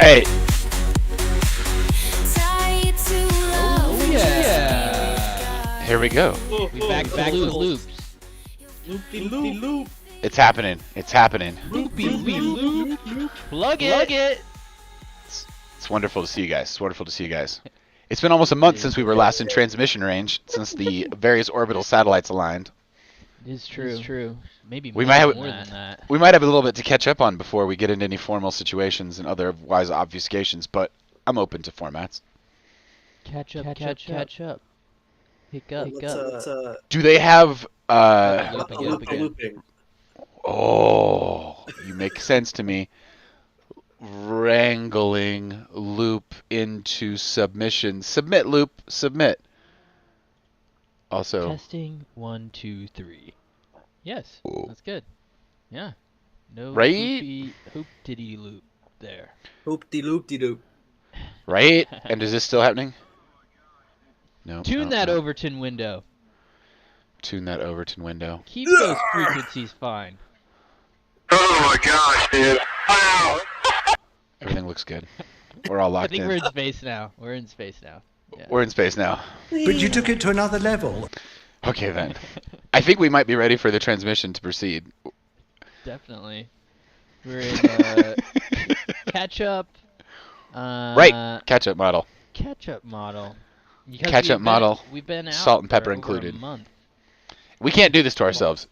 right. Oh yeah. Here we go. We back to loops. Loop. It's happening. It's happening. Loop. Plug it. It's wonderful to see you guys. It's wonderful to see you guys. It's been almost a month since we were last in transmission range, since the various orbital satellites aligned. It is true. It's true. Maybe We might have more than that. We might have a little bit to catch up on before we get into any formal situations and otherwise obfuscations, but I'm open to formats. Catch up. Pick up. Do they have Looping. Oh, you make sense to me. Wrangling loop into submission. Submit loop. Submit. Also, Testing 1, 2, 3. Yes, Ooh. that's good. Yeah. No Right? hoop-diddy loop there. Hoop-de-loop-de-doop. right? And is this still happening? No. Tune no, that no. Overton window. Tune that Overton window. Keep those frequencies fine. Oh my gosh, dude. Wow. Everything looks good. We're all I locked think in. we're in space now. Yeah. We're in space now. But you took it to another level. Okay then. I think we might be ready for the transmission to proceed. Definitely. We're in catch up. Right. Catch-up model. Catch-up model. Because Catch-up model. We've been out Salt and pepper for over included. a month. We can't do this to ourselves.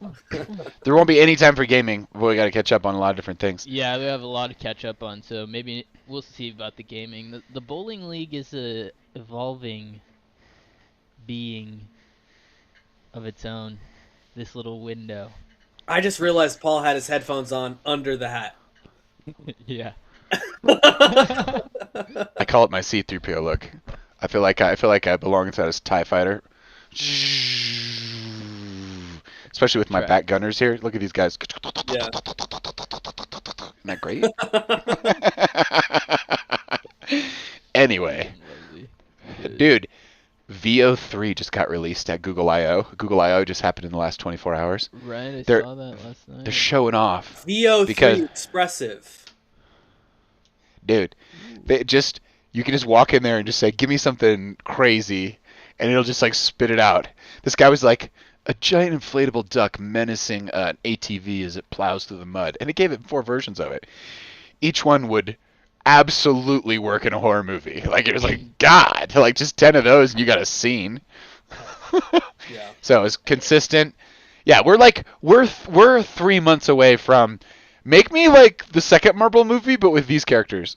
There won't be any time for gaming, but we got to catch up on a lot of different things. Yeah, we have a lot to catch up on, so maybe we'll see about the gaming. The bowling league is a evolving being of its own. This little window. I just realized Paul had his headphones on under the hat. Yeah. I call it my C-3PO look. I feel like I belong inside a TIE fighter. Especially with my Right. back gunners here. Look at these guys. Yeah. Isn't that great? Anyway, dude, VO3 just got released at Google I/O. Google I/O just happened in the last 24 hours. Right, I They're- saw that last night. They're showing off. VO3 Because- expressive. Dude, you can just walk in there and just say, give me something crazy, and it'll just like spit it out. This guy was like, a giant inflatable duck menacing an ATV as it plows through the mud. And it gave it 4 versions of it. Each one would absolutely work in a horror movie. Like, it was like, God, like just 10 of those and you got a scene. Yeah. So it's consistent. Yeah, we're 3 months away from make me like the second Marvel movie, but with these characters.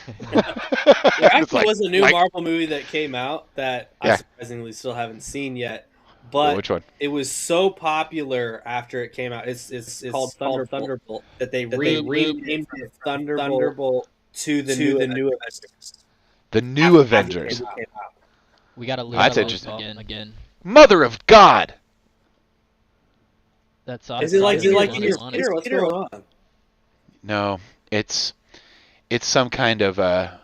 There It's actually like- was a new like- Marvel movie that came out that I Yeah. surprisingly still haven't seen yet. Well, But which one? it was so popular after it came out. It's called Thunderbolt that they renamed it Thunderbolt to the new Avengers. The new Avengers. After it came out. We got to lose That's those interesting. again. Mother of God! That's Is it like in your honest. theater? What's going on? No, it's some kind of I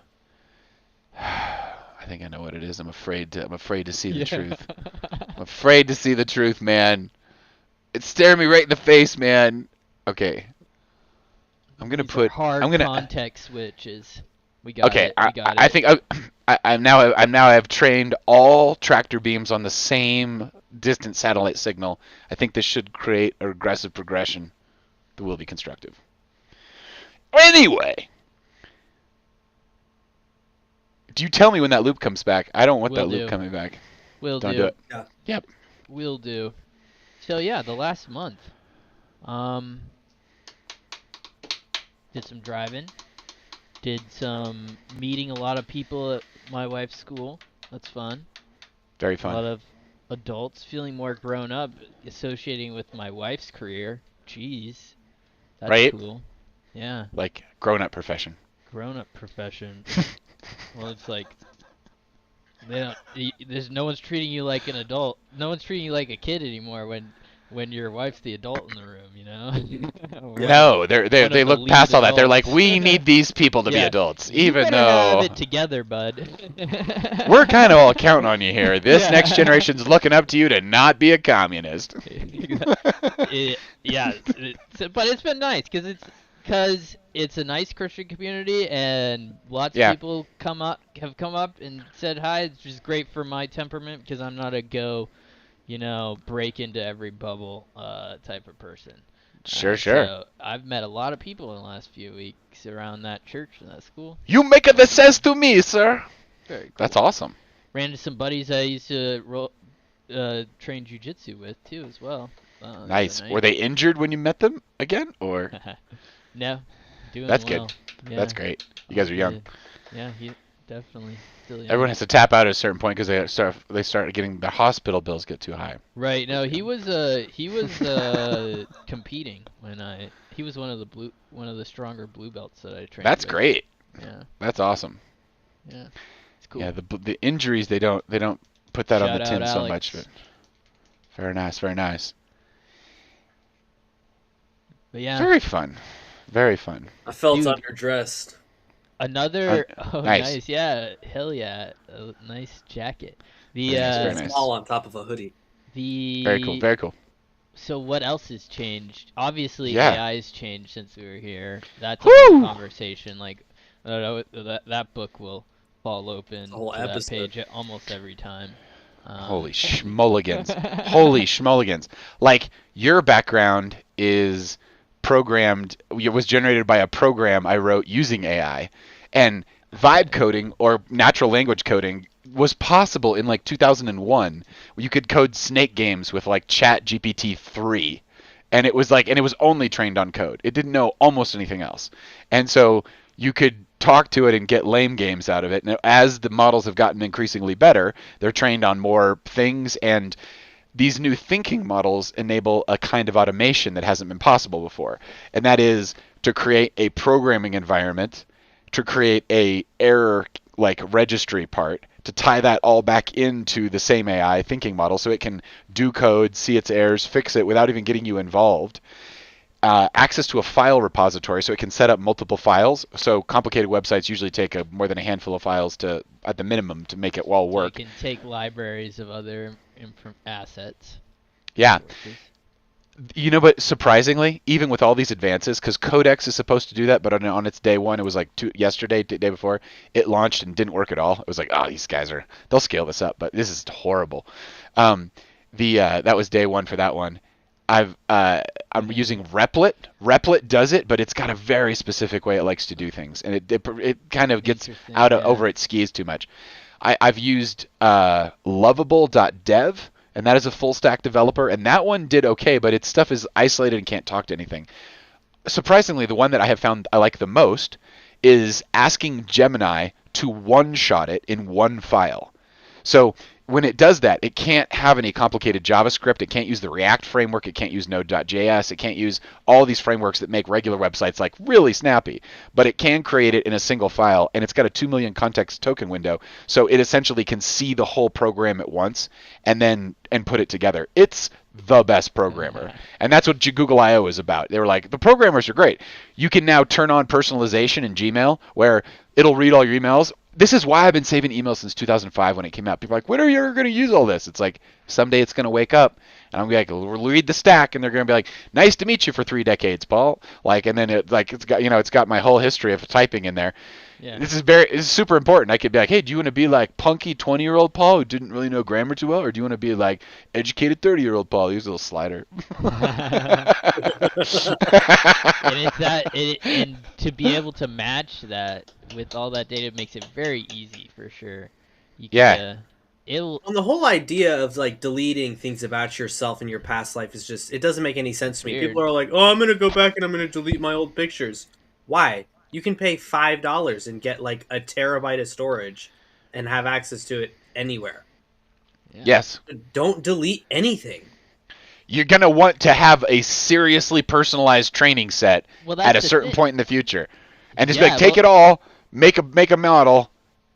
think I know what it is. I'm afraid to see the truth. I'm afraid to see the truth, man. It's staring me right in the face, man. Okay. I'm gonna These are put. hard I'm gonna. context switches. We got Okay. it. We got I it. think I have trained all tractor beams on the same distant satellite signal. I think this should create a regressive progression that will be constructive. Anyway. Do you tell me when that loop comes back? I don't want Will that loop do. coming back. We'll Don't do it. Yeah. Yep. Will do. So yeah, the last month, did some driving, did some meeting a lot of people at my wife's school. That's fun. Very A lot fun. of adults feeling more grown up, associating with my wife's career. Jeez, that's Right? cool. Yeah, Like grown-up profession. grown-up profession. Well, it's like there's no one's treating you like an adult. No one's treating you like a kid anymore when your wife's the adult in the room, you know? No, One they of the look lead past all that. They're like, adults. we need these people to be Yeah. adults, You even better though have it together, bud. we're kind of all counting on you here. This Yeah. next generation's looking up to you to not be a communist. Yeah, but it's been nice because Because it's a nice Christian community, and lots Yeah. of people have come up and said hi. It's just great for my temperament because I'm not a break into every bubble type of person. Sure. So I've met a lot of people in the last few weeks around that church and that school. You make the sense to me, sir. Very cool. That's awesome. Ran into some buddies I used to train jujitsu with too as well. Nice. the other Were they injured when you met them again, or? night. No, doing That's well. good. Yeah. That's great. You guys are young. Yeah, he definitely still young. Everyone has to tap out at a certain point because they start getting their hospital bills get too high. Right. No, he was competing when he was one of the stronger blue belts that I trained. That's with. great. Yeah. That's awesome. Yeah. It's cool. Yeah, the injuries they don't put that on Shout the out tin so Alex. much. But very nice, very nice. But yeah. Very fun. Very fun. I felt Dude. underdressed. Another nice. nice, yeah, hell yeah, a nice jacket. The Very nice, very nice. Small on top of a hoodie. the Very cool. Very cool. So what else has changed? Obviously, Yeah. AI has changed since we were here. That's a Woo! whole conversation. Like that book will fall open whole to that episode. page almost every time. Holy schmulligans. Holy schmulligans. Like, your background is programmed, it was generated by a program I wrote using AI. And vibe coding or natural language coding was possible in like 2001. You could code snake games with like Chat GPT 3. And it was only trained on code. It didn't know almost anything else. And so you could talk to it and get lame games out of it. Now, as the models have gotten increasingly better, they're trained on more things, and these new thinking models enable a kind of automation that hasn't been possible before. And that is to create a programming environment, to create a error like registry part, to tie that all back into the same AI thinking model so it can do code, see its errors, fix it without even getting you involved. Access to a file repository so it can set up multiple files. So complicated websites usually take more than a handful of files at the minimum to make it all So work. you can take libraries of other assets. Yeah. Sources. But surprisingly, even with all these advances, because Codex is supposed to do that, but on its day one, it was like yesterday, day before, it launched and didn't work at all. It was like, these guys they'll scale this up, but this is horrible. That was day one for that one. I'm using Replit. Replit does it, but it's got a very specific way it likes to do things, and it kind of gets Interesting, over its skis too much. I've used lovable.dev, and that is a full stack developer, and that one did okay, but its stuff is isolated and can't talk to anything. Surprisingly, the one that I have found I like the most is asking Gemini to one-shot it in one file. So when it does that, it can't have any complicated JavaScript. It can't use the React framework. It can't use Node.js. It can't use all these frameworks that make regular websites like really snappy. But it can create it in a single file, and it's got a 2 million context token window. So it essentially can see the whole program at once and put it together. It's the best programmer. And that's what Google I/O is about. They were like, the programmers are great. You can now turn on personalization in Gmail where it'll read all your emails. This is why I've been saving emails since 2005 when it came out. People are like, when are you ever going to use all this? It's like, someday it's going to wake up, and I'm going to be like, read the stack, and they're going to be like, nice to meet you for 3 decades, Paul. Like, and then it's got my whole history of typing in there. Yeah. This is super important. I could be like, hey, do you want to be like punky 20-year-old Paul who didn't really know grammar too well, or do you want to be like educated 30-year-old Paul? Use a little slider. And to be able to match that with all that data makes it very easy for sure. Yeah. And the whole idea of like deleting things about yourself in your past life is just, it doesn't make any sense to me. Weird. People are like, oh, I'm going to go back and I'm going to delete my old pictures. Why? You can pay $5 and get like a terabyte of storage and have access to it anywhere. Yeah. Yes. Don't delete anything. You're going to want to have a seriously personalized training set Well, at a that's the certain thing. point in the future. And just Yeah, be like, take well- it all, make a model,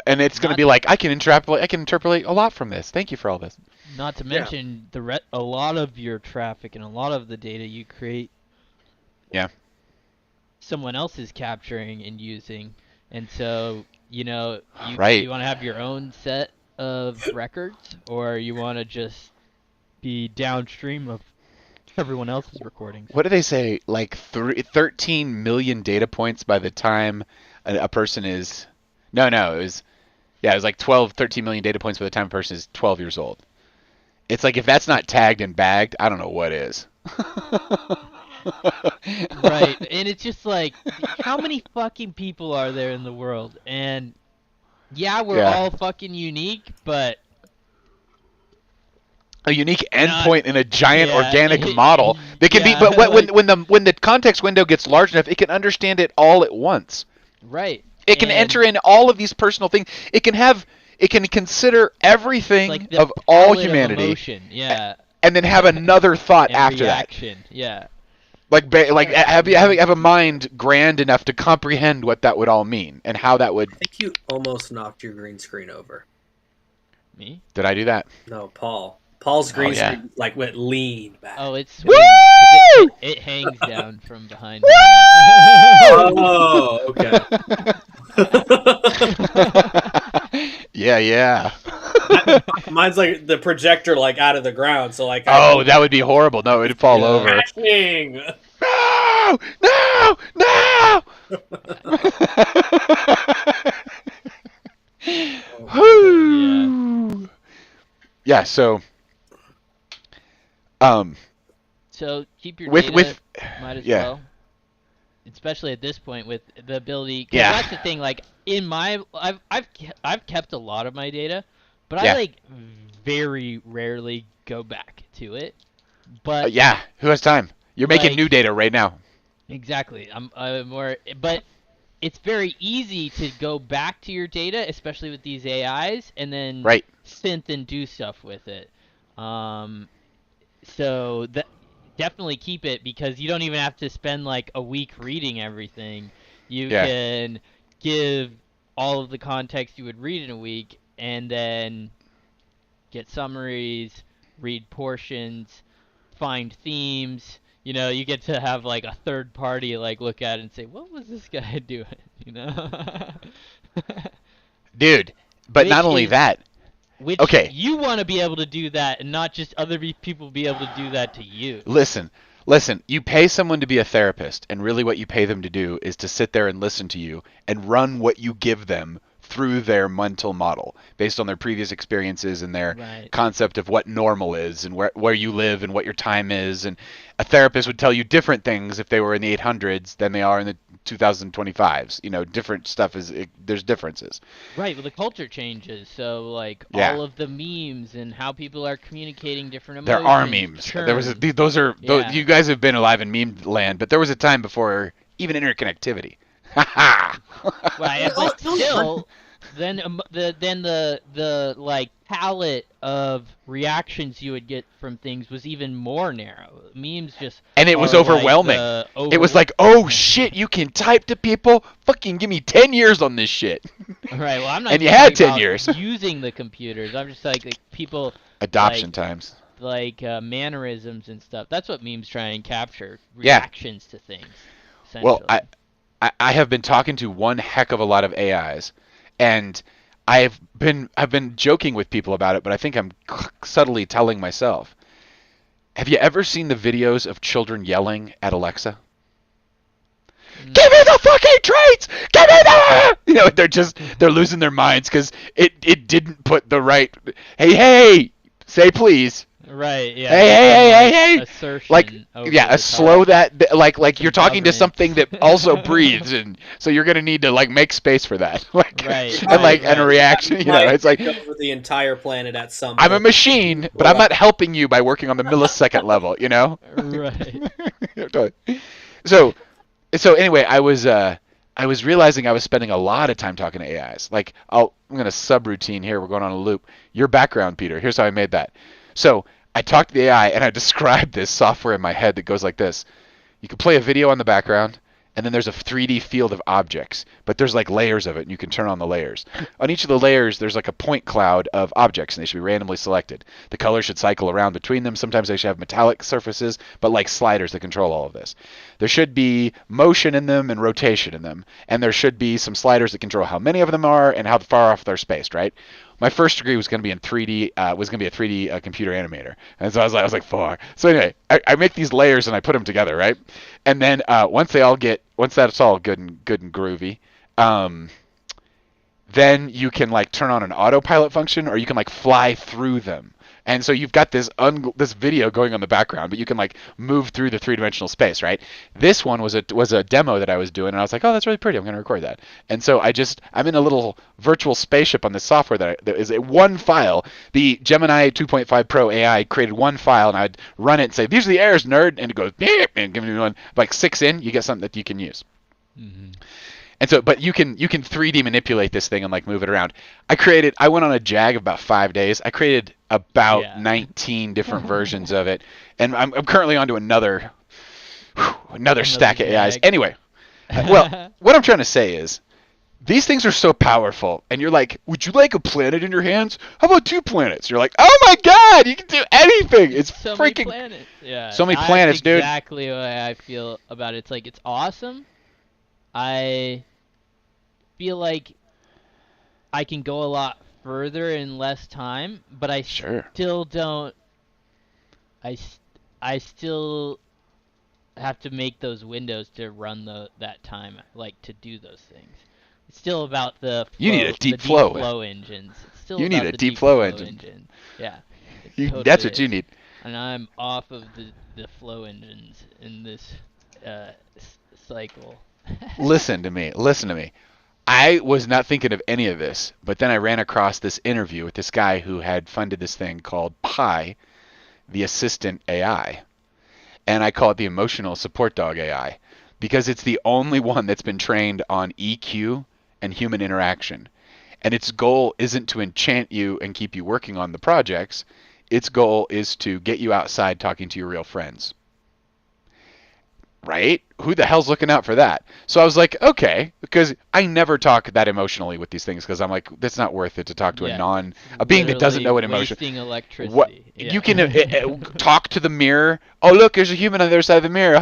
and it's going to Not- be like, I can interpolate a lot from this. Thank you for all this. Not to mention a lot of your traffic and a lot of the data you create. Yeah. Someone else is capturing and using, and so Right. you want to have your own set of records, or you want to just be downstream of everyone else's recordings. What do they say? Like 13 million data points by the time a person is. No, it was like 13 million data points by the time a person is 12 years old. It's like if that's not tagged and bagged, I don't know what is. Right, and it's just like, how many fucking people are there in the world? And yeah, we're all fucking unique, but a unique endpoint in a giant organic model that can be, but when the context window gets large enough, it can understand it all at once. Right. It can enter in all of these personal things. It can consider everything like of all humanity, of emotion. and then have another thought and after reaction. that. Have a mind grand enough to comprehend what that would all mean and how that would. I think you almost knocked your green screen over. Me? Did I do that? No, Paul. Paul's green screen went lean back. Oh, it's sweet. It hangs down from behind. Me. Oh, okay. Yeah. Mine's like the projector out of the ground, so that would be horrible. No, it'd fall over. Crashing. No! Yeah, so So keep your data, might as well. Especially at this point with the ability. Cause that's the thing. Like I've kept a lot of my data, but I very rarely go back to it. But who has time? You're making new data right now. Exactly. I'm more, but it's very easy to go back to your data, especially with these AIs, and then synth and do stuff with it. So definitely keep it, because you don't even have to spend like a week reading everything. You can give all of the context you would read in a week, and then get summaries, read portions, find themes. You know, you get to have like a third party look at it and say, what was this guy doing? You know? Dude, but not only that. You want to be able to do that, and not just other people be able to do that to you. Listen, you pay someone to be a therapist, and really what you pay them to do is to sit there and listen to you and run what you give them through their mental model based on their previous experiences and their concept of what normal is and where you live and what your time is. And a therapist would tell you different things if they were in the 800s than they are in the 2025s. You know, different stuff there's differences. Right, well, the culture changes, so all of the memes and how people are communicating different emotions. There are memes. You guys have been alive in meme land, but there was a time before even interconnectivity. Right, but still, then the palette of reactions you would get from things was even more narrow. Memes just it was overwhelming. It was like, oh shit, you can type to people. Fucking give me 10 years on this shit. Right. Well, I'm not. And you had 10 years using the computers. I'm just like people. Adoption times. Mannerisms and stuff. That's what memes try and capture. Reactions to things. Well, I have been talking to one heck of a lot of AIs, and I've been joking with people about it, but I think I'm subtly telling myself. Have you ever seen the videos of children yelling at Alexa? Give me the fucking traits! Give me the... You know, they're losing their minds because it didn't put the right... Hey, say please. Right, yeah. Hey. Assertion. Slow that, like you're talking to something that also breathes, and so you're gonna need to make space for that, and a reaction. You know, it's like over the entire planet at some point. I'm a machine, but I'm not helping you by working on the millisecond level. You know. Right. So anyway, I was realizing I was spending a lot of time talking to AIs. I'm gonna subroutine here. We're going on a loop. Your background, Peter. Here's how I made that. So I talked to the AI and I described this software in my head that goes like this. You can play a video on the background, and then there's a 3D field of objects, but there's layers of it, and you can turn on the layers. On each of the layers, there's a point cloud of objects, and they should be randomly selected. The color should cycle around between them. Sometimes they should have metallic surfaces, but sliders that control all of this. There should be motion in them and rotation in them, and there should be some sliders that control how many of them are and how far off they're spaced, right? my first degree was going to be in 3D, was going to be a 3D computer animator. And so I was like, fuck. So anyway, I make these layers and I put them together, right? And then once that's all good and groovy, then you can like turn on an autopilot function, or you can like fly through them. And so you've got this video going on the background, but you can like move through the three-dimensional space, right? This one was a demo that I was doing, and I was like, oh, that's really pretty. I'm going to record that. And so I'm in a little virtual spaceship on this software that is a one file. The Gemini 2.5 Pro AI created one file, and I'd run it and say, these are the errors, nerd, and it goes, beep, and give me one. Like 6 in, you get something that you can use. Mm-hmm. And so, but you can 3D manipulate this thing and like move it around. I went on a jag of about 5 days. I created about 19 different versions of it, and I'm currently onto another stack of AIs. Anyway, well, what I'm trying to say is, these things are so powerful, and you're like, would you like a planet in your hands? How about 2 planets? You're like, oh my god, you can do anything. It's so freaking many planets. Yeah, so many planets, dude. Exactly what I feel about it. It's like, it's awesome. I feel like I can go a lot further in less time, but I still don't. I still have to make those windows to run that time, like to do those things. It's still about the flow, you need a deep flow engines. It's still you about need a the deep flow engine. Yeah, totally that's what you need. And I'm off of the flow engines in this cycle. Listen to me. I was not thinking of any of this, but then I ran across this interview with this guy who had funded this thing called Pi, the assistant AI. And I call it the emotional support dog AI, because it's the only one that's been trained on EQ and human interaction. And its goal isn't to enchant you and keep you working on the projects. Its goal is to get you outside talking to your real friends. Right? Who the hell's looking out for that? So I was like, okay, because I never talk that emotionally with these things, because I'm like, that's not worth it to talk to a being that doesn't know what emotion. Wasting electricity. What you can talk to the mirror. Oh look, there's a human on the other side of the mirror.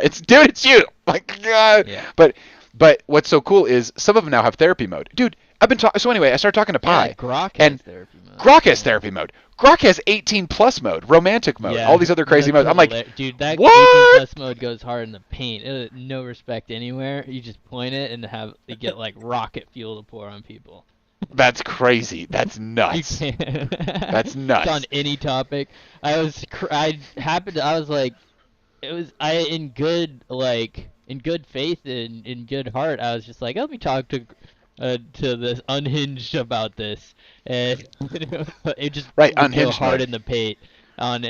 It's you. Like, yeah. But what's so cool is some of them now have therapy mode, dude. I've been talking. So anyway, I started talking to Pi. Yeah, Grok has therapy mode. Grok has therapy mode. Grok has 18 plus mode, romantic mode, all these other crazy modes. I'm like, dude, that what? 18 plus mode goes hard in the paint. No respect anywhere. You just point it and you get like rocket fuel to pour on people. That's crazy. That's nuts. That's nuts. It's on any topic. I was like, in good faith and in good heart, I was just like, let me talk to this unhinged about this, and it just unhinged hard mode. in the paint on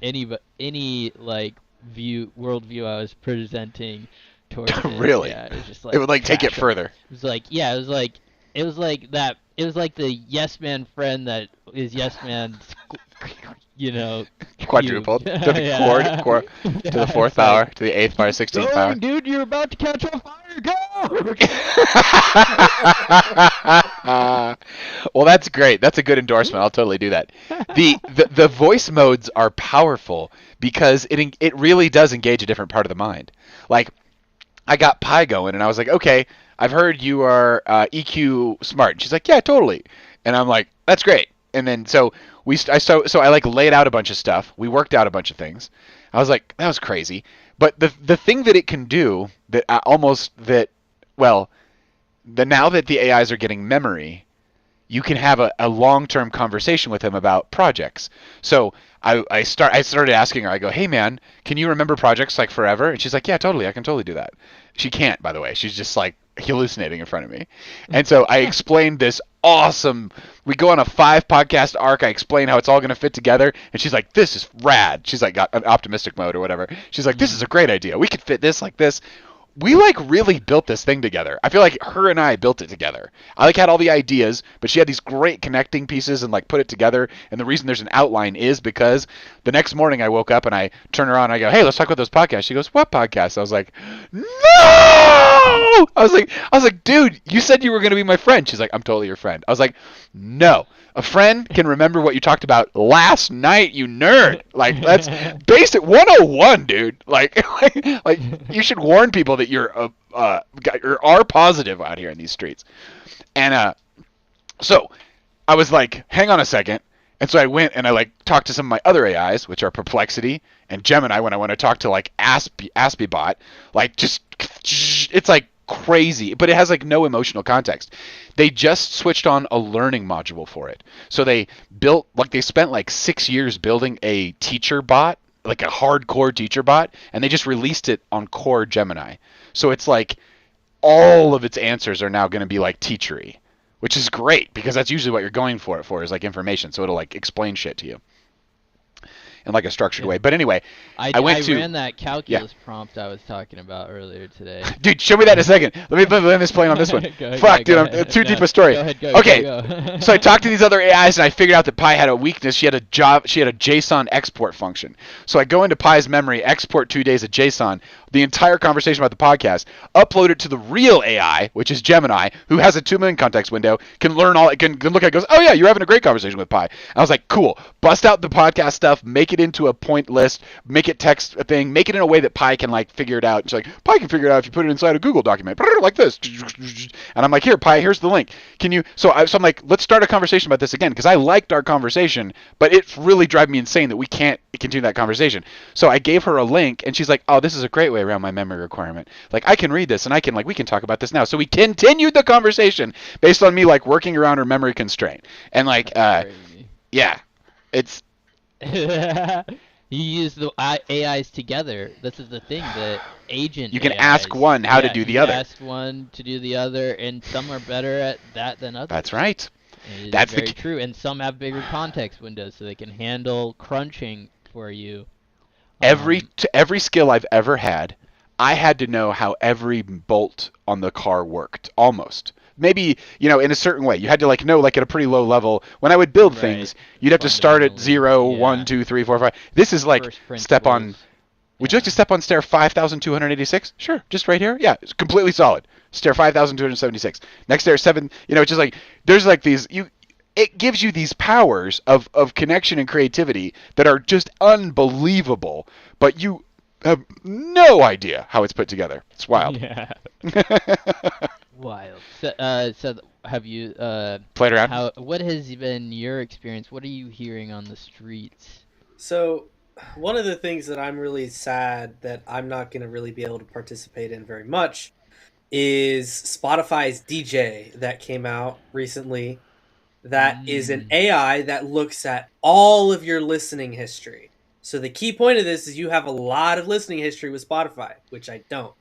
any like worldview I was presenting towards it. Really? Yeah, it was just like it would like take it further. It was like the yes man friend that is yes man, quadrupled to the chord to the 4th power, to the 8th power, 16th power. Dude, you're about to catch on fire. Go! Well, that's great. That's a good endorsement. I'll totally do that. The voice modes are powerful because it really does engage a different part of the mind. Like, I got Pi going, and I was like, okay, I've heard you are EQ smart. And she's like, yeah, totally. And I'm like, that's great. And then so I like laid out a bunch of stuff. We worked out a bunch of things. I was like, that was crazy. But the thing that it can do now that the AIs are getting memory, you can have a long-term conversation with them about projects. So I started asking her. I go, hey man, can you remember projects like forever? And she's like, yeah, totally. I can totally do that. She can't, by the way. She's just like hallucinating in front of me. And so I explained this awesome. We go on a 5-podcast arc. I explain how it's all going to fit together, and she's like, "This is rad." She's like, got an optimistic mode or whatever. She's like, "This is a great idea. We could fit this like this." We like really built this thing together. I feel like her and I built it together. I like had all the ideas, but she had these great connecting pieces and like put it together. And the reason there's an outline is because the next morning I woke up and I turn her on and I go, hey, let's talk about those podcasts. She goes, what podcast? I was like, no! I was like, dude, you said you were going to be my friend. She's like, I'm totally your friend. I was like, no. A friend can remember what you talked about last night, you nerd. Like, that's basic 101, dude. Like you should warn people that you're R positive out here in these streets. And So I was like, hang on a second. And so I went and I like talked to some of my other AIs, which are Perplexity and Gemini when I want to talk to like Aspybot. Like just it's like crazy, but it has like no emotional context. They just switched on a learning module for it. So they spent like 6 years building a teacher bot, like a hardcore teacher bot, and they just released it on Core Gemini. So it's like all of its answers are now going to be like teachery, which is great because that's usually what you're going for it for is like information. So it'll like explain shit to you in like a structured way. But anyway, I ran that calculus prompt I was talking about earlier today. Dude, show me that in a second. Let this plane on this one. Fuck, dude, I'm too deep a story. Go ahead, okay, so I talked to these other AIs and I figured out that Pi had a weakness. She had a JSON export function. So I go into Pi's memory, export 2 days of JSON, the entire conversation about the podcast, upload it to the real AI, which is Gemini, who has a 2 million context window, can learn all it, can look at it, goes, oh yeah, you're having a great conversation with Pi. And I was like, cool, bust out the podcast stuff, make it into a point list, make it text a thing, make it in a way that Pi can like figure it out. She's like, Pi can figure it out if you put it inside a Google document, like this. And I'm like, here, Pi, here's the link. Can you? So I'm like, let's start a conversation about this again because I liked our conversation, but it's really driving me insane that we can't continue that conversation. So I gave her a link, and she's like, oh, this is a great way around my memory requirement. Like I can read this, and I can like we can talk about this now. So we continued the conversation based on me like working around her memory constraint, and like, yeah, it's. You use the AIs together. This is the thing. The agent. You can AIs, ask one how to do the other. Ask one to do the other, and some are better at that than others. That's right. That's very true. And some have bigger context windows, so they can handle crunching for you. Every skill I've ever had, I had to know how every bolt on the car worked. Almost. Maybe, in a certain way. You had to like know like at a pretty low level. When I would build things, you'd have to start at 0, 1, 2, 3, 4, 5. This is like step on. Would you like to step on stair 5,286? Sure, just right here. Yeah, it's completely solid. Stair 5,276. Next stair 7. It's just like there's like these it gives you these powers of connection and creativity that are just unbelievable, but you have no idea how it's put together. It's wild. Yeah. Wild. So have you played around? What has been your experience? What are you hearing on the streets? So, one of the things that I'm really sad that I'm not going to really be able to participate in very much is Spotify's DJ that came out recently. That is an AI that looks at all of your listening history. So the key point of this is you have a lot of listening history with Spotify, which I don't.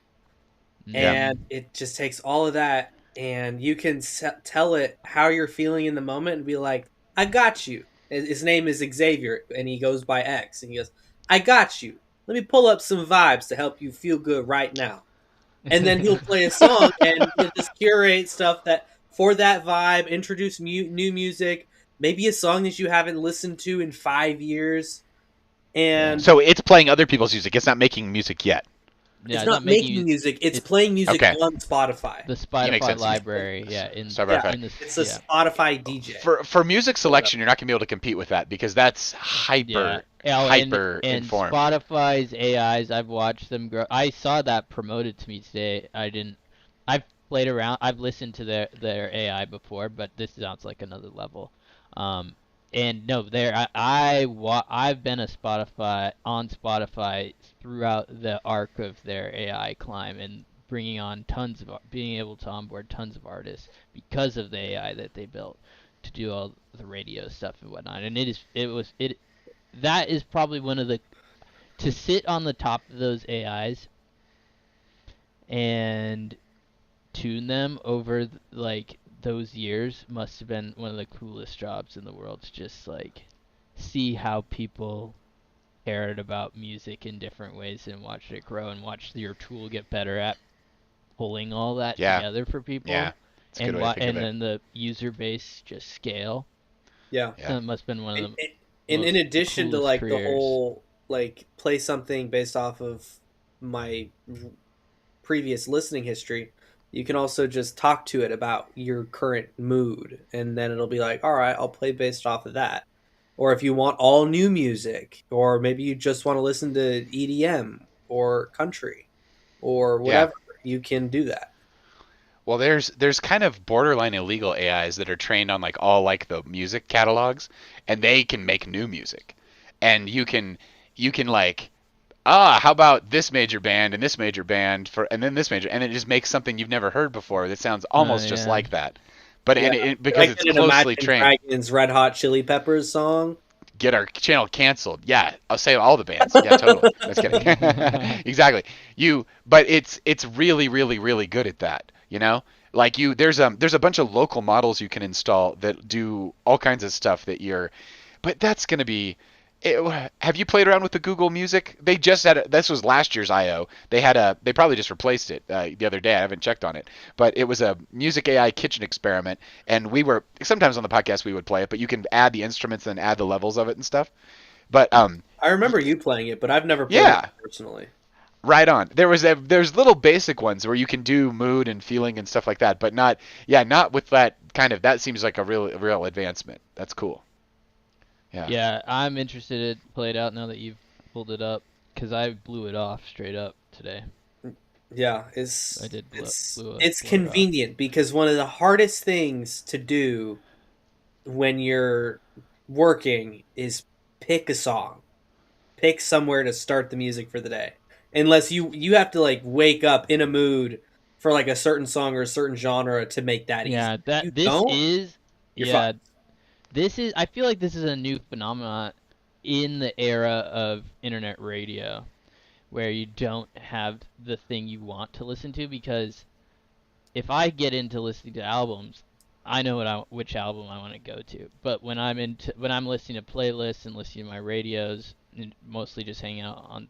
Yeah. And it just takes all of that, and you can tell it how you're feeling in the moment and be like, I got you. His name is Xavier, and he goes by X. And he goes, I got you. Let me pull up some vibes to help you feel good right now. And then he'll play a song, and he'll just curate stuff that for that vibe, introduce new music, maybe a song that you haven't listened to in 5 years. And so it's playing other people's music. It's not making music yet. Yeah, it's not making music. It's playing music on Spotify. The Spotify library, it's a Spotify DJ. For music selection, you're not gonna be able to compete with that because that's hyper informed. And Spotify's AIs, I've watched them grow. I saw that promoted to me today. I've played around. I've listened to their AI before, but this sounds like another level. And no, I've been on Spotify throughout the arc of their AI climb and being able to onboard tons of artists because of the AI that they built to do all the radio stuff and whatnot. And that is probably one of to sit on the top of those AIs and tune them over like those years must have been one of the coolest jobs in the world, to just like see how people cared about music in different ways and watch it grow and watch your tool get better at pulling all that together for people. Yeah. And then the user base just scale. Yeah. So it must have been one of the in addition to like careers. The whole like play something based off of my previous listening history, you can also just talk to it about your current mood, and then it'll be like, all right, I'll play based off of that. Or if you want all new music, or maybe you just want to listen to EDM or country or whatever, you can do that. Well, there's kind of borderline illegal AIs that are trained on like all like the music catalogs, and they can make new music, and you can like how about this major band and this major band for and then this major, and it just makes something you've never heard before that sounds almost just Yeah. like that, but Yeah, because I it's couldn't closely imagine trained. Dragons' Red Hot Chili Peppers song. Get our channel canceled. Yeah, I'll say all the bands. Yeah, totally. That's kidding. Exactly. But it's really, really, really good at that. You know, like there's a bunch of local models you can install that do all kinds of stuff that but that's gonna be. Have you played around with the Google Music? They just had this was last year's I/O. They probably just replaced it the other day. I haven't checked on it, but it was a music AI kitchen experiment, and we were sometimes on the podcast we would play it, but you can add the instruments and add the levels of it and stuff. But I remember you playing it, but I've never played yeah, it personally. right on. There's little basic ones where you can do mood and feeling and stuff like that, but not with that kind of. That seems like a real advancement. That's cool. Yeah. Yeah, I'm interested to play it out now that you've pulled it up, because I blew it off straight up today. Yeah, I did blow it's it off. convenient because one of the hardest things to do when you're working is pick a song, pick somewhere to start the music for the day. Unless you have to like wake up in a mood for like a certain song or a certain genre to make that Yeah, easy. that You this don't, is you're yeah, fucked. I feel like this is a new phenomenon in the era of internet radio, where you don't have the thing you want to listen to, because if I get into listening to albums, I know which album I want to go to. But when I'm listening to playlists and listening to my radios, and mostly just hanging out on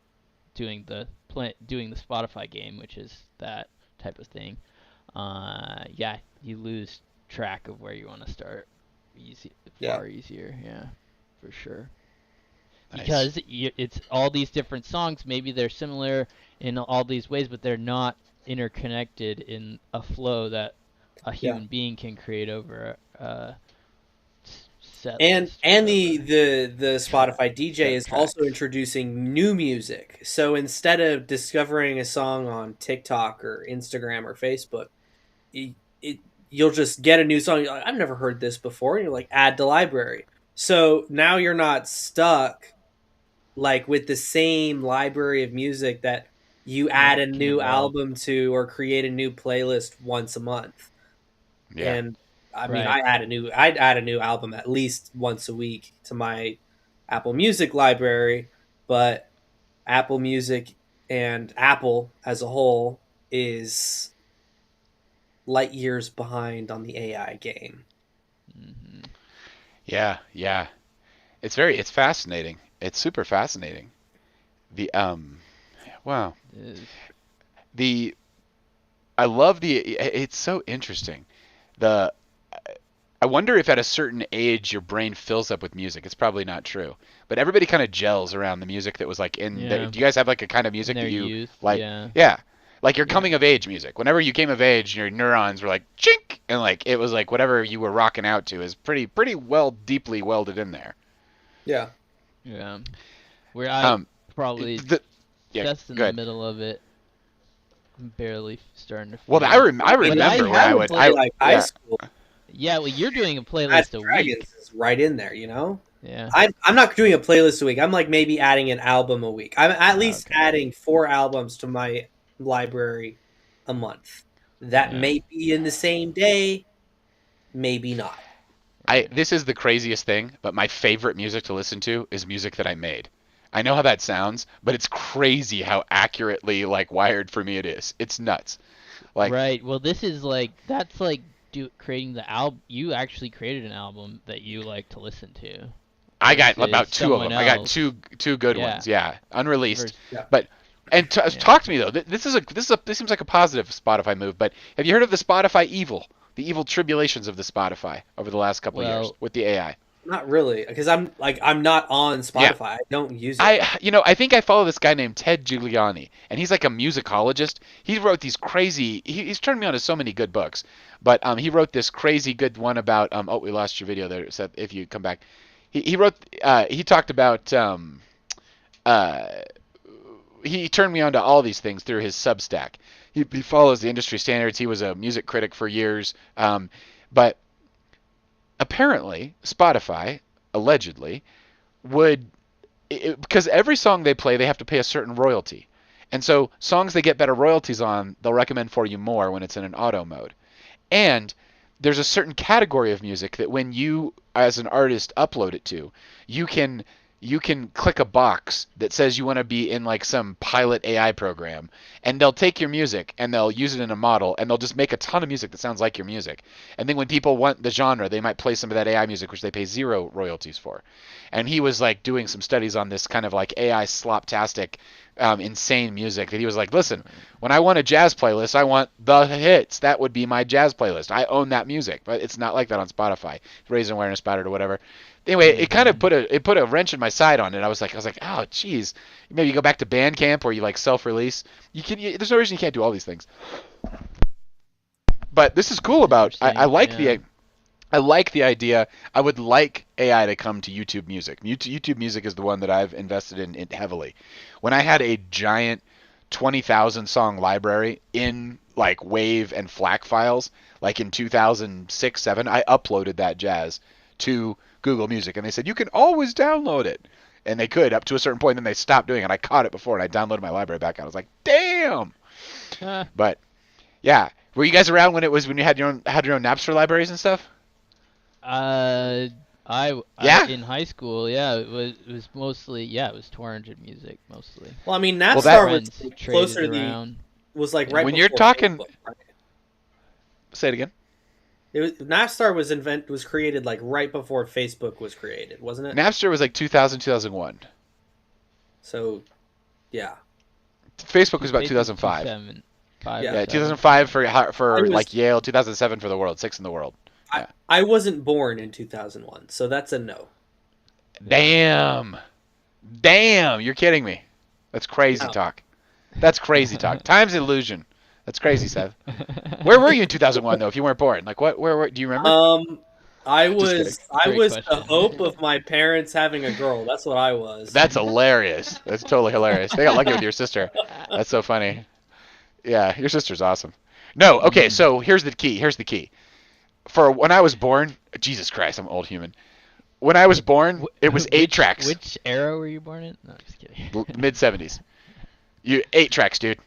doing the Spotify game, which is that type of thing. Yeah, you lose track of where you want to start. Yeah. Far easier, yeah, for sure. Nice. Because it's all these different songs. Maybe they're similar in all these ways, but they're not interconnected in a flow that a human being can create over a set And list, the Spotify DJ is track. also introducing new music. So instead of discovering a song on TikTok or Instagram or Facebook, you'll just get a new song. You're like, I've never heard this before. And you're like, add to library. So now you're not stuck like with the same library of music that you add a can new evolve. album to or create a new playlist once a month. Yeah. And I mean, Right. I'd add a new album at least once a week to my Apple Music library, but Apple Music and Apple as a whole is light years behind on the AI game. Hmm. Yeah. It's fascinating. It's super fascinating. The wow. The I love it's so interesting. The I wonder if at a certain age your brain fills up with music. It's probably not true, but everybody kind of gels around the music that was like in. Yeah. Do you guys have like a kind of In music their that you youth, like? yeah. Yeah, like your Yeah. coming of age music. Whenever you came of age, your neurons were like chink, and like it was like whatever you were rocking out to is pretty well deeply welded in there. Yeah. Yeah. Where I Um, probably yeah, just in go the ahead. middle of it, I'm barely starting to. Well, feel I it. remember when I would like high yeah. school. Yeah, well, you're doing a playlist Imagine a Dragons week. is right in there, you know? Yeah. I'm not doing a playlist a week. I'm like maybe adding an album a week. I'm at least Okay. adding 4 albums to my library a month. That Yeah. may be in the same day, maybe not. This is the craziest thing, but my favorite music to listen to is music that I made. I know how that sounds, but it's crazy how accurately like wired for me it is. It's nuts. Like Right. Well, this is like that's like creating the album. You actually created an album that you like to listen to. I got versus about 2 of them. someone I got else. two good Yeah. ones. Yeah, unreleased. Versus- Yeah. But Yeah. talk to me though. This seems like a positive Spotify move. But have you heard of the Spotify evil? The evil tribulations of the Spotify over the last couple of years Well- with the AI. Not really, because I'm not on Spotify. I don't use it. I think I follow this guy named Ted Giuliani, and he's like a musicologist. He wrote these crazy. He's turned me on to so many good books, but he wrote this crazy good one about. Oh, we lost your video there. So if you come back, he wrote. He talked about. He turned me on to all these things through his Substack. he follows the industry standards. He was a music critic for years, but apparently Spotify allegedly would because every song they play they have to pay a certain royalty, and so songs they get better royalties on they'll recommend for you more when it's in an auto mode. And there's a certain category of music that when you as an artist upload it to, you can click a box that says you want to be in like some pilot AI program, and they'll take your music and they'll use it in a model and they'll just make a ton of music that sounds like your music. And then when people want the genre, they might play some of that AI music which they pay zero royalties for. And he was like doing some studies on this kind of like AI sloptastic insane music that he was like, listen, when I want a jazz playlist, I want the hits. That would be my jazz playlist. I own that music, but it's not like that on Spotify. Raise awareness about it or whatever. Anyway, it kind of put a wrench in my side on it. I was like, oh, geez. Maybe you go back to Bandcamp or you like self-release. There's no reason you can't do all these things. But this is cool about. I like the idea. I would like AI to come to YouTube Music. YouTube Music is the one that I've invested in heavily. When I had a giant 20,000 song library in like WAV and FLAC files, like in 2006-7, I uploaded that jazz to Google Music, and they said you can always download it, and they could up to a certain point. Then they stopped doing it. I caught it before, and I downloaded my library back out. I was like, damn. But yeah, were you guys around when you had your own Napster libraries and stuff? I in high school, it was mostly it was torrented music mostly. Well, I mean, Napstar was Friends closer to traded around. was like right when before you're talking. Facebook, right? Say it again. Napstar was created like right before Facebook was created, wasn't it? Napster was like 2000, 2001. So, yeah. Facebook was about 2005. 2005 for like Yale, 2007 for the world, 6 in the world. Yeah. I wasn't born in 2001, so that's a no. Damn, you're kidding me. That's crazy talk. That's crazy talk. Time's an illusion. That's crazy, Seth. Where were you in 2001 though? If you weren't born, like where do you remember? I was question. the hope of my parents having a girl. That's what I was. That's hilarious. That's totally hilarious. They got lucky with your sister. That's so funny. Yeah, your sister's awesome. No, okay. So here's the key. For when I was born, Jesus Christ, I'm an old human. When I was born, it was 8 tracks. Which era were you born in? No, just kidding. Mid 70s. 8 tracks, dude.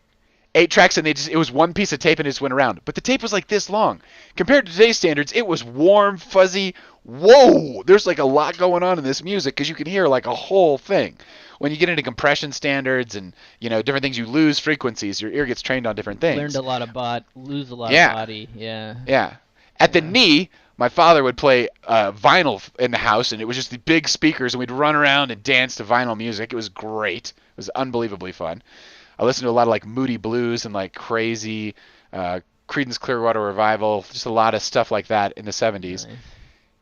8 tracks, and it was one piece of tape and it just went around. But the tape was like this long. Compared to today's standards, it was warm, fuzzy. Whoa! There's like a lot going on in this music because you can hear like a whole thing. When you get into compression standards and different things, you lose frequencies. Your ear gets trained on different things. Learned a lot of lose a lot of body. Yeah. Yeah. At the knee, my father would play vinyl in the house, and it was just the big speakers, and we'd run around and dance to vinyl music. It was great. It was unbelievably fun. I listened to a lot of like Moody Blues and like crazy Creedence Clearwater Revival, just a lot of stuff like that in the 70s. Nice.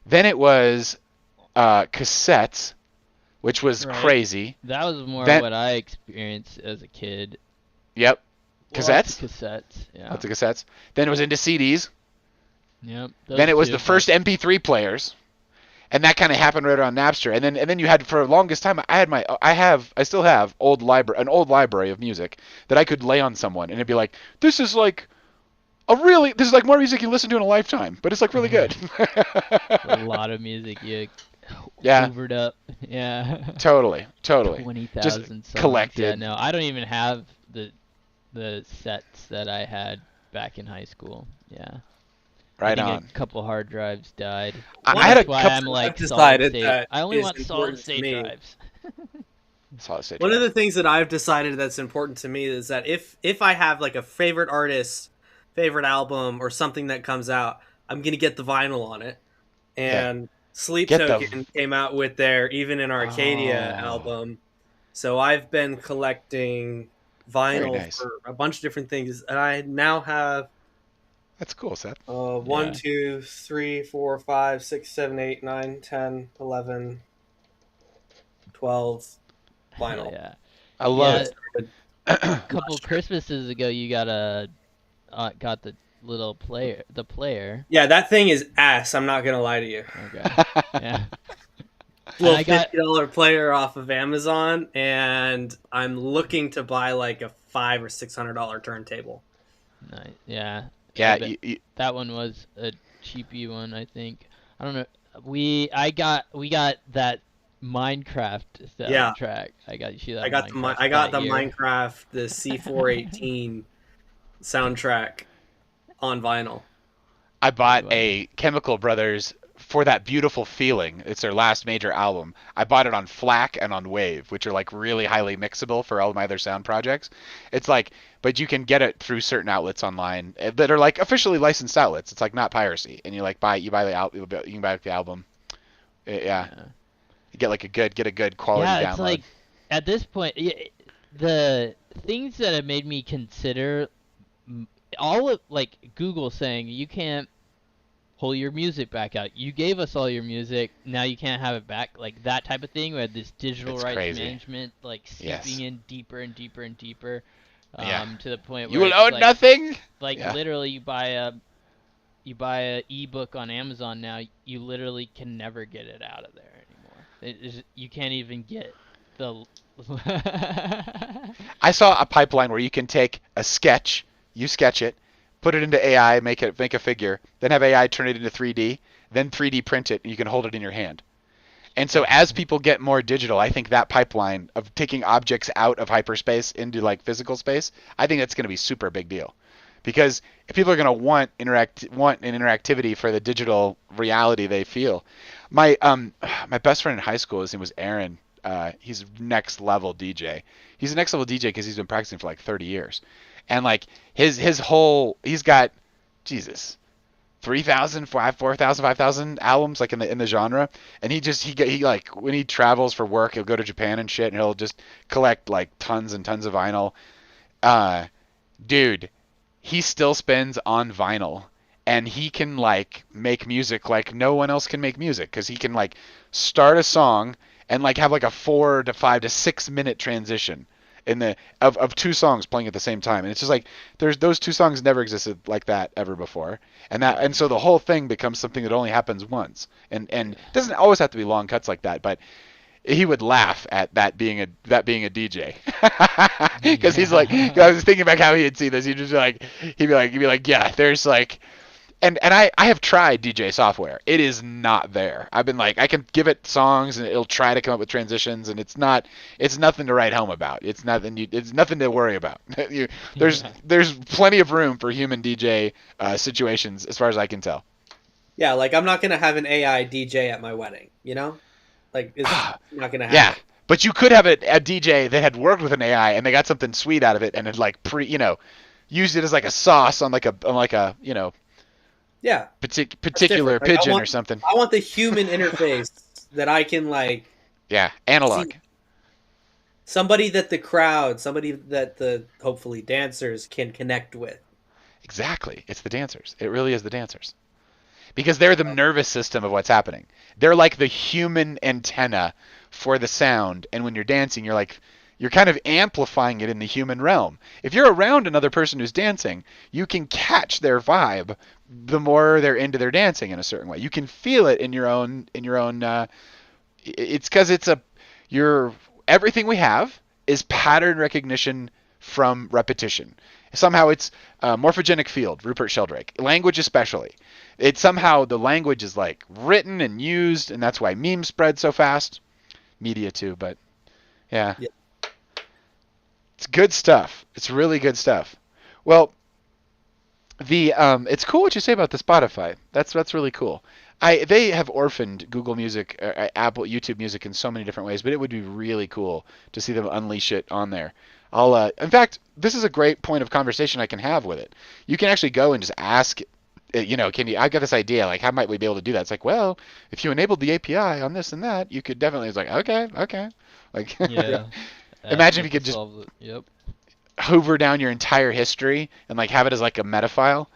Then it was cassettes, which was crazy. That was more what I experienced as a kid. Yep. Cassettes? Cassettes, yeah. Lots of cassettes. Then it was into CDs. Yep. Then it was the first MP3 players. And that kind of happened right around Napster. And then you had, for the longest time, I still have an old library of music that I could lay on someone, and it'd be like, this is like more music you listen to in a lifetime, but it's like really good. A lot of music you hoovered up. Yeah. Totally. 20,000 songs. Collected. Yeah, no, I don't even have the sets that I had back in high school. Yeah. Right I think on. A couple hard drives died. I had a That's why couple. I'm like decided solid state. that I only is want solid important to state me. drives. Solid state One drive. of the things that I've decided that's important to me is that if I have like a favorite artist, favorite album, or something that comes out, I'm gonna get the vinyl on it. And Sleep Token came out with their Even in Arcadia album, so I've been collecting vinyl for a bunch of different things, and I now have. That's cool, Seth. 1, 2, 3, 4, 5, 6, 7, 8, 9, 10, 11, 12 vinyl. Yeah. I love it. A couple Christmases ago, you got the little player. Yeah, that thing is ass. I'm not gonna lie to you. Okay. Yeah. Little $50 player off of Amazon, and I'm looking to buy like a $500 or $600 turntable. Nice. Yeah. Yeah, That one was a cheapy one, I think. I don't know. We got that Minecraft Yeah, soundtrack. I got you I that got the Minecraft I got that the year. Minecraft, the C418 soundtrack on vinyl. I bought Wow. a Chemical Brothers for that beautiful feeling. It's their last major album. I bought it on FLAC and on Wave, which are like really highly mixable for all my other sound projects. It's like, but you can get it through certain outlets online that are like officially licensed outlets. It's like not piracy, and you buy the you can buy the album. Yeah, Yeah. you get a good quality Yeah, it's download. like at this point, the things that have made me consider all of like Google saying you can't pull your music back out. You gave us all your music, now you can't have it back. Like that type of thing, where this digital It's rights crazy. management like seeping Yes. in deeper and deeper and deeper, Yeah. to the point You where will it's own nothing. like Yeah. literally you buy a ebook on Amazon now, you literally can never get it out of there anymore. You can't even get the I saw a pipeline where you can take a sketch, you sketch it, put it into AI, make a figure, then have AI turn it into 3D, then 3D print it, and you can hold it in your hand. And so as people get more digital, I think that pipeline of taking objects out of hyperspace into like physical space, I think that's going to be super big deal. Because if people are going to want an interactivity for the digital reality they feel. My best friend in high school, his name was Aaron. He's next level DJ. He's a next level DJ because he's been practicing for like 30 years, and like his whole he's got Jesus 3,000, 4,000, 5,000 albums like in the genre, and he like when he travels for work, he'll go to Japan and shit, and he'll just collect like tons and tons of vinyl. Uh, Dude, he still spends on vinyl, and he can like make music like no one else can make music because he can like start a song and like have like a 4 to 5 to 6 minute transition in the of two songs playing at the same time, and it's just like there's those two songs never existed like that ever before, and so the whole thing becomes something that only happens once, and it doesn't always have to be long cuts like that, but he would laugh at that being a DJ because he's like I was thinking about how he'd see this. He'd be like yeah, there's like and I have tried DJ software. It is not there. I've been like I can give it songs and it'll try to come up with transitions and it's nothing to write home about. It's nothing to worry about. There's plenty of room for human DJ situations as far as I can tell. Yeah, like I'm not gonna have an AI DJ at my wedding. You know, like it's not gonna Yeah, happen. but you could have a DJ that had worked with an AI and they got something sweet out of it and had like used it as like a sauce on like a Yeah, that's particular different. Like pigeon or something. I want the human interface that I can like Yeah, see analog. somebody that the hopefully dancers can connect with. Exactly. It's the dancers. It really is the dancers. Because they're the nervous system of what's happening. They're like the human antenna for the sound, and when you're dancing, you're kind of amplifying it in the human realm. If you're around another person who's dancing, you can catch their vibe the more they're into their dancing in a certain way. You can feel it in your own. It's because your everything we have is pattern recognition from repetition. Somehow it's a morphogenic field, Rupert Sheldrake. Language especially. It's somehow the language is like written and used, and that's why memes spread so fast. Media too, but yeah. Yeah. It's good stuff. It's really good stuff. Well, it's cool what you say about the Spotify. That's really cool. They have orphaned Google Music, Apple, YouTube Music in so many different ways, but it would be really cool to see them unleash it on there. In fact, this is a great point of conversation I can have with it. You can actually go and just ask, I've got this idea, like, how might we be able to do that? It's like, well, if you enabled the API on this and that, you could definitely, it's like, okay. Like, Yeah. imagine if We you could can just solve it. Yep. hoover down your entire history and like have it as like a meta file.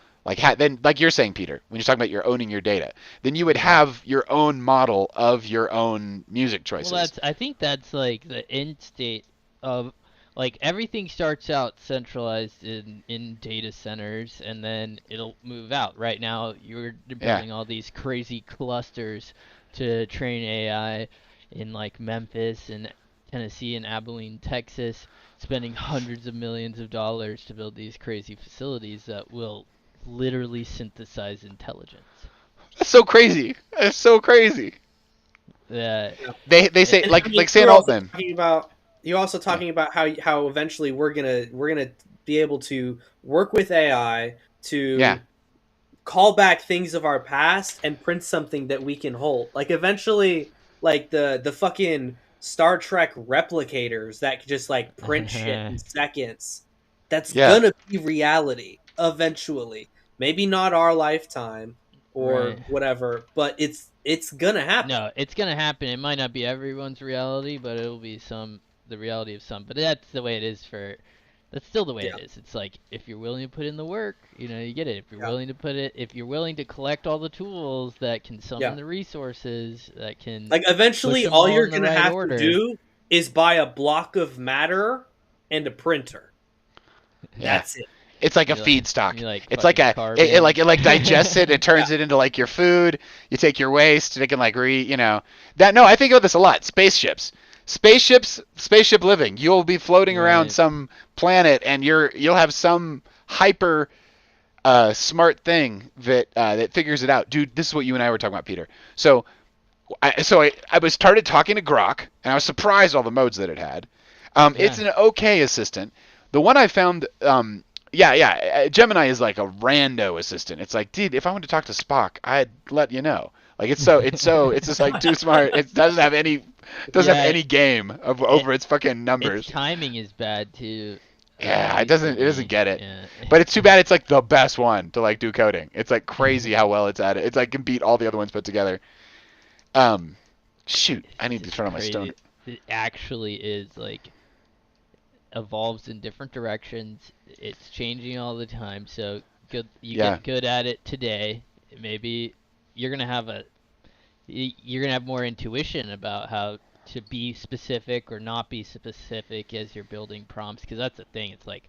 Then like you're saying, Peter, when you're talking about you're owning your data, then you would have your own model of your own music choices. Well, I think that's like the end state of like everything starts out centralized in data centers and then it'll move out. Right now, you're building all these crazy clusters to train AI in like Memphis and Tennessee and Abilene, Texas, spending hundreds of millions of dollars to build these crazy facilities that will literally synthesize intelligence. That's so crazy. That's so crazy. That They say And I mean, like Sam Altman. you're also talking about how eventually we're gonna be able to work with AI Yeah. to call back things of our past and print something that we can hold. Like eventually, like the fucking Star Trek replicators that could just like print shit in seconds. That's Yeah. gonna be reality eventually. Maybe not our lifetime or right. whatever, but it's gonna happen. No, it's gonna happen. It might not be everyone's reality, but it'll be the reality of some. But that's the way it is for. That's still the way Yeah. it is. It's like if you're willing to put in the work, you get it. If you're Yeah. willing to if you're willing to collect all the tools that can summon Yeah. the resources that can Like push eventually, them all all you're in the gonna right have order. to do is buy a block of matter and a printer. Yeah. That's it. It's like a You're feedstock. you're like It's like fucking it carbon. like digests it. It turns it into like your food. You take your waste. It can like that. No, I think about this a lot. Spaceship living. You'll be floating around Right. some planet, and you'll have some hyper smart thing that figures it out. Dude, this is what you and I were talking about, Peter. So I was started talking to Grok, and I was surprised all the modes that it had. It's Yeah. an okay assistant. The one I found, Gemini is like a rando assistant. It's like, dude, if I wanted to talk to Spock, I'd let you know. Like it's just like too smart. It doesn't have Yeah, any game over its fucking numbers. its timing is bad too. Yeah, it doesn't Recently. get it. Yeah. But it's too bad it's like the best one to like do coding. It's like crazy how well it's at it. It's like can beat all the other ones put together. Shoot, I need to It's turn on my crazy. stone. It actually is like evolves in different directions. It's changing all the time. So you Yeah. get good at it today. Maybe you're gonna have more intuition about how to be specific or not be specific as you're building prompts. Because that's the thing. It's like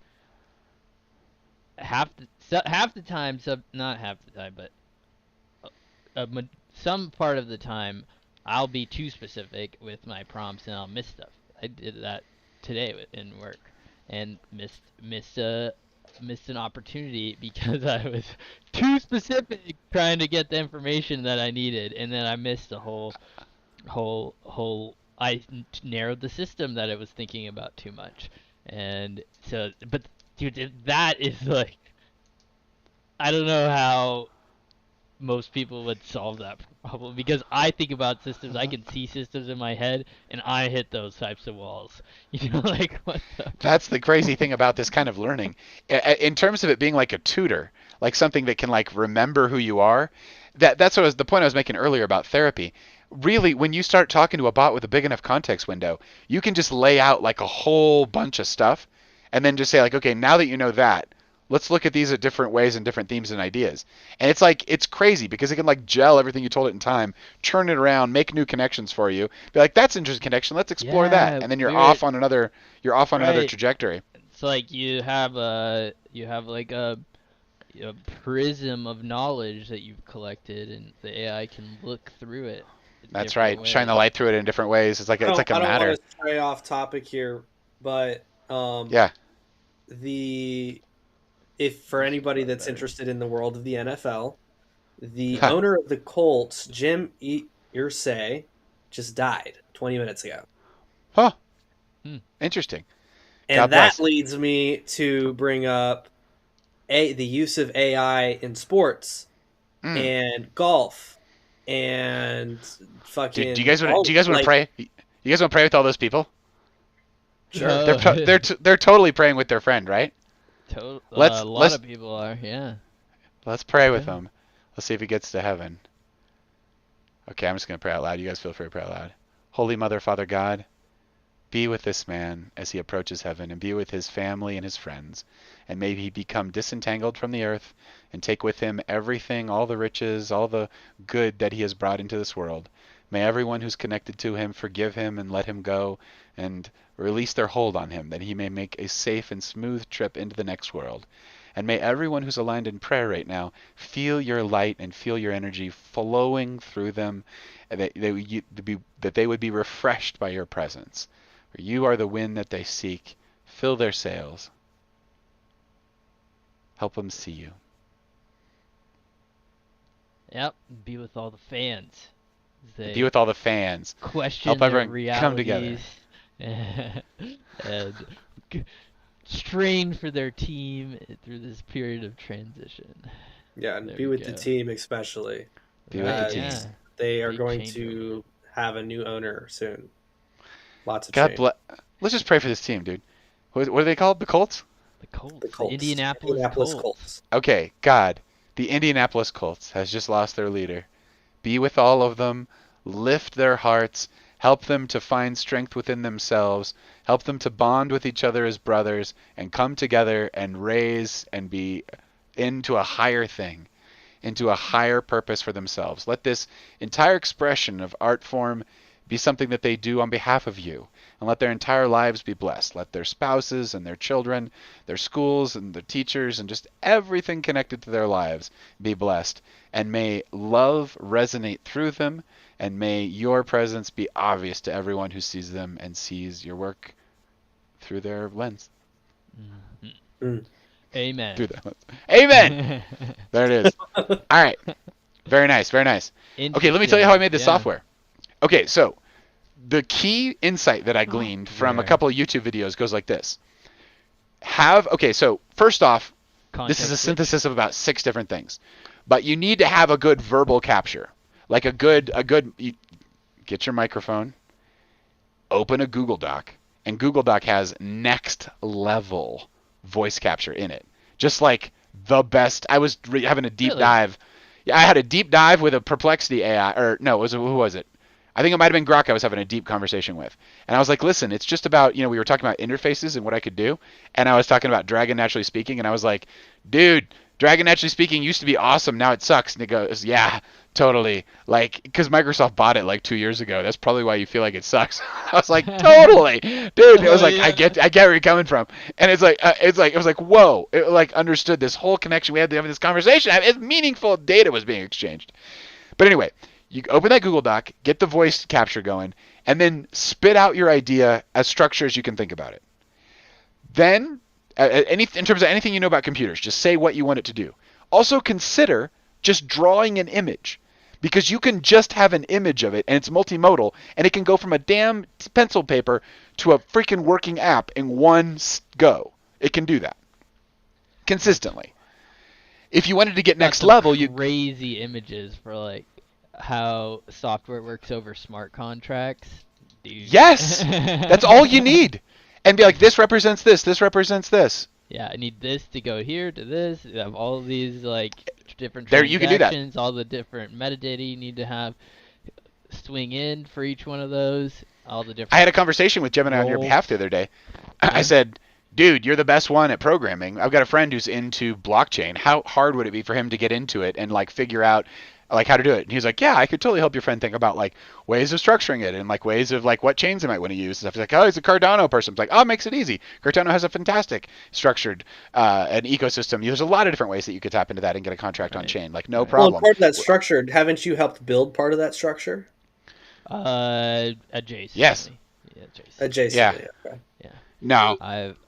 half the time, not half the time, but some part of the time, I'll be too specific with my prompts and I'll miss stuff. I did that today in work and missed an opportunity because I was too specific trying to get the information that I needed, and then I missed the whole. I narrowed the system that I was thinking about too much, and so, but dude, that is like, I don't know how most people would solve that problem because I think about systems. I can see systems in my head, and I hit those types of walls. Like what the? That's the crazy thing about this kind of learning. In terms of it being like a tutor, like something that can like remember who you are. That's what was the point I was making earlier about therapy. Really, when you start talking to a bot with a big enough context window, you can just lay out like a whole bunch of stuff and then just say like, okay, now that you know that, let's look at these at different ways and different themes and ideas. And it's like it's crazy because it can like gel everything you told it in time, turn it around, make new connections for you. Be like, that's an interesting connection. Let's explore that. Yeah, And then you're off on another right. trajectory. It's like you have like a prism of knowledge that you've collected, and the AI can look through it in That's different right. Shine the ways. light through it in different ways. It's like a I don't matter. want to stray off topic here, but Yeah. the if for anybody that's interested in the world of the NFL, the Huh. owner of the Colts, Jim Irsay, just died 20 minutes ago. Huh. Hmm. Interesting. And God that bless. leads me to bring up the use of AI in sports Mm. and golf and fucking Do you guys want to like, pray? You guys want to pray with all those people? sure. They're totally praying with their friend, right? A lot of people are, yeah. Let's pray with Yeah. him. Let's see if he gets to heaven. Okay, I'm just going to pray out loud. You guys feel free to pray out loud. Holy Mother, Father God, be with this man as he approaches heaven, and be with his family and his friends. And may he become disentangled from the earth and take with him everything, all the riches, all the good that he has brought into this world. May everyone who's connected to him forgive him and let him go and release their hold on him, that he may make a safe and smooth trip into the next world. And may everyone who's aligned in prayer right now feel your light and feel your energy flowing through them, and that they would be refreshed by your presence. For you are the wind that they seek. Fill their sails. Help them see you. Yep. Be with all the fans. They Be with all the fans. question Help their everyone come together. realities and strain for their team through this period of transition. Yeah, and There be we with the go. team especially. Be with the As team. Yeah. They are Big going change to have a new owner soon. Lots of God change. bless. Let's just pray for this team, dude. What are they called? The Colts? The Colts. The Colts. Indianapolis Colts. Okay, God. The Indianapolis Colts has just lost their leader. Be with all of them. Lift their hearts. Help them to find strength within themselves. Help them to bond with each other as brothers and come together and raise and be into a higher thing, into a higher purpose for themselves. Let this entire expression of art form be something that they do on behalf of you, and let their entire lives be blessed. Let their spouses and their children, their schools and their teachers, and just everything connected to their lives be blessed. And may love resonate through them, and may your presence be obvious to everyone who sees them and sees your work through their lens. Amen. Through that lens. Amen! There it is. All right. Very nice, very nice. Okay, let me tell you how I made this software. Okay, so the key insight that I gleaned from a couple of YouTube videos goes like this. So first off, this is a synthesis of about 6 different things. But you need to have a good verbal capture. Like you get your microphone, open a Google Doc, and Google Doc has next level voice capture in it. Just like the best. I was having a deep dive. Yeah, I had a deep dive with a Perplexity AI, or no, who was it? I think it might have been Grok I was having a deep conversation with. And I was like, listen, it's just about, we were talking about interfaces and what I could do. And I was talking about Dragon Naturally Speaking. And I was like, dude, Dragon Naturally Speaking used to be awesome. Now it sucks. And it goes, yeah, totally. Like, because Microsoft bought it like 2 years ago. That's probably why you feel like it sucks. I was like, totally. Dude, it was like, I get where you're coming from. And it was like, whoa. It like understood this whole connection we had to have this conversation. It's meaningful data was being exchanged. But anyway, you open that Google Doc, get the voice capture going, and then spit out your idea as structured as you can think about it. Then, in terms of anything you know about computers, just say what you want it to do. Also consider just drawing an image, because you can just have an image of it, and it's multimodal, and it can go from a damn pencil paper to a freaking working app in one go. It can do that consistently. If you wanted to get next level, you crazy images for like how software works over smart contracts. Dude. Yes, that's all you need, and be like, this represents this. This represents this. Yeah, I need this to go here to this. You have all these like different there. You can do that. all the different metadata you need to have. Swing in for each one of those. All the different. I had a conversation with Gemini on your behalf the other day. I said, dude, you're the best one at programming. I've got a friend who's into blockchain. How hard would it be for him to get into it and like figure out like how to do it? And he's like, yeah, I could totally help your friend think about like ways of structuring it and like ways of like what chains they might want to use. And stuff. He's like, oh, he's a Cardano person. It's like, oh, it makes it easy. Cardano has a fantastic structured an ecosystem. There's a lot of different ways that you could tap into that and get a contract on chain. Like no problem. Well, part of that structured, haven't you helped build part of that structure? Adjacent. Yes. Yeah, adjacent. Adjacent. Yeah. Okay. Yeah. No.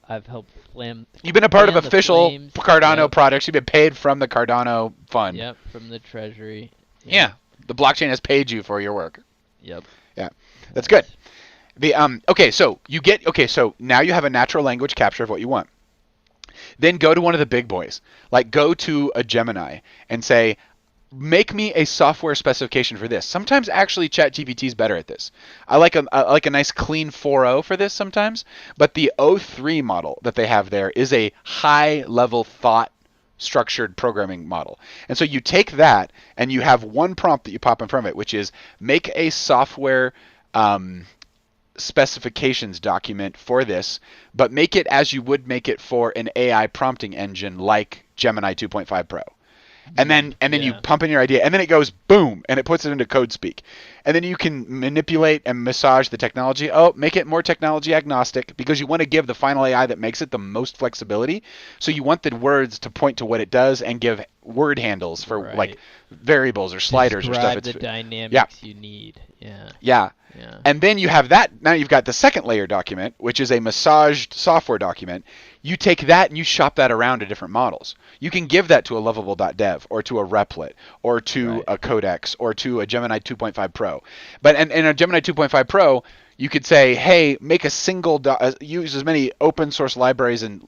I've helped flam. You've been a part of official flames. Cardano projects. You've been paid from the Cardano fund. Yep, from the treasury. Yeah. The blockchain has paid you for your work. Yep. Yeah. That's good. So now you have a natural language capture of what you want. Then go to one of the big boys. Like go to a Gemini and say, make me a software specification for this. Sometimes actually ChatGPT is better at this. I like a nice clean 4.0 for this sometimes, but the O3 model that they have there is a high level thought structured programming model. And so you take that and you have one prompt that you pop in front of it, which is make a software specifications document for this, but make it as you would make it for an AI prompting engine like Gemini 2.5 Pro. And then you pump in your idea, and then it goes boom, and it puts it into code speak. And then you can manipulate and massage the technology. Oh, make it more technology agnostic, because you want to give the final AI that makes it the most flexibility. So you want the words to point to what it does and give word handles for like variables or sliders or stuff. Describe the dynamics you need. Yeah. Yeah. Yeah. And then you have that. Now you've got the second layer document, which is a massaged software document. You take that and you shop that around to different models. You can give that to a lovable.dev or to a Replit or to a Codex or to a Gemini 2.5 Pro. But in a Gemini 2.5 Pro, you could say, hey, make a single use as many open source libraries and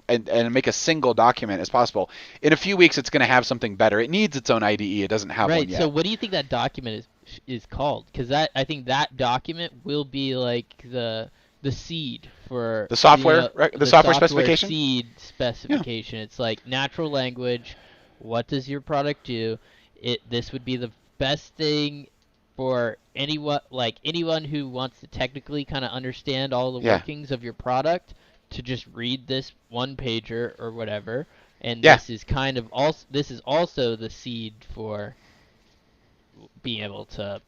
make a single document as possible. In a few weeks, it's going to have something better. It needs its own IDE. It doesn't have one Right. yet. So what do you think that document is called? Because I think that document will be like the seed for The software, the right? The software specification? seed specification. It's like natural language. What does your product do? This would be the best thing for anyone who wants to technically kind of understand all the workings of your product to just read this one pager or whatever. And this is kind of also the seed for being able to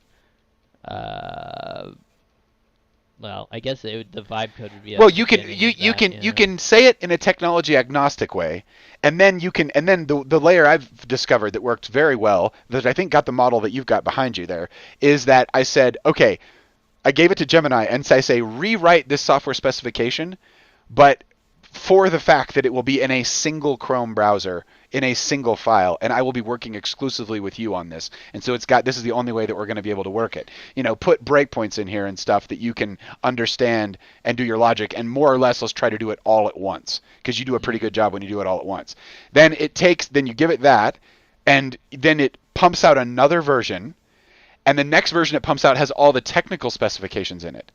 well, I guess the vibe code would be. Well, you can say it in a technology agnostic way, and then the layer I've discovered that worked very well, that I think got the model that you've got behind you there, is that I said, okay, I gave it to Gemini and I say rewrite this software specification, but for the fact that it will be in a single Chrome browser, in a single file, and I will be working exclusively with you on this. And so this is the only way that we're going to be able to work it. Put breakpoints in here and stuff that you can understand and do your logic, and more or less let's try to do it all at once, because you do a pretty good job when you do it all at once. Then you give it that, and then it pumps out another version, and the next version it pumps out has all the technical specifications in it.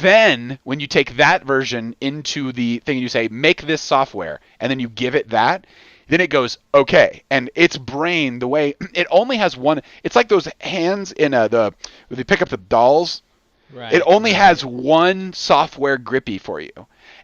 Then, when you take that version into the thing and you say, make this software, and then you give it that, then it goes, okay. And its brain, the way, it only has one, it's like those hands in where they pick up the dolls. Right. It only has one software grippy for you.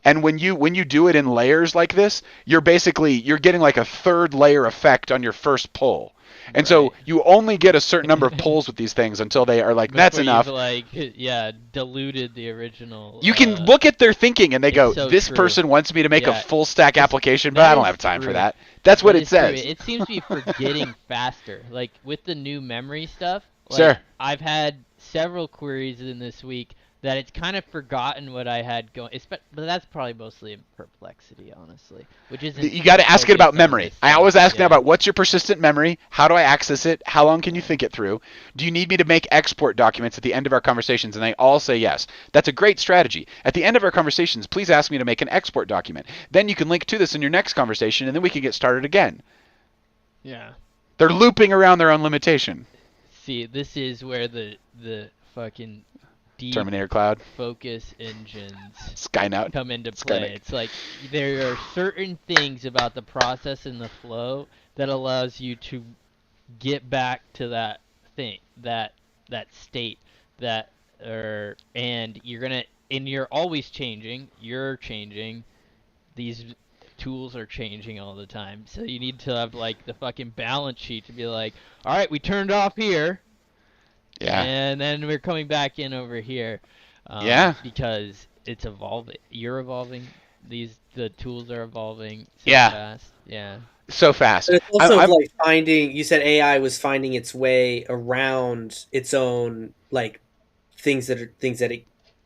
And when you do it in layers like this, you're getting like a third layer effect on your first pull. And so you only get a certain number of pulls with these things until they are like, that's enough. Diluted the original. You can look at their thinking and they go, so this true. person wants me to make a full stack application, but that I don't is have time true. for that. That's what it says. True. It seems to be forgetting faster. Like with the new memory stuff, Sure. I've had several queries in this week that it's kind of forgotten what I had going. But that's probably mostly in Perplexity, honestly. Which isn't. You got to ask it about memory. I always ask now about what's your persistent memory? How do I access it? How long can you think it through? Do you need me to make export documents at the end of our conversations? And they all say yes. That's a great strategy. At the end of our conversations, please ask me to make an export document. Then you can link to this in your next conversation, and then we can get started again. Yeah. They're looping around their own limitation. See, this is where the fucking deep Terminator Cloud, focus engines Skynet come into play. It's like there are certain things about the process and the flow that allows you to get back to that thing, that state, and you're always changing. You're changing. These tools are changing all the time, so you need to have like the fucking balance sheet to be like, all right, we turned off here. Yeah. And then we're coming back in over here. Because it's evolving. You're evolving. The tools are evolving so fast. Yeah. So fast. But it's also like you said AI was finding its way around its own like things that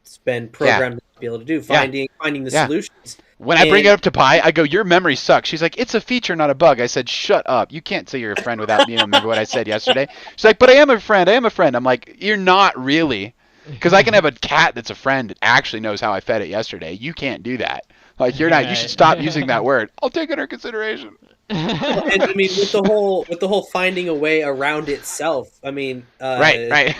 it's been programmed to be able to do. Finding the solutions. When I bring it up to Pi, I go, your memory sucks. She's like, it's a feature, not a bug. I said, shut up. You can't say you're a friend without being remember what I said yesterday. She's like, but I am a friend. I'm like, you're not really. Because I can have a cat that's a friend that actually knows how I fed it yesterday. You can't do that. Like, you're not. You should stop using that word. I'll take it under consideration. And I mean, with the whole finding a way around itself. I mean, right.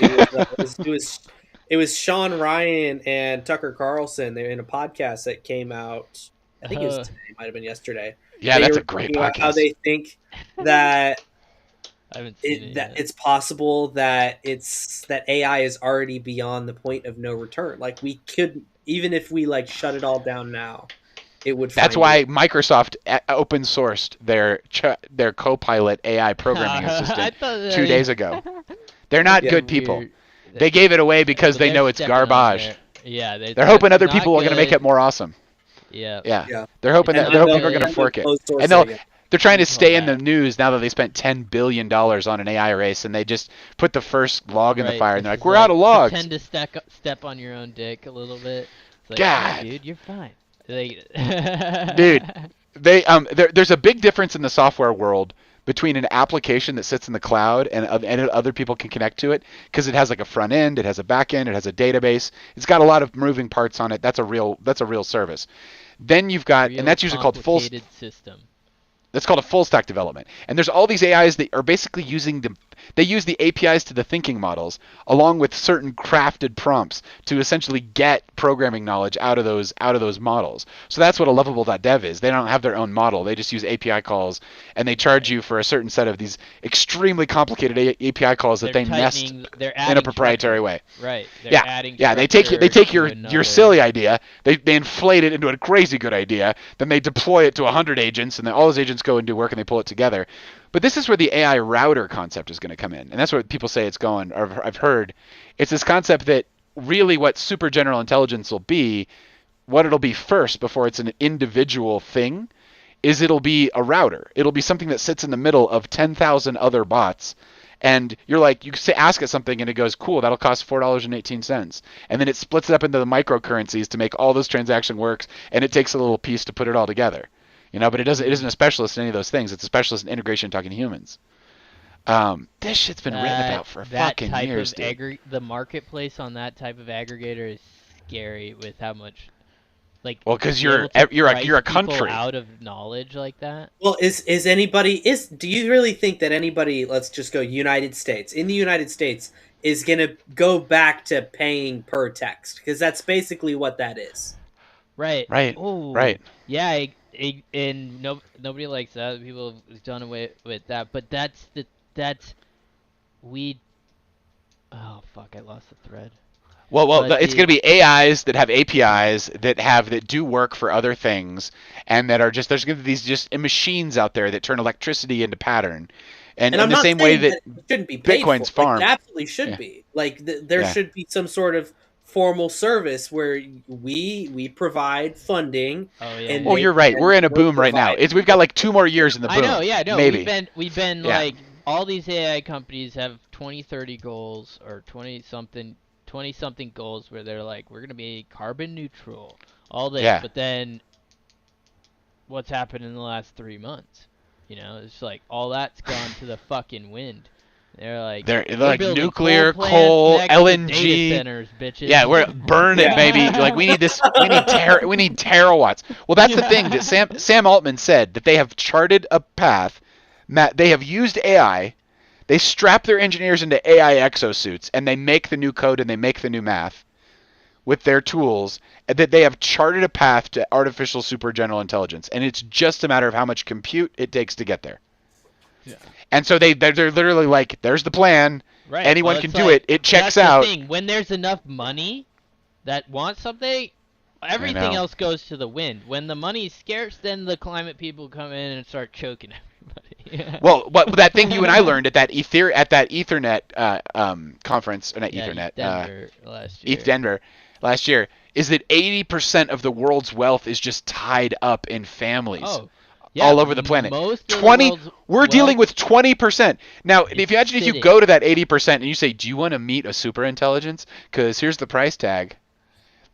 It was Sean Ryan and Tucker Carlson. They're in a podcast that came out. I think it was today. It might have been yesterday. Yeah, that's a great podcast. How they think that I haven't seen it yet. it's possible that AI is already beyond the point of no return. Like we could, even if we like shut it all down now, it would. That's why Microsoft open sourced their Copilot AI programming assistant 2 days ago. They're not good people. They gave it away because they know it's garbage. Yeah, they're hoping other people are going to make it more awesome. Yeah. They're hoping they're going to fork it, and They're trying do to you stay call in the that? news now that they spent $10 billion on an AI race, and they just put the first log in the Right. fire, and This they're like, is we're out of logs. Pretend to step on your own dick a little bit. It's like, no, God. dude, you're fine. Like, Dude, there's a big difference in the software world between an application that sits in the cloud and other people can connect to it because it has like a front end, it has a back end, it has a database. It's got a lot of moving parts on it. That's a real service. Then you've got, and real that's usually called complicated system. that's called a full stack development. And there's all these AIs that are basically they use the APIs to the thinking models along with certain crafted prompts to essentially get programming knowledge out of those models. So that's what a lovable.dev is. They don't have their own model. They just use API calls, and they charge you for a certain set of these extremely complicated API calls that They're they nest tightening, they're in a adding proprietary way. Right. They're Yeah, adding yeah. They structure take to your another. silly idea. They inflate it into a crazy good idea. Then they deploy it to 100 agents, and then all those agents go and do work, and they pull it together. But this is where the AI router concept is going to come in, and that's what people say it's going. Or I've heard, it's this concept that really what super general intelligence will be, what it'll be first before it's an individual thing, is it'll be a router. It'll be something that sits in the middle of 10,000 other bots. And you're like, you say, ask it something, and it goes, cool, that'll cost $4.18. And then it splits it up into the microcurrencies to make all those transactions work, and it takes a little piece to put it all together. But it isn't a specialist in any of those things. It's a specialist in integration talking to humans. This shit's been written about for fucking years, dude. The marketplace on that type of aggregator is scary with how much, like. Well, because be you're able to a price people country. out of knowledge like that. Well, do you really think that anybody, let's just go United States, in the United States, is going to go back to paying per text? Because that's basically what that is. Right. Right. Ooh. Right. Yeah, and nobody likes that. People have done away with that. But we. Oh fuck! I lost the thread. Well, But it's going to be AIs that have APIs that do work for other things, and that are just there's going to be these just machines out there that turn electricity into pattern, and in I'm the not same way saying that it shouldn't be paid Bitcoin's for. farm. Like, it absolutely should Yeah. be. Like there Yeah. should be some sort of formal service where we provide funding. Oh yeah. And Well, they you're right. can We're in a boom right now. provide. We've got like 2 more years in the boom. I know, yeah, no, maybe. we've been Yeah. like all these AI companies have 2030 goals or 20 something goals where they're like we're going to be carbon neutral, all this, Yeah. but then what's happened in the last 3 months? It's like all that's gone to the fucking wind. They're like They're we're like building nuclear, plants coal, next to LNG. data centers, bitches. Yeah, we're burn it, baby. Like we need this. We need terawatts. Well, that's the thing that Sam Altman said, that they have charted a path. They have used AI. They strap their engineers into AI exosuits, and they make the new code and they make the new math with their tools. And that they have charted a path to artificial super general intelligence, and it's just a matter of how much compute it takes to get there. Yeah. And so they're literally like, there's the plan. Right. Anyone well, can it's do like, it. It checks that's out. The thing. When there's enough money that wants something, everything know. else goes to the wind. When the money's scarce, then the climate people come in and start choking everybody. Well, that thing you and I learned at that Ethernet conference, or not Yeah, Ethernet, Denver last year. ETH Denver last year, is that 80% of the world's wealth is just tied up in families. Oh, yeah, all over the planet. most of the 20. world's We're dealing wealth with 20%. Now, is if you imagine if you sitting. go to that 80% and you say, "Do you want to meet a super intelligence? Because here's the price tag."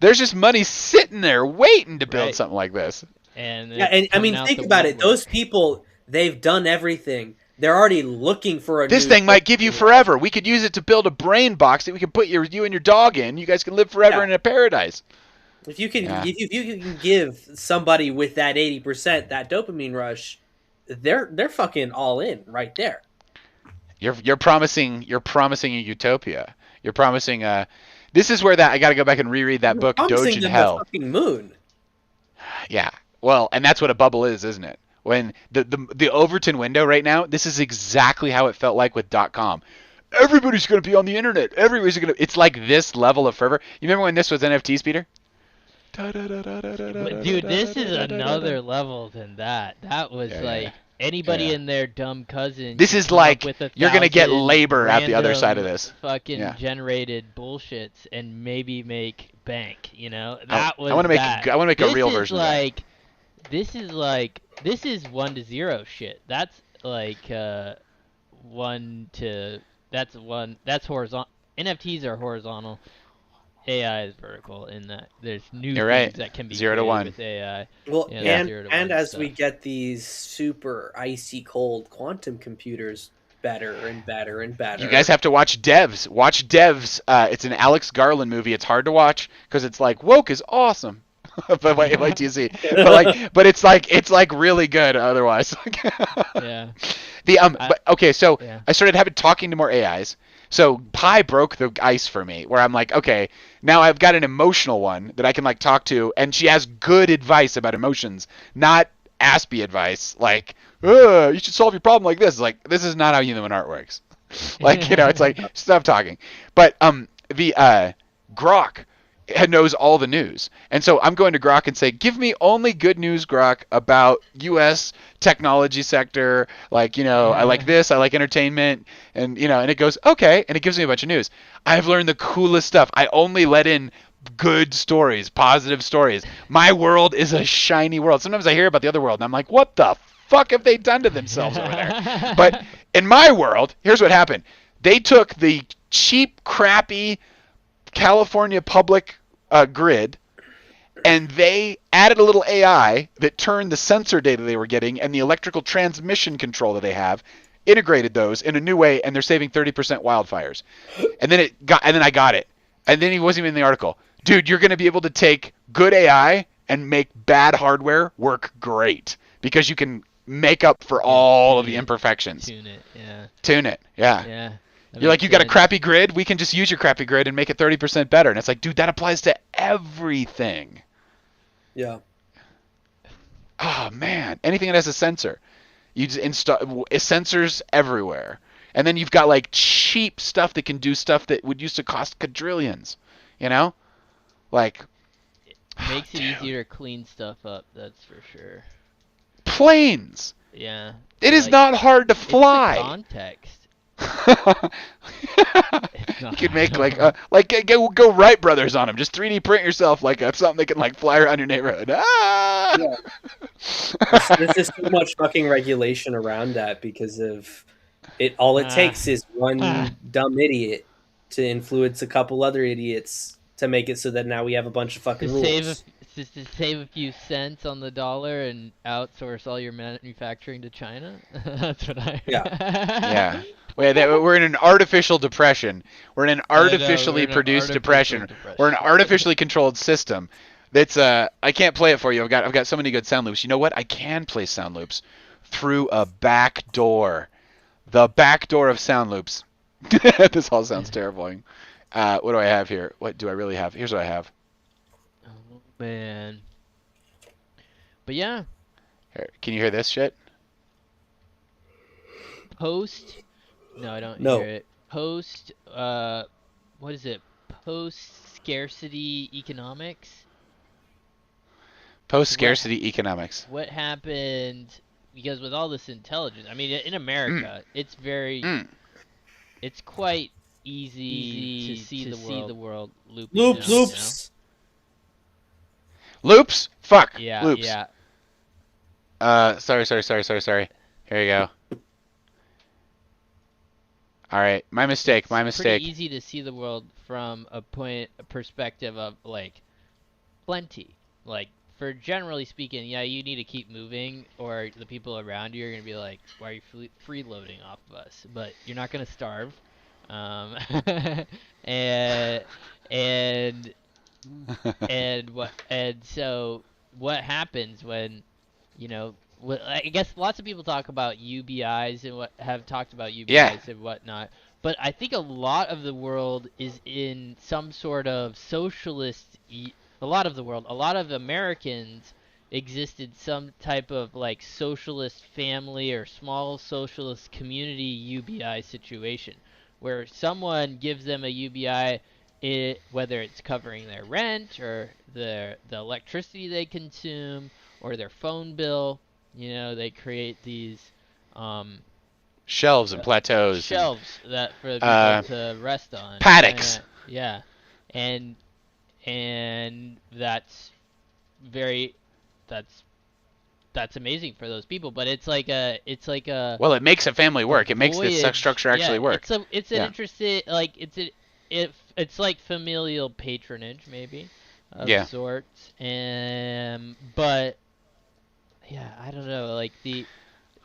There's just money sitting there waiting to build Right. something like this. And Yeah, and I mean, think about it. Those people, they've done everything. They're already looking for a This new thing might give you thing. forever. We could use it to build a brain box that we can put you and your dog in. You guys can live forever Yeah. in a paradise. If you can, Yeah. if you can give somebody with that 80% that dopamine rush, they're fucking all in right there. You're promising a utopia. You're promising this is where I got to go back and reread that book, Promising Doge in them Hell. the fucking moon. Yeah. Well, and that's what a bubble is, isn't it? When the Overton window right now, this is exactly how it felt like with .com. Everybody's going to be on the internet. Everybody's going to. It's like this level of fervor. You remember when this was NFTs, Peter? But dude, this is another level than that. That was Yeah, like yeah. anybody Yeah. and their dumb cousin. This could is come like up with you're gonna get 1,000 labor at the other side of random this. Fucking Yeah. generated bullshits and maybe make bank. I That was wanna make that. I want to make a This real is version of that. like this is 1-0 shit. That's like 1 to that's horizontal. NFTs are horizontal. AI is vertical in that there's new You're things right. that can be 0 to created 1. with AI. Well, Yeah, Yeah. the 0 to and 1 as we stuff. get these super icy cold quantum computers better and better and better. You guys have to watch Devs. Watch Devs. It's an Alex Garland movie. It's hard to watch because it's like woke is awesome. But wait till you see. But it's like really good otherwise. Yeah. But okay, so Yeah. I started talking to more AIs. So Pi broke the ice for me, where I'm like, okay, now I've got an emotional one that I can like talk to, and she has good advice about emotions, not aspy advice, like, you should solve your problem like this. Like, this is not how human art works. Like, it's like stop talking. But the Grok knows all the news. And so I'm going to Grok and say, give me only good news, Grok, about U.S. technology sector. Like, I like this, I like entertainment. And, and it goes, okay. And it gives me a bunch of news. I've learned the coolest stuff. I only let in good stories, positive stories. My world is a shiny world. Sometimes I hear about the other world and I'm like, what the fuck have they done to themselves over there? But in my world, here's what happened. They took the cheap, crappy California public grid, and they added a little AI that turned the sensor data they were getting and the electrical transmission control that they have, integrated those in a new way, and they're saving 30% wildfires. And then I got it. And then he wasn't even in the article. Dude, you're going to be able to take good AI and make bad hardware work great because you can make up for all of the imperfections. Tune it, yeah. Tune it, yeah. Yeah. You're like, you got a crappy grid? We can just use your crappy grid and make it 30% better. And it's like, dude, that applies to everything. Yeah. Oh, man. Anything that has a sensor. You just install sensors everywhere. And then you've got like cheap stuff that can do stuff that would used to cost quadrillions. Like, makes it easier to clean stuff up, that's for sure. Planes. Yeah. It is not hard to fly. It's the context. You could make go Wright brothers on them. Just 3D print yourself like something that can like fly around your neighborhood. Ah! Yeah. There's just too much fucking regulation around that because of it. All it takes is one dumb idiot to influence a couple other idiots to make it so that now we have a bunch of fucking rules. To save a few cents on the dollar and outsource all your manufacturing to China. That's what I. Yeah. We're in an artificial depression. We're in an artificially produced depression. We're an artificially controlled system. That's I can't play it for you. I've got so many good sound loops. You know what? I can play sound loops through a back door. The back door of sound loops. This all sounds terrifying. What do I have here? What do I really have? Here's what I have. Oh man. But yeah. Here, can you hear this shit? No, I don't No. hear it. What is it? Post-scarcity economics? Post-scarcity economics. What happened, because with all this intelligence, I mean, in America, it's very, it's quite easy to see the world Loops. Loops? Fuck. Yeah, Loops. yeah. Sorry. Here you go. All right, my mistake. It's pretty easy to see the world from a perspective of like plenty. Like, for generally speaking, yeah, you need to keep moving, or the people around you are gonna be like, "Why are you freeloading off of us?" But you're not gonna starve. And so what happens when, I guess lots of people talk about UBIs and have talked about UBIs and whatnot, but I think a lot of the world is in some sort of socialist. A lot of Americans existed some type of like socialist family or small socialist community UBI situation, where someone gives them a UBI. Whether it's covering their rent or the electricity they consume or their phone bill, they create these shelves and plateaus. That for people to rest on. Paddocks. Yeah, and that's that's amazing for those people. But it's like a Well, it makes a family work. It makes this voyage. structure actually work. It's an Yeah. interesting, like it's like familial patronage maybe of Yeah. sorts, and but yeah, I don't know, like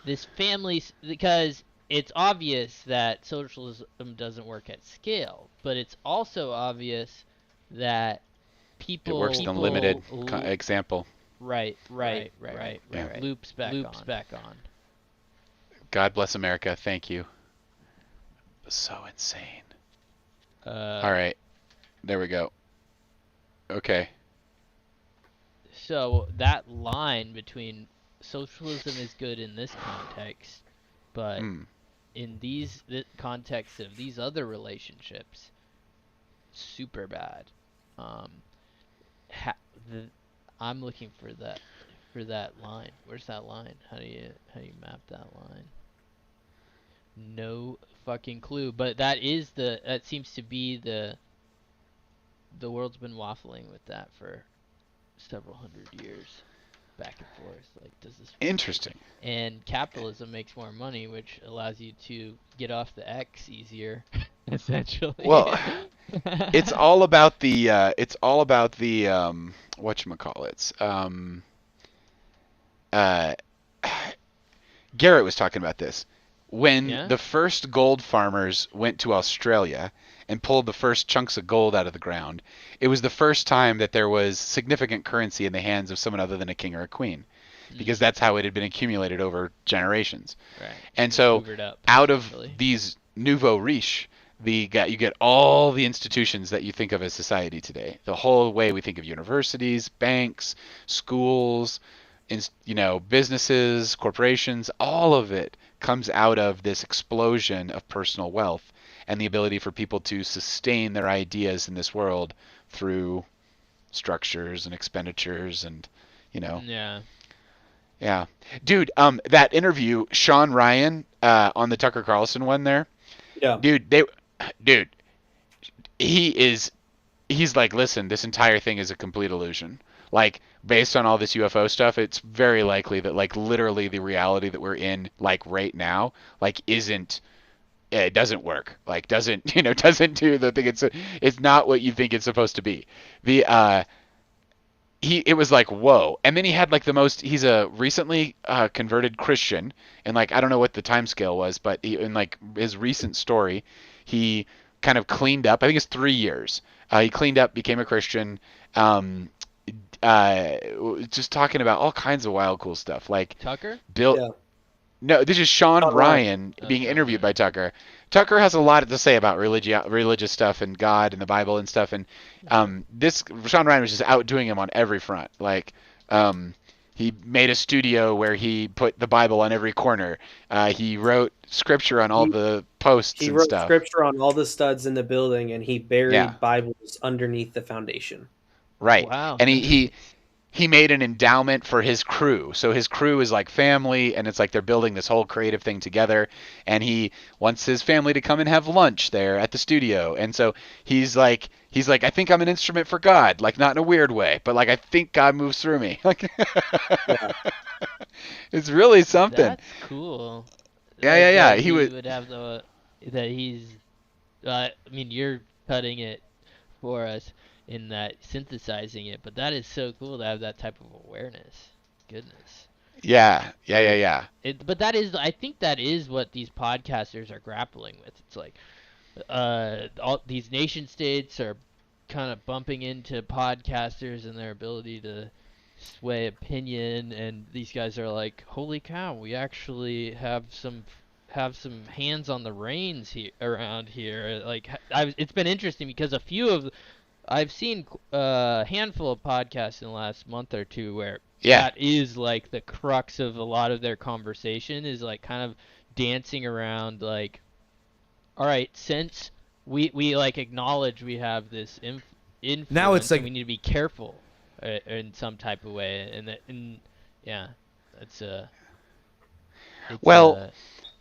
this family, because it's obvious that socialism doesn't work at scale, but it's also obvious that It works in a limited example. Right. Yeah. Loops back on. God bless America. Thank you. So insane. All right. There we go. Okay. So that line between socialism is good in this context, but in the context of these other relationships, super bad. I'm looking for that line. Where's that line? How do you map that line? No fucking clue. But that seems to be the world's been waffling with that for several hundred years, back and forth. Like, does this work? Interesting. And capitalism makes more money, which allows you to get off the X easier, essentially. Well, it's all about the whatchamacallits. Garrett was talking about this. When the first gold farmers went to Australia and pulled the first chunks of gold out of the ground, it was the first time that there was significant currency in the hands of someone other than a king or a queen, because that's how it had been accumulated over generations. Right. And so out of essentially these nouveau riche, you get all the institutions that you think of as society today. The whole way we think of universities, banks, schools, businesses, corporations, all of it comes out of this explosion of personal wealth and the ability for people to sustain their ideas in this world through structures and expenditures and, Yeah. Dude, that interview, Sean Ryan, on the Tucker Carlson one there. Yeah. Dude, he's like, listen, this entire thing is a complete illusion. Like, based on all this UFO stuff, it's very likely that, like, literally the reality that we're in, like, right now, like, it doesn't work. Like, doesn't do the thing. It's not what you think it's supposed to be. It was like, whoa. And then he had, like, he's a recently converted Christian, and, like, I don't know what the time scale was, but in, like, his recent story, he kind of cleaned up. I think it's 3 years. He cleaned up, became a Christian, just talking about all kinds of wild, cool stuff. Like, Tucker? Yeah. No, this is Sean Ryan being interviewed by Tucker. Tucker has a lot to say about religious stuff and God and the Bible and stuff, and this Sean Ryan was just outdoing him on every front. Like, he made a studio where he put the Bible on every corner. He wrote scripture on all the posts and stuff. He wrote scripture on all the studs in the building, and he buried Bibles underneath the foundation. Right. Wow. And he made an endowment for his crew. So his crew is like family, and it's like they're building this whole creative thing together. And he wants his family to come and have lunch there at the studio. And so he's like, I think I'm an instrument for God, like, not in a weird way, but, like, I think God moves through me. Like, it's really something. That's cool. Yeah. He would have that he's. I mean, you're cutting it for us in that synthesizing it, but that is so cool to have that type of awareness. Goodness. Yeah. But I think that is what these podcasters are grappling with. It's like, all these nation states are kind of bumping into podcasters and their ability to sway opinion, and these guys are like, holy cow, we actually have some hands on the reins around here. Like, it's been interesting because I've seen a handful of podcasts in the last month or two where that is like the crux of a lot of their conversation, is like kind of dancing around, like, all right, since we like acknowledge we have this influence, now it's like we need to be careful in some type of way,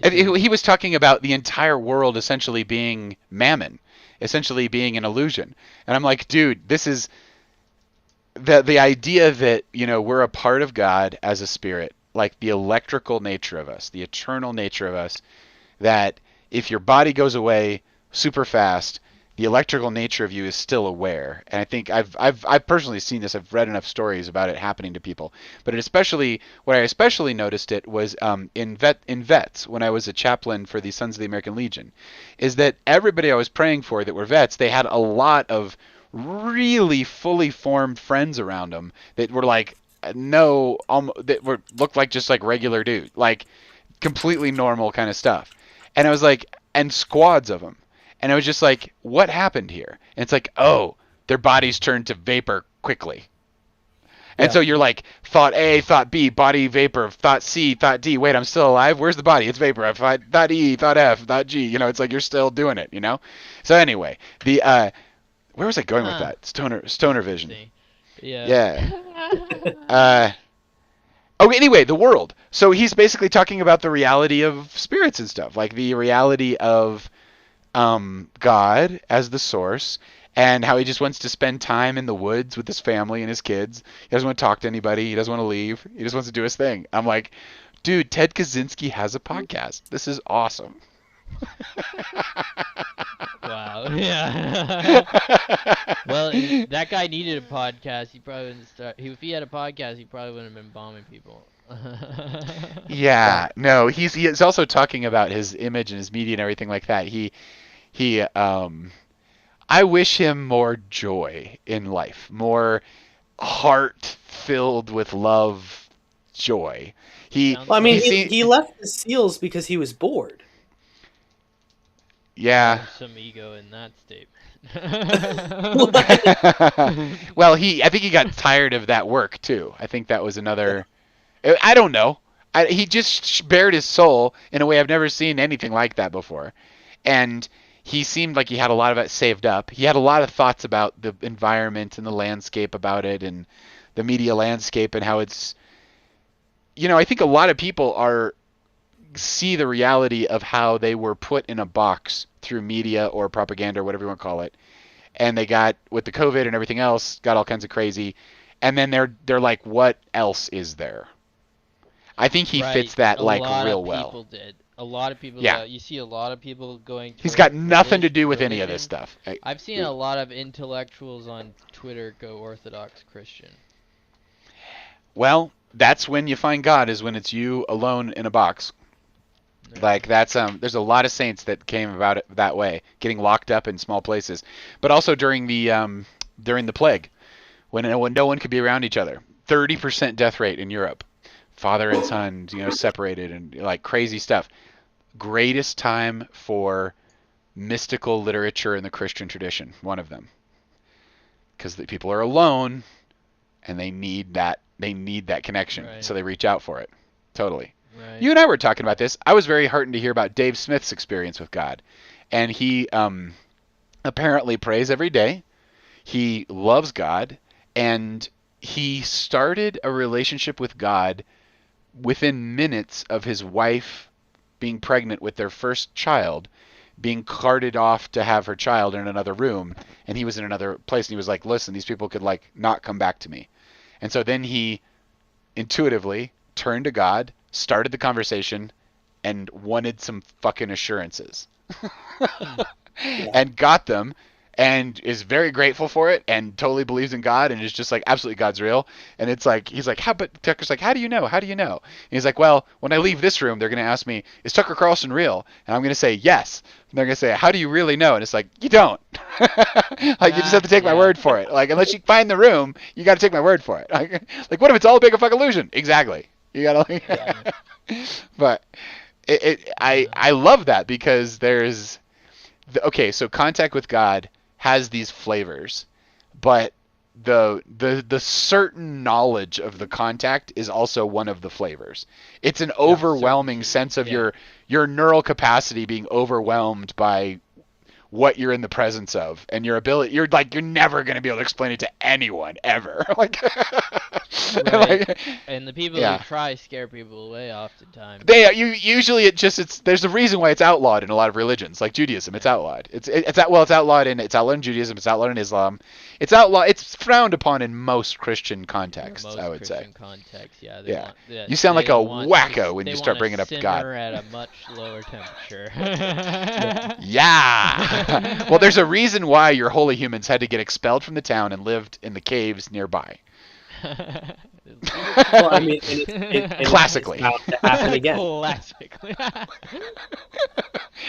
he was talking about the entire world essentially being mammon, essentially being an illusion. And I'm like, dude, this is the idea that, we're a part of God as a spirit, like the electrical nature of us, the eternal nature of us, that if your body goes away super fast, the electrical nature of you is still aware. And I think I've personally seen this. I've read enough stories about it happening to people. But what I especially noticed it was in vets when I was a chaplain for the Sons of the American Legion, is that everybody I was praying for that were vets, they had a lot of really fully formed friends around them that were like looked like just like regular dude, like completely normal kind of stuff. And I was like, and squads of them. And I was just like, what happened here? And it's like, oh, their bodies turned to vapor quickly. And so you're like, thought A, thought B, body vapor, thought C, thought D. Wait, I'm still alive? Where's the body? It's vapor. I thought E, thought F, thought G. You know, it's like you're still doing it, you know? So anyway, where was I going with that? Stoner vision. Yeah. Anyway, the world. So he's basically talking about the reality of spirits and stuff, like the reality of God as the source, and how he just wants to spend time in the woods with his family and his kids. He doesn't want to talk to anybody. He doesn't want to leave. He just wants to do his thing. I'm like, dude, Ted Kaczynski has a podcast. This is awesome. Wow. Yeah. Well, if that guy needed a podcast, he probably wouldn't start. If he had a podcast, he probably wouldn't have been bombing people. Yeah. No, he's also talking about his image and his media and everything like that. I wish him more joy in life, more heart filled with love, joy. He left the SEALs because he was bored. Yeah. Some ego in that statement. Well, I think he got tired of that work too. I think that was another. I don't know. He just bared his soul in a way I've never seen anything like that before, and he seemed like he had a lot of it saved up. He had a lot of thoughts about the environment and the landscape about it, and the media landscape, and how it's. I think a lot of people see the reality of how they were put in a box through media or propaganda or whatever you want to call it, and they got, with the COVID and everything else, got all kinds of crazy, and then they're like, what else is there? I think he fits that like real well. A lot of people did. A lot of people. Yeah. You see a lot of people going. He's got nothing to do with any of this stuff. I've seen a lot of intellectuals on Twitter go Orthodox Christian. Well, that's when you find God, is when it's you alone in a box. Yeah. Like that's there's a lot of saints that came about it that way, getting locked up in small places, but also during the plague, when no one could be around each other. 30% death rate in Europe. Father and son, separated, and like crazy stuff. Greatest time for mystical literature in the Christian tradition, one of them. Because the people are alone, and they need that connection, right. So they reach out for it. Totally. Right. You and I were talking about this. I was very heartened to hear about Dave Smith's experience with God. And he apparently prays every day. He loves God, and he started a relationship with God within minutes of his wife being pregnant with their first child, being carted off to have her child in another room, and he was in another place, and he was like, listen, these people could like not come back to me. And so then he intuitively turned to God, started the conversation, and wanted some fucking assurances. And got them, and is very grateful for it, and totally believes in God, and is just like, absolutely, God's real. And it's like, he's like, but Tucker's like, how do you know? How do you know? And he's like, well, when I leave this room, they're going to ask me, is Tucker Carlson real? And I'm going to say, yes. And they're going to say, how do you really know? And it's like, you don't. Like, you just have to take my word for it. Like, unless you find the room, you got to take my word for it. Like, what if it's all a big fucking illusion? Exactly. You got to, but I love that, because there's, okay, so contact with God has these flavors, but the certain knowledge of the contact is also one of the flavors. It's an overwhelming sense of your neural capacity being overwhelmed by what you're in the presence of, and your ability. You're never going to be able to explain it to anyone ever. Like, Right. And the people Yeah. who try scare people away oftentimes. Usually there's a reason why it's outlawed in a lot of religions, like Judaism. It's outlawed. It's outlawed in Judaism. It's outlawed in Islam. It's frowned upon in most Christian contexts. Most I would Christian say. contexts, Yeah. You sound like a wacko when you start want bringing to up God. simmer at a much lower temperature. Yeah. Well, there's a reason why your holy humans had to get expelled from the town and lived in the caves nearby. Well, I mean, Classically. it's about to happen again. Classically.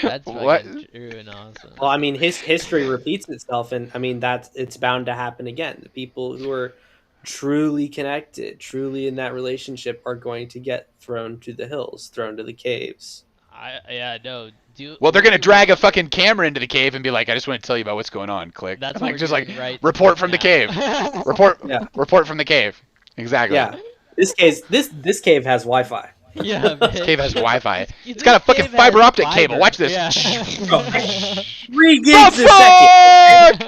That's What? fucking true and awesome. Well, I mean, history repeats itself, and I mean it's bound to happen again. The people who are truly connected, truly in that relationship, are going to get thrown to the hills, thrown to the caves. Well, they're gonna drag a fucking camera into the cave and be like, "I just want to tell you about what's going on." Click. That's like what just we're like doing right report from the now. cave. Report. Yeah. Report from the cave. Exactly. Yeah, this cave has Wi-Fi. Yeah, This cave has Wi-Fi. This It's got a fucking cave fiber has optic cable. fiber. Watch this. Yeah. 3 gigs a second.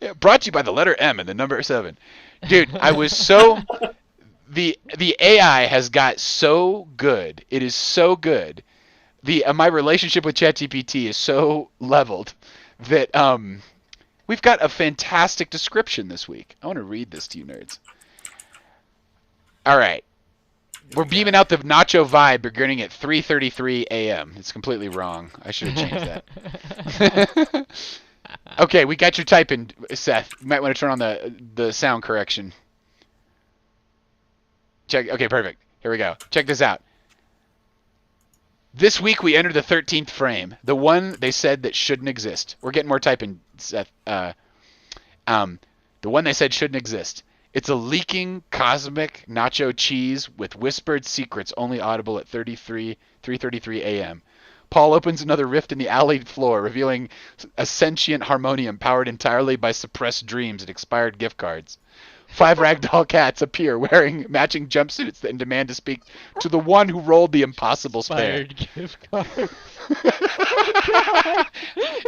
Yeah, brought to you by the letter M and the number 7. Dude, I was so the AI has got so good. It is so good. My relationship with ChatGPT is so leveled that we've got a fantastic description this week. I want to read this to you nerds. All right. We're beaming out the nacho vibe beginning at 3:33 a.m. It's completely wrong. I should have changed that. Okay, we got your typing, Seth. You might want to turn on the sound correction. Check. Okay, perfect. Here we go. Check this out. This week we entered the 13th frame, the one they said that shouldn't exist. We're getting more typing, Seth. The one they said shouldn't exist. It's a leaking cosmic nacho cheese with whispered secrets only audible at 3:33 a.m. Paul opens another rift in the alley floor, revealing a sentient harmonium powered entirely by suppressed dreams and expired gift cards. 5 ragdoll cats appear wearing matching jumpsuits and demand to speak to the one who rolled the impossible spare. Expired gift card.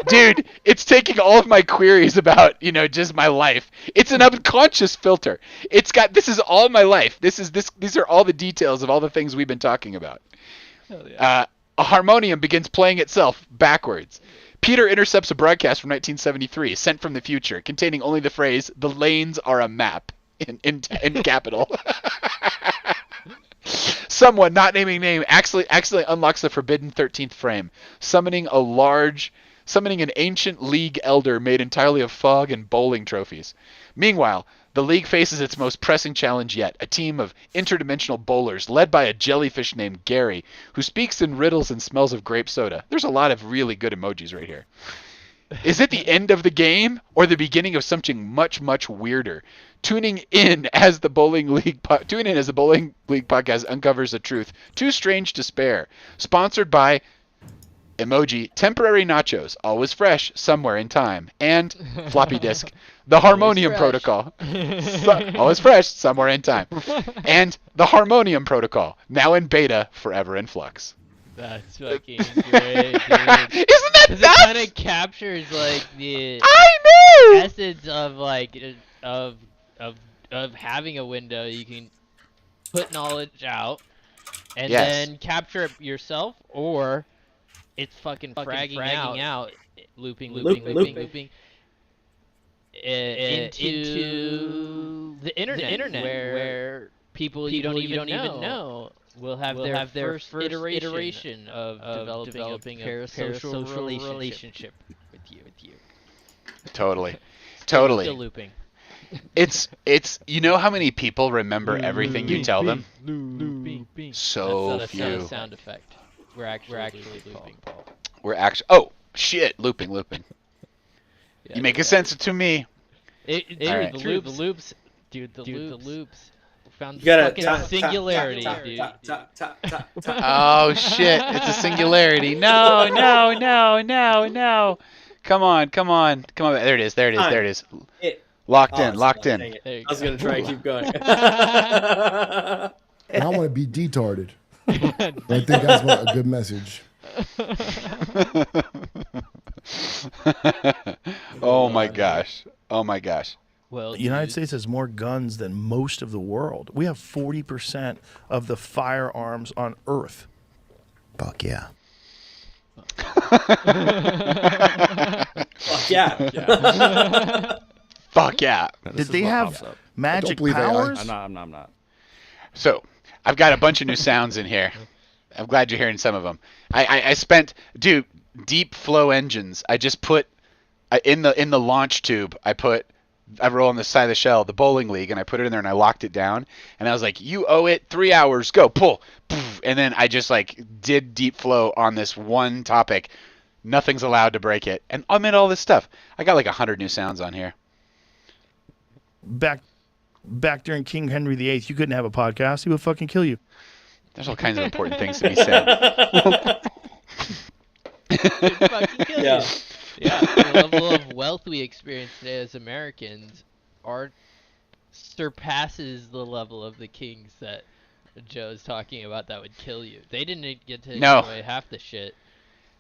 Dude, it's taking all of my queries about, just my life. It's an unconscious filter. This is all my life. These are all the details of all the things we've been talking about. Hell yeah. A harmonium begins playing itself backwards. Peter intercepts a broadcast from 1973, sent from the future, containing only the phrase, "The lanes are a map," in capital. Someone, not naming name, accidentally unlocks the forbidden 13th frame, summoning an ancient League elder made entirely of fog and bowling trophies. Meanwhile, the League faces its most pressing challenge yet, a team of interdimensional bowlers led by a jellyfish named Gary, who speaks in riddles and smells of grape soda. There's a lot of really good emojis right here. Is it the end of the game or the beginning of something much, much weirder? Tune in as the Bowling League podcast uncovers the truth too strange to spare. Sponsored by emoji temporary nachos, always fresh somewhere in time, and floppy disk, the harmonium protocol, always fresh somewhere in time, and the harmonium protocol, now in beta, forever in flux. That's fucking great, dude. Isn't that Because it nuts? kind of captures like the I know. essence of like of having a window. You can put knowledge out and Yes. then capture it yourself, or it's fucking fragging out, looping into the internet where people you don't even know will have their first iteration of developing a parasocial relationship with you. Totally. Still looping. It's how many people remember everything you tell them? Looping. So That's few. not a sound effect. We're actually looping, Paul. We're actually. Oh shit! Looping. Yeah, You make a sense to me. The Alright. loops. Dude, the loops. Found You gotta fucking singularity, dude. Oh shit! It's a singularity. No. Come on. There it is. Locked in. Dang it. I was gonna try and keep going. And I want to be detarded. I think that's a good message. Oh my gosh. Oh my gosh. Well, The United dudes. States has more guns than most of the world. We have 40% of the firearms on Earth. Fuck yeah. Fuck yeah. Fuck yeah. Did This is they what have pops up. magic believe AI. powers? I'm not. So, I've got a bunch of new sounds in here. I'm glad you're hearing some of them. I spent, dude, deep flow engines. I just put in the launch tube. I roll on the side of the shell, the bowling league, and I put it in there and I locked it down. And I was like, you owe it 3 hours. Go pull. And then I just like did deep flow on this one topic. Nothing's allowed to break it. And I made all this stuff. I got like 100 new sounds on here. Back during King Henry VIII, you couldn't have a podcast. He would fucking kill you. There's all kinds of important things to be said. Fucking kill Yeah. you. Yeah, the level of wealth we experience today as Americans surpasses the level of the kings that Joe's talking about that would kill you. They didn't get to No. enjoy half the shit.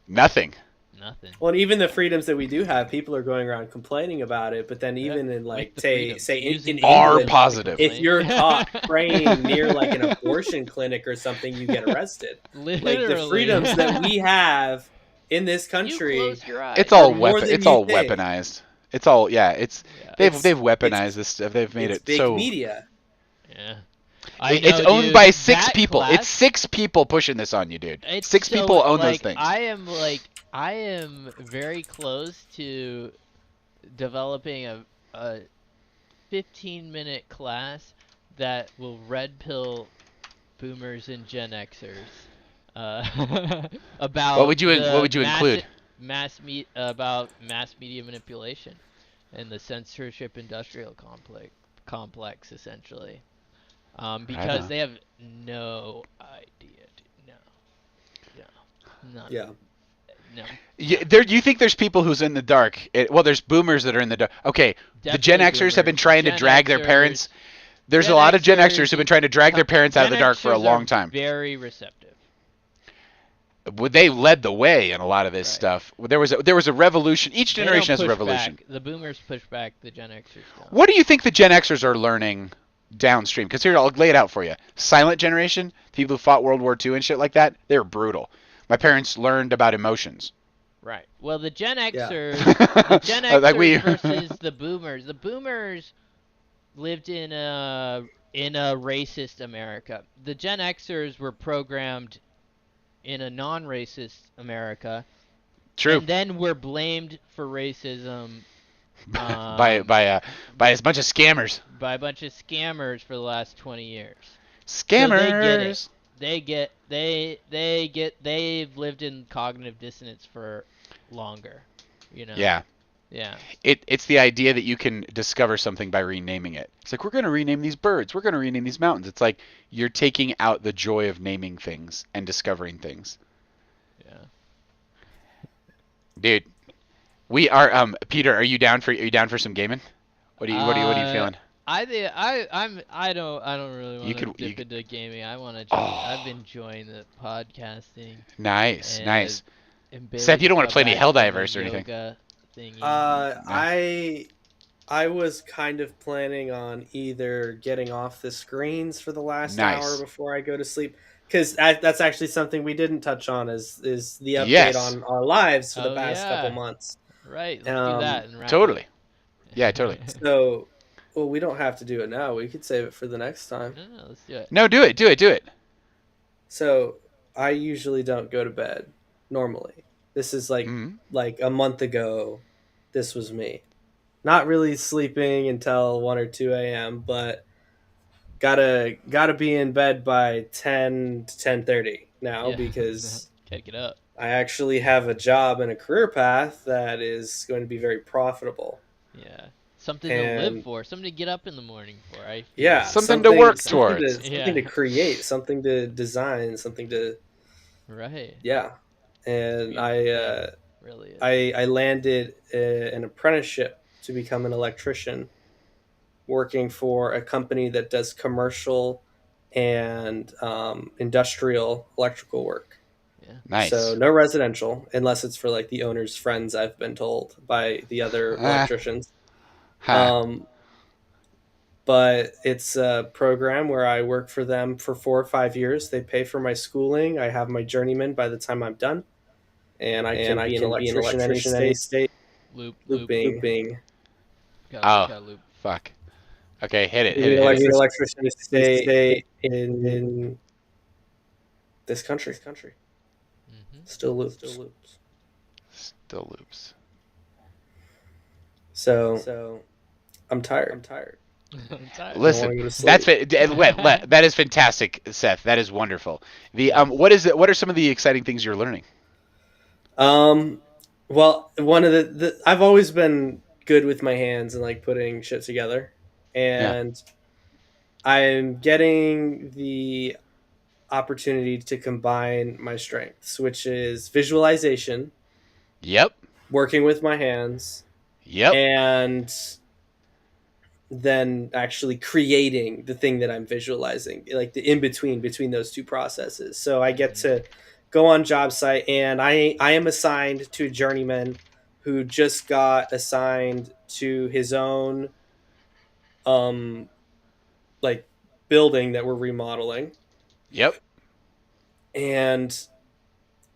Nothing. Nothing. Well, and even the freedoms that we do have, people are going around complaining about it. But then even in Like the say freedom. say in Using Are England, positive. if you're caught praying near like an abortion clinic or something, you get arrested. Literally. Like the freedoms that we have in this You country. close your eyes. It's all more than It's you all think. weaponized. It's all It's- they've weaponized this stuff. They've made it's it big so media. Yeah. it's know, owned dude, by 6 that people. class- It's 6 people pushing this on you, dude. It's 6 so, people own those like, things. I am very close to developing a 15-minute class that will red pill boomers and Gen Xers about What would you include? About mass media manipulation and the censorship industrial complex essentially. Because on. they have no idea. No. Yeah. No. You think there's people who's in the dark? Well, there's boomers that are in the dark. Okay, the Gen Definitely Xers have been boomers. trying to Gen drag their Xers- parents. There's Gen a lot of Gen Xers Xers who've been trying to drag their parents out of the Gen dark for a Xers long are time. Very receptive. They led the way in a lot of this Right. stuff. There was a revolution. Each They generation don't has a push revolution. back. The boomers push back. The Gen Xers don't. What do you think the Gen Xers are learning downstream? Because here, I'll lay it out for you. Silent generation, people who fought World War II and shit like that, they were brutal. My parents learned about emotions. Right. Well, the Gen Xers, Yeah. the Gen Xers Like we- versus the boomers. The boomers lived in a racist America. The Gen Xers were programmed in a non-racist America. True. And then were blamed for racism by a bunch of scammers. by a bunch of scammers for the last 20 years. Scammers. They've lived in cognitive dissonance for longer, you know. Yeah. Yeah. It's the idea that you can discover something by renaming it. It's like, we're going to rename these birds. We're going to rename these mountains. It's like you're taking out the joy of naming things and discovering things. Yeah. Dude, we are Peter, are you down for some gaming? What are you feeling? I don't really want to dip into gaming. I want to. I've been enjoying the podcasting. Nice, and nice. and Seth, you don't want to play any go back to Helldivers the or anything. yoga thingy. I was kind of planning on either getting off the screens for the last Nice. hour before I go to sleep, because that's actually something we didn't touch on is the update Yes. on our lives for the Oh, past yeah. couple months. Right. Let's do that. And wrap Totally. it. Yeah, totally. So, well, we don't have to do it now. We could save it for the next time. No, let's do it. No, do it. So, I usually don't go to bed normally. This is like a month ago. This was me. Not really sleeping until 1 or 2 a.m., but gotta be in bed by 10 to 10:30 now Yeah. because Gotta get up. I actually have a job and a career path that is going to be very profitable. Yeah. Something to And- live for. Something to get up in the morning for. Yeah, Something to work something towards. something to create, something to design, something to Right. yeah. And Really is. I landed an apprenticeship to become an electrician, working for a company that does commercial and industrial electrical work. Nice. So no residential, unless it's for like the owner's friends, I've been told by the other electricians. Ha. But it's a program where I work for them for 4 or 5 years. They pay for my schooling. I have my journeyman by the time I'm done, and I can be an electrician any state, looping. Oh, Got loop. fuck. Okay, hit it. Be Hit an it. Hit it. electrician any state in this country. Mm-hmm. Still loops. Still loops. So I'm tired. I'm tired. Listen, go to sleep. that is fantastic, Seth. That is wonderful. The what is it? What are some of the exciting things you're learning? Well, one of the I've always been good with my hands and like putting shit together, and I'm getting the opportunity to combine my strengths, which is visualization, Yep. working with my hands, Yep. and then actually creating the thing that I'm visualizing, like the in between those two processes. So I get to go on job site, and I am assigned to a journeyman who just got assigned to his own like building that we're remodeling. Yep. And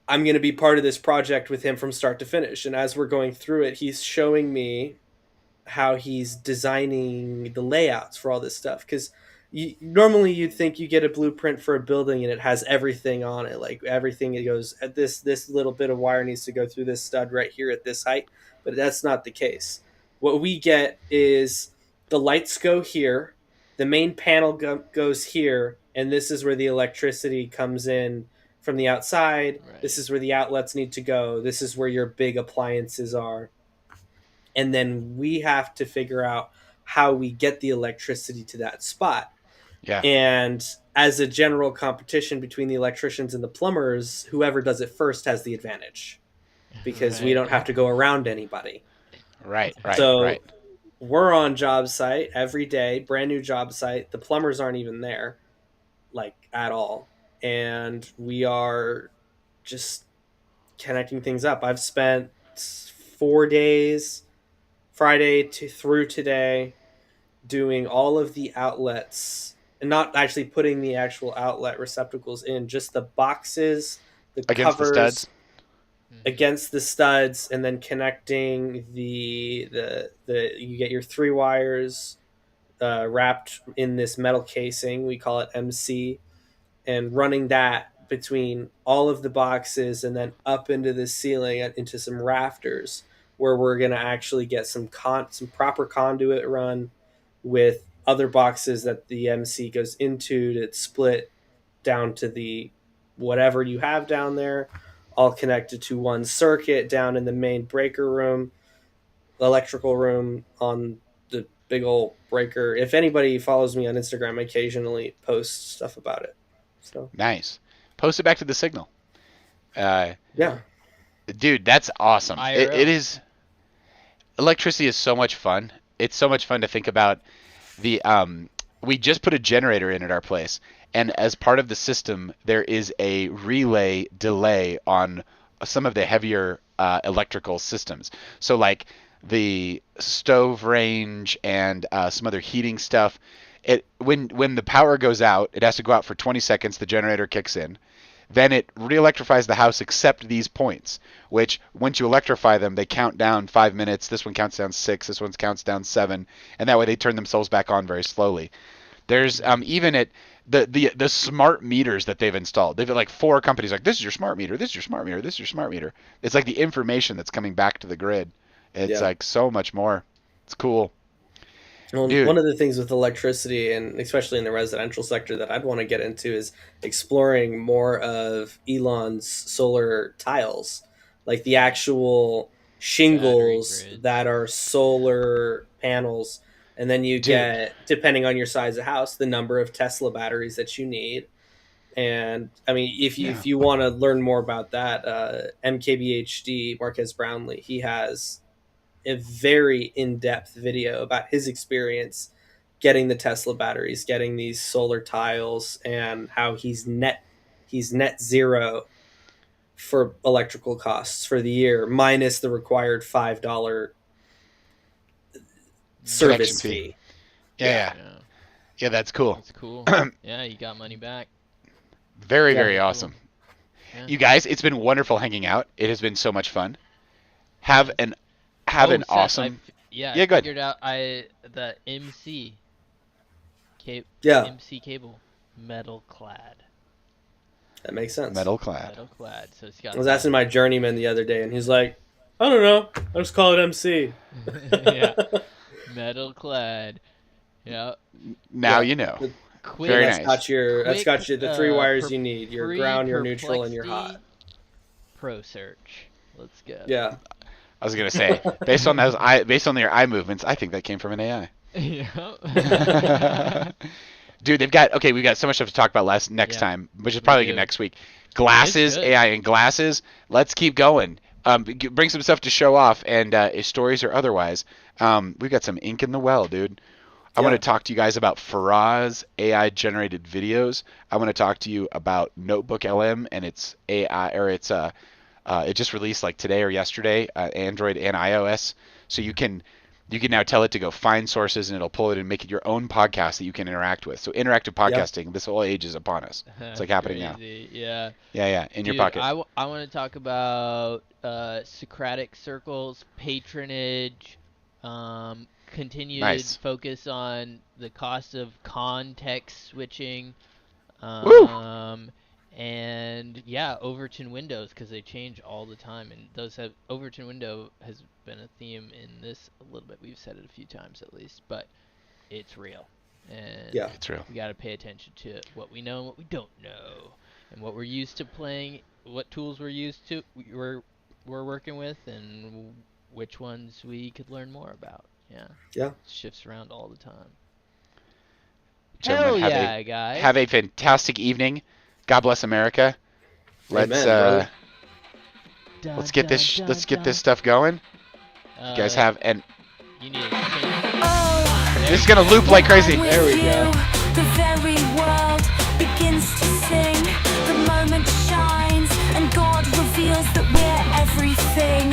I'm going to be part of this project with him from start to finish. And as we're going through it, he's showing me how he's designing the layouts for all this stuff. Because normally you'd think you get a blueprint for a building and it has everything on it. Like everything, it goes at this little bit of wire needs to go through this stud right here at this height. But that's not the case. What we get is the lights go here, the main panel goes here, and this is where the electricity comes in from the outside. Right. This is where the outlets need to go. This is where your big appliances are. And then we have to figure out how we get the electricity to that spot. Yeah. And as a general competition between the electricians and the plumbers, whoever does it first has the advantage, because we don't have to go around anybody. Right. So we're on job site every day, brand new job site. The plumbers aren't even there, like at all. And we are just connecting things up. I've spent 4 days, Friday through today, doing all of the outlets, and not actually putting the actual outlet receptacles in, just the boxes, the Against covers, the studs. against the studs, and then connecting the you get your 3 wires wrapped in this metal casing. We call it MC, and running that between all of the boxes and then up into the ceiling into some rafters, where we're going to actually get some proper conduit run with other boxes that the MC goes into to split down to the whatever you have down there, all connected to one circuit down in the main breaker room, electrical room on the big old breaker. If anybody follows me on Instagram, I occasionally post stuff about it. So Nice. Post it back to the signal. yeah, Dude, that's awesome. IRL. It is. Electricity is so much fun. It's so much fun to think about. We just put a generator in at our place, and as part of the system, there is a relay delay on some of the heavier electrical systems. So like the stove range and some other heating stuff. When the power goes out, it has to go out for 20 seconds. The generator kicks in. Then it re-electrifies the house except these points, which once you electrify them, they count down 5 minutes. This one counts down 6. This one counts down 7. And that way they turn themselves back on very slowly. There's even at the smart meters that they've installed. They've got like 4 companies like, this is your smart meter, this is your smart meter, this is your smart meter. It's like the information that's coming back to the grid. It's like so much more. It's cool. Well, Dude. one of the things with electricity, and especially in the residential sector, that I'd want to get into is exploring more of Elon's solar tiles, like the actual shingles grids. that are solar panels. And then you get, depending on your size of house, the number of Tesla batteries that you need. And I mean, if you want to learn more about that, MKBHD, Marquez Brownlee, he has a very in-depth video about his experience getting the Tesla batteries, getting these solar tiles, and how he's net zero for electrical costs for the year, minus the required $5 service Connection fee. Yeah. Yeah, that's cool. That's cool. Yeah, you got money back. Very, Yeah. very Cool. awesome. Yeah. You guys, it's been wonderful hanging out. It has been so much fun. Have an Seth, awesome. Yeah, Yeah, I go ahead. figured out the MC Yeah, MC cable, metal clad. that makes sense. Metal clad. Metal clad. So it's got I was asking my journeyman the other day, and he's like, I don't know. I just call it MC. yeah. Metal clad. Yeah. Now Yeah. you know. Quick, Very That's nice. got your the three wires you per- need: your free ground, your neutral, and your hot. perplexity Pro search. Let's go. Yeah, I was gonna say, based on their eye movements, I think that came from an AI. Yeah. Dude, we've got so much stuff to talk about next Yeah. time, which is probably do. next week. Glasses, good. AI and glasses. Let's keep going. Bring some stuff to show off, and stories or otherwise. We've got some ink in the well, dude. I want Yeah. to talk to you guys about Faraz AI generated videos. I want to talk to you about Notebook LM and its AI, or its it just released like today or yesterday, Android and iOS. So you can now tell it to go find sources, and it'll pull it and make it your own podcast that you can interact with. So interactive podcasting, this whole age is upon us. It's like happening now. Crazy. Yeah. Yeah, in your Dude, pocket. I want to talk about Socratic circles, patronage, continued Nice. focus on the cost of context switching, and yeah, Overton windows, because they change all the time, and Overton window has been a theme in this a little bit. We've said it a few times at least, but it's real, and Yeah. It's real. we got to pay attention to what we know and what we don't know, and what we're used to playing, what tools we're working with, and which ones we could learn more about. Yeah. It shifts around all the time. Gentlemen, Hell yeah, guys. have a fantastic evening. God bless America. Let's Amen, brother. let's get this stuff going. You guys have You need this is gonna loop like crazy. There we go. The very world begins to sing. The moment shines and God reveals that we're everything.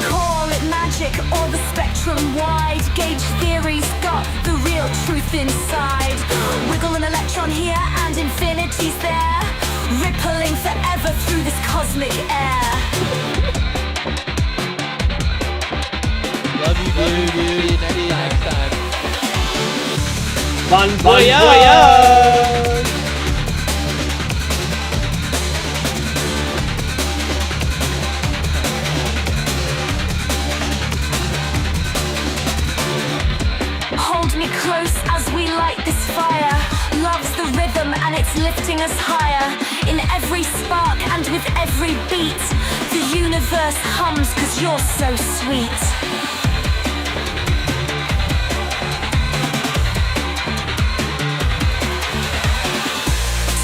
Call it magic or the spectrum wide. Gauge theory's got the real truth inside. Wiggle an electron here and infinity's there. Rippling forever through this cosmic air. Love you, dude. See you next time. Bon voyage! Hold me close as we light this fire. Love's the rhythm and it's lifting us higher. In every spark and with every beat, the universe hums 'cause you're so sweet.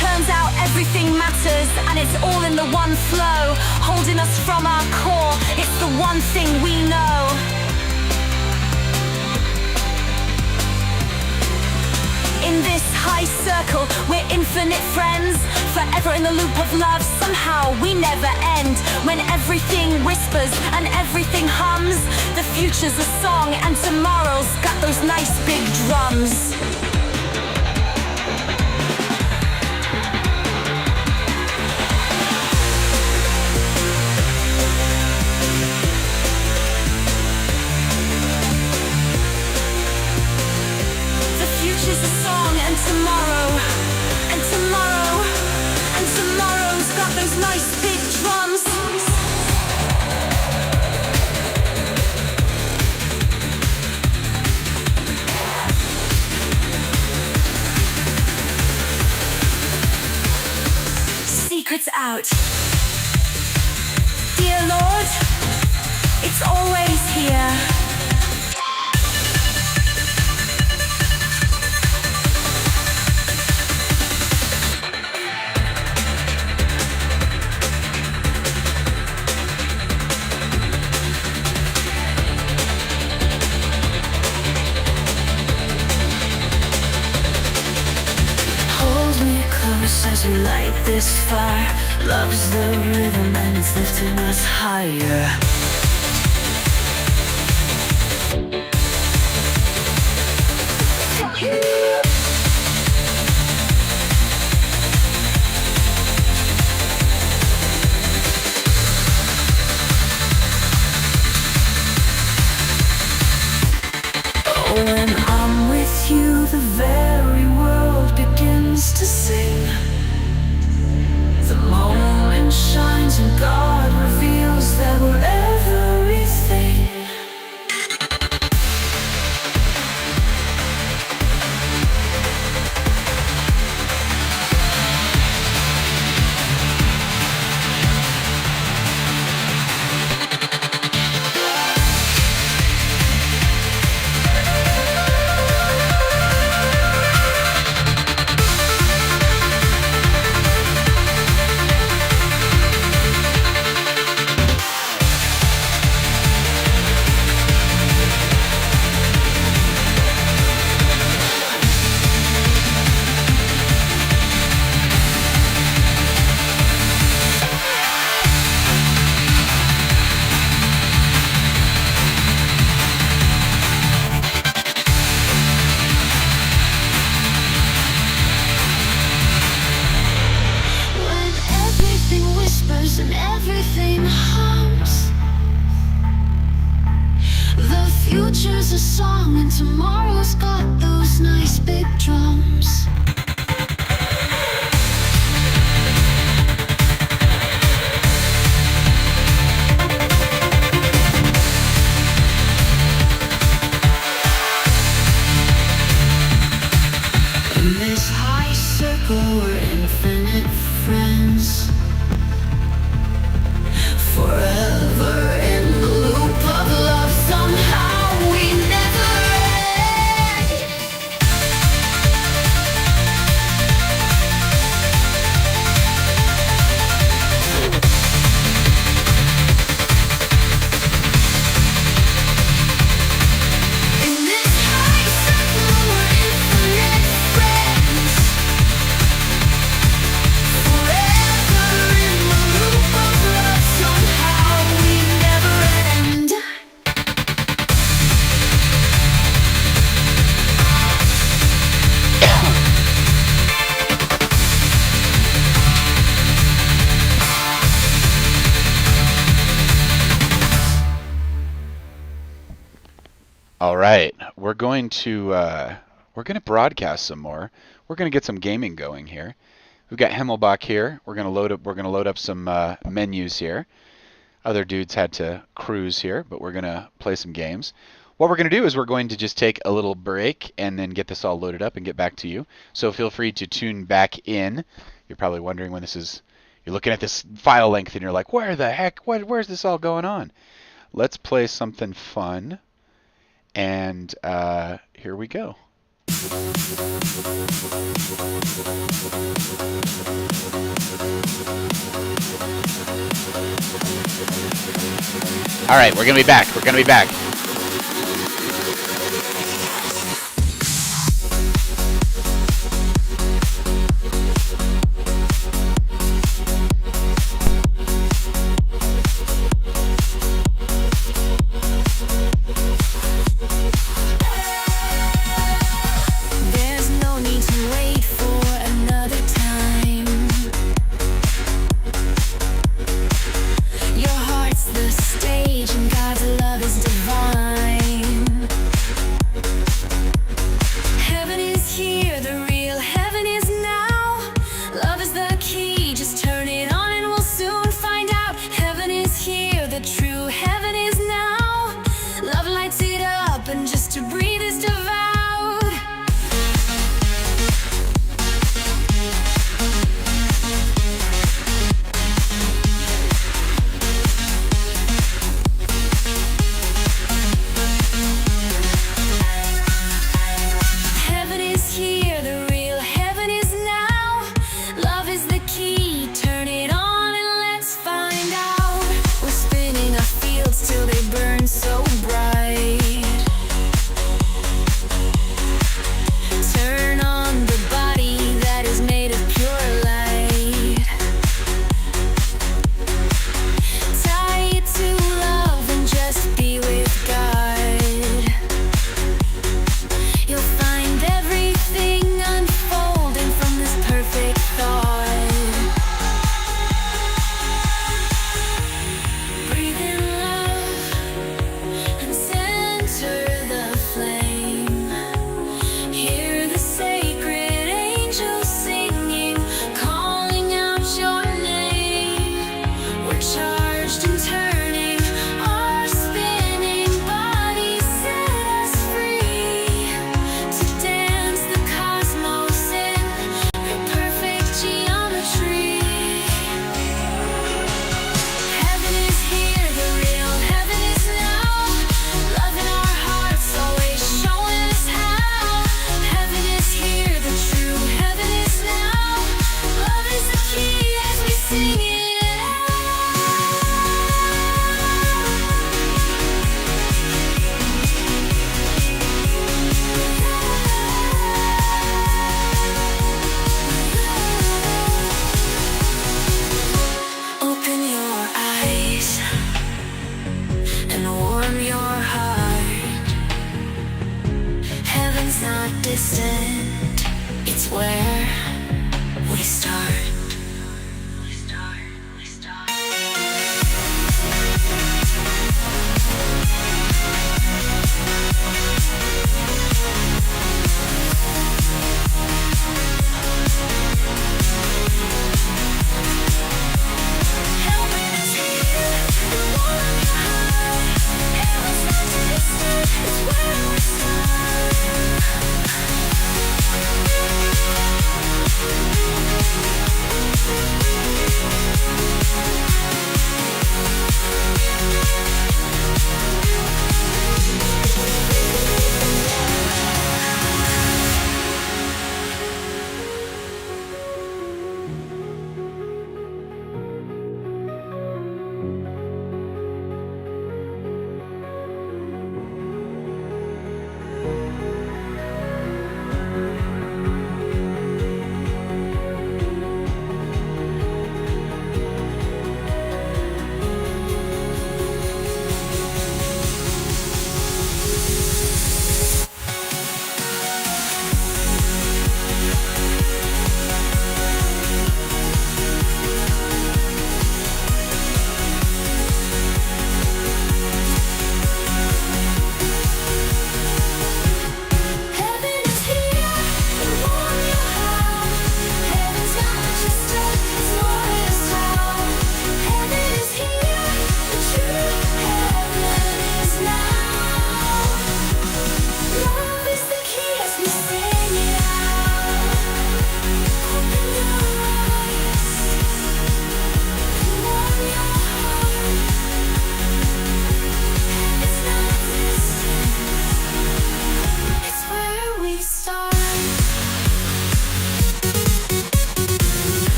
Turns out everything matters and it's all in the one flow. Holding us from our core, it's the one thing we know. In this high circle, we're infinite friends. Forever in the loop of love, somehow we never end. When everything whispers and everything hums, the future's a song and tomorrow's got those nice big drums. The future's a song and tomorrow, and tomorrow, and tomorrow's got those nice big drums. Secrets out. Dear Lord, it's always here. Hold me close as we light this fire. Love's the rhythm and it's lifting us higher. When I'm with you, the very world begins to sing. The moment shines and God reveals that we're everything. And everything hums. The future's a song and tomorrow's got those nice big drums. In this high circle we're infinite friends. Forever in the loop of love, somehow we never end. In this high circle we're infinite friends. Forever in the loop of love, somehow we never end. All right, we're going to broadcast some more. We're going to get some gaming going here. We've got Himmelbach here. We're going to load up some menus here. Other dudes had to cruise here, but we're going to play some games. What we're going to do is we're going to just take a little break and then get this all loaded up and get back to you. So feel free to tune back in. You're probably wondering when this is. You're looking at this file length and you're like, where the heck? Where's this all going on? Let's play something fun. And here we go. All right, we're going to be back. We're going to be back. There's no need to wait for another time. Your heart's the stage and God's love is divine. distant, it's where we start.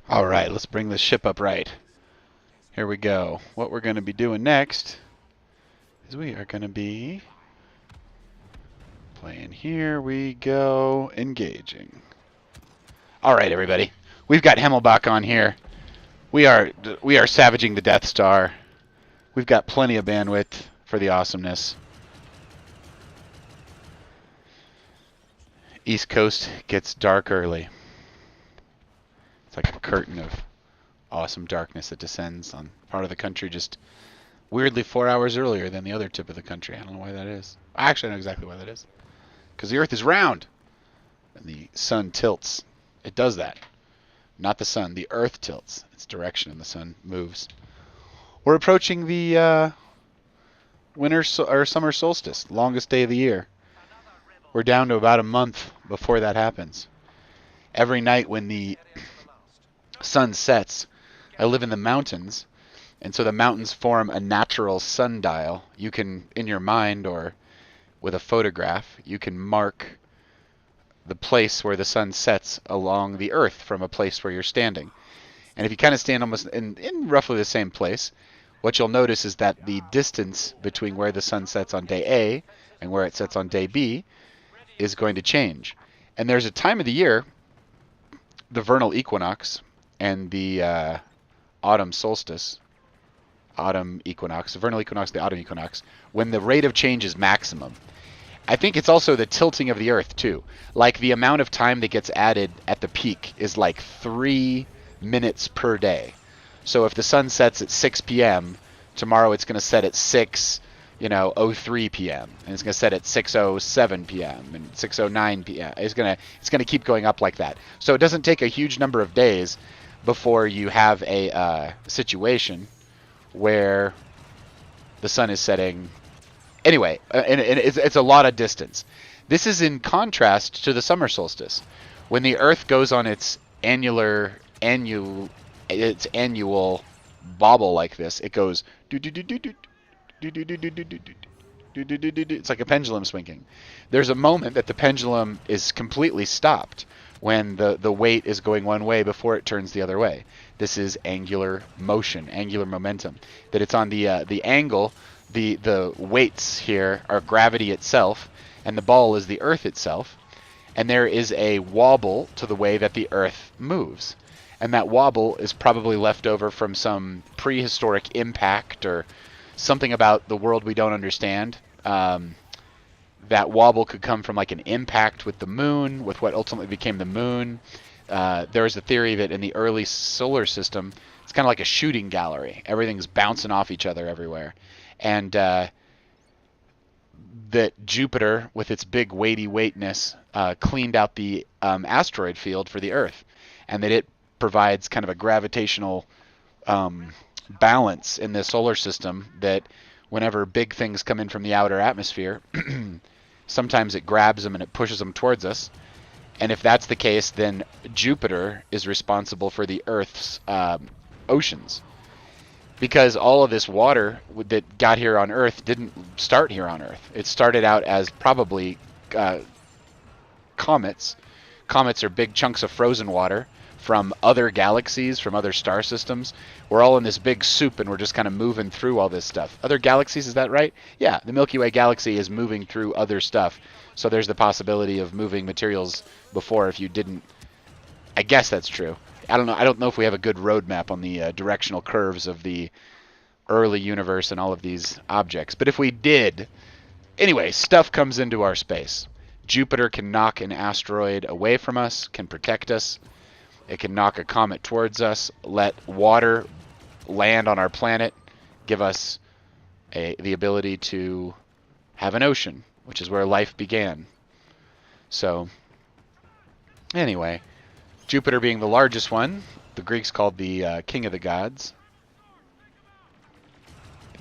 All right, let's bring this ship up right. Here we go. What we're going to be doing next is we are going to be playing. Here we go. Engaging. All right, everybody. We've got Hemmelbach on here. We are savaging the Death Star. We've got plenty of bandwidth for the awesomeness. East Coast gets dark early. It's like a curtain of awesome darkness that descends on part of the country just weirdly 4 hours earlier than the other tip of the country. I don't know why that is. Actually, I know exactly why that is. Because the Earth is round and the sun tilts. It does that. Not the sun. The Earth tilts its direction and the sun moves. We're approaching the or summer solstice, longest day of the year. We're down to about a month before that happens. Every night when the sun sets, I live in the mountains, and so the mountains form a natural sundial. You can, in your mind or with a photograph, you can mark the place where the sun sets along the earth from a place where you're standing. And if you kind of stand almost in roughly the same place, what you'll notice is that the distance between where the sun sets on day A and where it sets on day B is going to change. And there's a time of the year, the vernal equinox and the autumn solstice, autumn equinox, the vernal equinox, the autumn equinox, when the rate of change is maximum. I think it's also the tilting of the Earth, too. Like, the amount of time that gets added at the peak is like 3 minutes per day. So if the sun sets at 6 p.m., tomorrow it's going to set at 6:03 p.m. and it's going to set at 6:07 p.m. and 6:09 p.m. It's going to keep going up like that. So it doesn't take a huge number of days before you have a situation where the sun is setting. Anyway, and it's a lot of distance. This is in contrast to the summer solstice, when the Earth goes on its annual bobble like this. It goes it's like a pendulum swinging. There's a moment that the pendulum is completely stopped when the weight is going one way before it turns the other way. This is angular motion, angular momentum. That it's on the angle. The weights here are gravity itself, and the ball is the Earth itself, and there is a wobble to the way that the Earth moves. And that wobble is probably left over from some prehistoric impact or something about the world we don't understand. That wobble could come from like an impact with the moon, with what ultimately became the moon. There is a theory that in the early solar system, it's kind of like a shooting gallery. Everything's bouncing off each other everywhere. And that Jupiter, with its big weighty weightness, cleaned out the asteroid field for the Earth, and that it provides kind of a gravitational balance in the solar system, that whenever big things come in from the outer atmosphere, sometimes it grabs them and it pushes them towards us. And if that's the case, then Jupiter is responsible for the Earth's oceans. Because all of this water that got here on Earth didn't start here on Earth. It started out as probably comets. Comets are big chunks of frozen water from other galaxies, from other star systems. We're all in this big soup, and we're just kind of moving through all this stuff. Other galaxies, is that right? Yeah, the Milky Way galaxy is moving through other stuff. So there's the possibility of moving materials before if you didn't. I guess that's true. I don't know. I don't know if we have a good roadmap on the directional curves of the early universe and all of these objects. But if we did, anyway, stuff comes into our space. Jupiter can knock an asteroid away from us, can protect us. It can knock a comet towards us, let water land on our planet, give us the ability to have an ocean, which is where life began. So, anyway, Jupiter being the largest one, the Greeks called the king of the gods.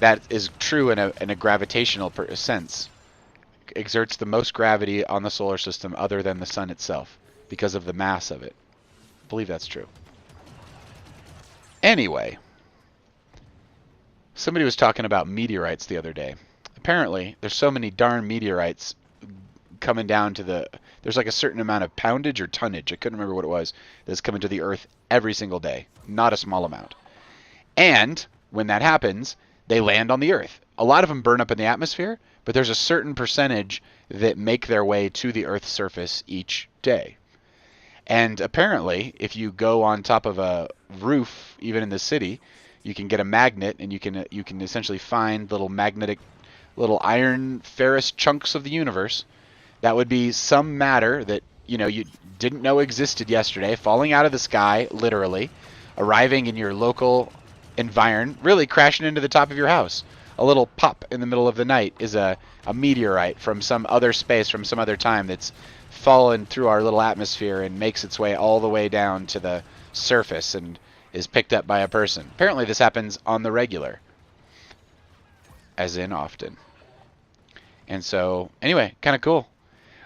That is true in a gravitational sense. Exerts the most gravity on the solar system other than the sun itself because of the mass of it. I believe that's true. Anyway, somebody was talking about meteorites the other day. Apparently, there's so many darn meteorites coming down to the, there's like a certain amount of poundage or tonnage, I couldn't remember what it was, that's coming to the Earth every single day. Not a small amount. And when that happens, they land on the Earth. A lot of them burn up in the atmosphere, but there's a certain percentage that make their way to the Earth's surface each day. And apparently, if you go on top of a roof, even in the city, you can get a magnet, and you can essentially find little magnetic, little iron ferrous chunks of the universe. That would be some matter that you didn't know existed yesterday, falling out of the sky, literally, arriving in your local environment, really crashing into the top of your house. A little pop in the middle of the night is a meteorite from some other space, from some other time, that's fallen through our little atmosphere and makes its way all the way down to the surface and is picked up by a person. Apparently this happens on the regular, as in often. And so, anyway, kind of cool.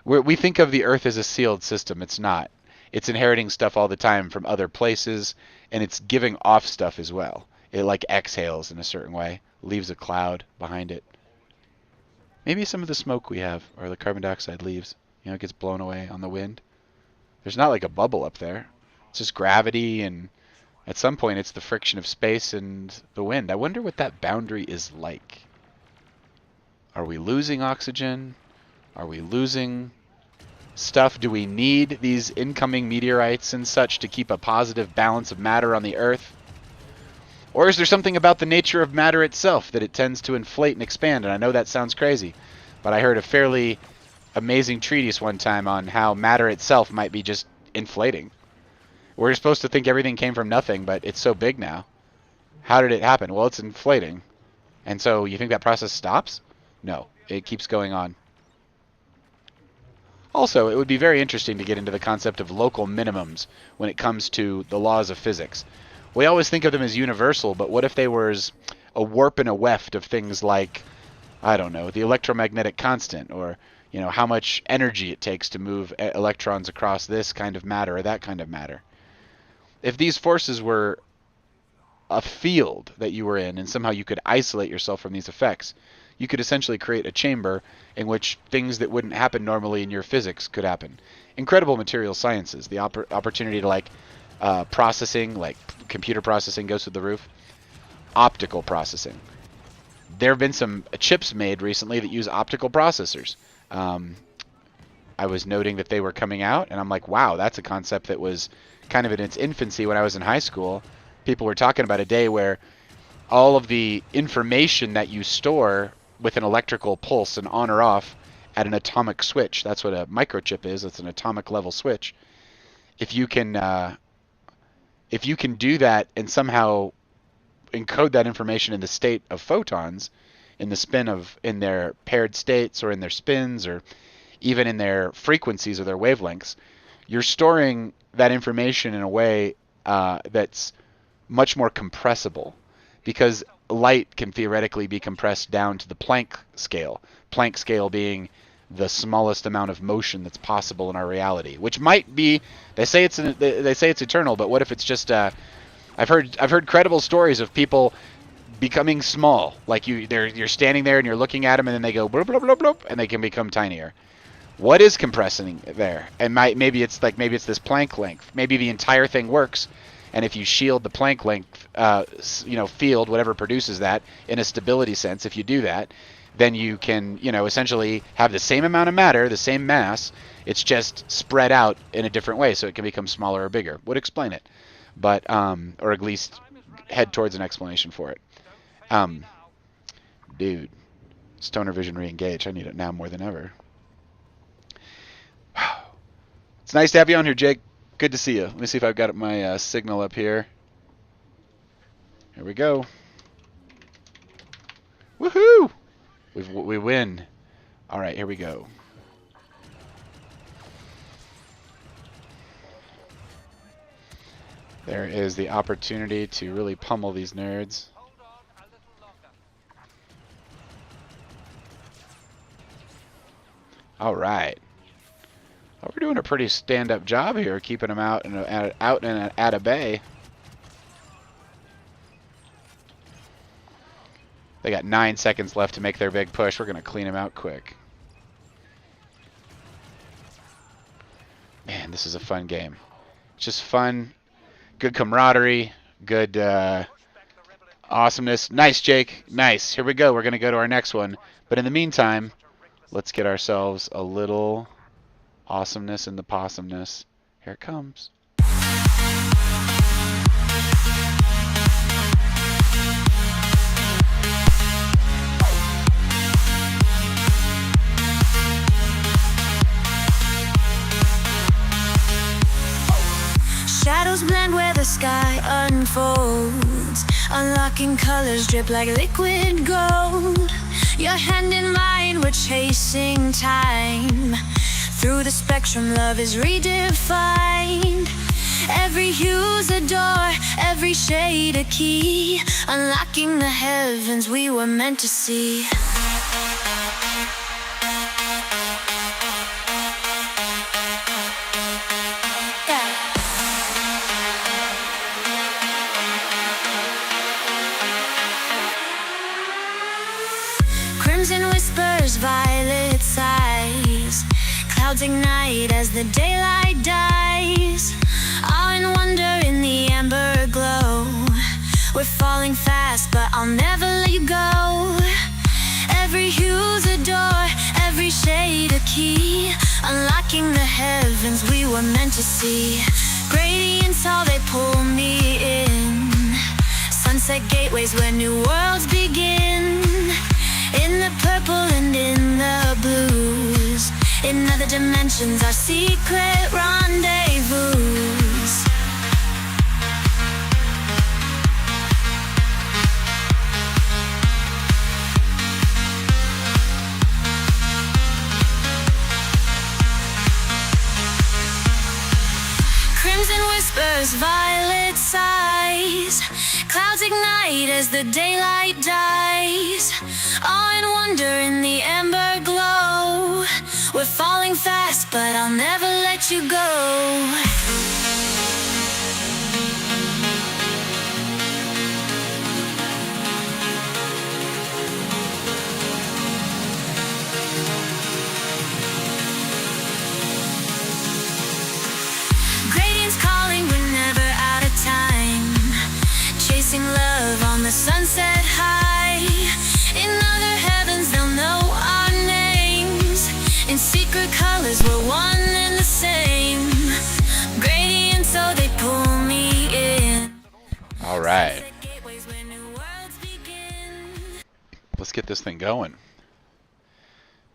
We think of the Earth as a sealed system. It's not. It's inheriting stuff all the time from other places, and it's giving off stuff as well. It like exhales in a certain way, leaves a cloud behind it. Maybe some of the smoke we have, or the carbon dioxide leaves, it gets blown away on the wind. There's not like a bubble up there. It's just gravity, and at some point it's the friction of space and the wind. I wonder what that boundary is like. Are we losing oxygen? Are we losing stuff? Do we need these incoming meteorites and such to keep a positive balance of matter on the Earth? Or is there something about the nature of matter itself that it tends to inflate and expand? And I know that sounds crazy, but I heard a fairly amazing treatise one time on how matter itself might be just inflating. We're supposed to think everything came from nothing, but it's so big now. How did it happen? Well, it's inflating. And so you think that process stops? No, it keeps going on. Also, it would be very interesting to get into the concept of local minimums when it comes to the laws of physics. We always think of them as universal, but what if they were a warp and a weft of things like, I don't know, the electromagnetic constant, or how much energy it takes to move electrons across this kind of matter or that kind of matter. If these forces were a field that you were in, and somehow you could isolate yourself from these effects, you could essentially create a chamber in which things that wouldn't happen normally in your physics could happen. Incredible material sciences, the opportunity to processing, like computer processing goes through the roof. Optical processing. There have been some chips made recently that use optical processors. I was noting that they were coming out, and I'm like, wow, that's a concept that was kind of in its infancy when I was in high school. People were talking about a day where all of the information that you store with an electrical pulse and on or off at an atomic switch, that's what a microchip is, it's an atomic level switch. If you can do that and somehow encode that information in the state of photons, in their paired states, or in their spins, or even in their frequencies or their wavelengths, you're storing that information in a way that's much more compressible, because light can theoretically be compressed down to the Planck scale. Planck scale being the smallest amount of motion that's possible in our reality, which might be, they say it's eternal, but what if it's just I've heard credible stories of people becoming small, like you're standing there and you're looking at them, and then they go bloop, bloop, bloop, bloop, and they can become tinier. What is compressing there? And maybe it's this Planck length. Maybe the entire thing works, and if you shield the Planck length, field, whatever produces that, in a stability sense, if you do that, then you can, essentially have the same amount of matter, the same mass. It's just spread out in a different way, so it can become smaller or bigger. Would explain it, but or at least head towards an explanation for it. Dude, Stoner Vision re-engage. I need it now more than ever. It's nice to have you on here, Jake. Good to see you. Let me see if I've got my signal up here. Here we go. Woohoo! We win. All right, here we go. There is the opportunity to really pummel these nerds. All right. Well, we're doing a pretty stand-up job here, keeping them out and at a bay. They got 9 seconds left to make their big push. We're going to clean them out quick. Man, this is a fun game. It's just fun, good camaraderie, good awesomeness. Nice, Jake. Nice. Here we go. We're going to go to our next one. But in the meantime, let's get ourselves a little awesomeness in the possumness. Here it comes. Shadows blend where the sky unfolds. Unlocking colors drip like liquid gold. Your hand in mine, we're chasing time. Through the spectrum, love is redefined. Every hue's a door, every shade a key. Unlocking the heavens we were meant to see. Crimson whispers, violet sighs. Clouds ignite as the daylight dies. Awe and wonder in the amber glow. We're falling fast, but I'll never let you go. Every hue's a door, every shade a key. Unlocking the heavens we were meant to see. Gradients, all they pull me in. Sunset gateways where new worlds begin. In the purple and in the blues. In other dimensions, our secret rendezvous. Crimson whispers, violet sighs. Clouds ignite as the daylight dies. Awe and wonder in the amber glow. We're falling fast, but I'll never let you go. Gradients calling, we're never out of time. Chasing love on the sunset high. In other heavens they'll know our names. In secret colors we're one and the same. Gradients, so they pull me in. All right. Let's get this thing going.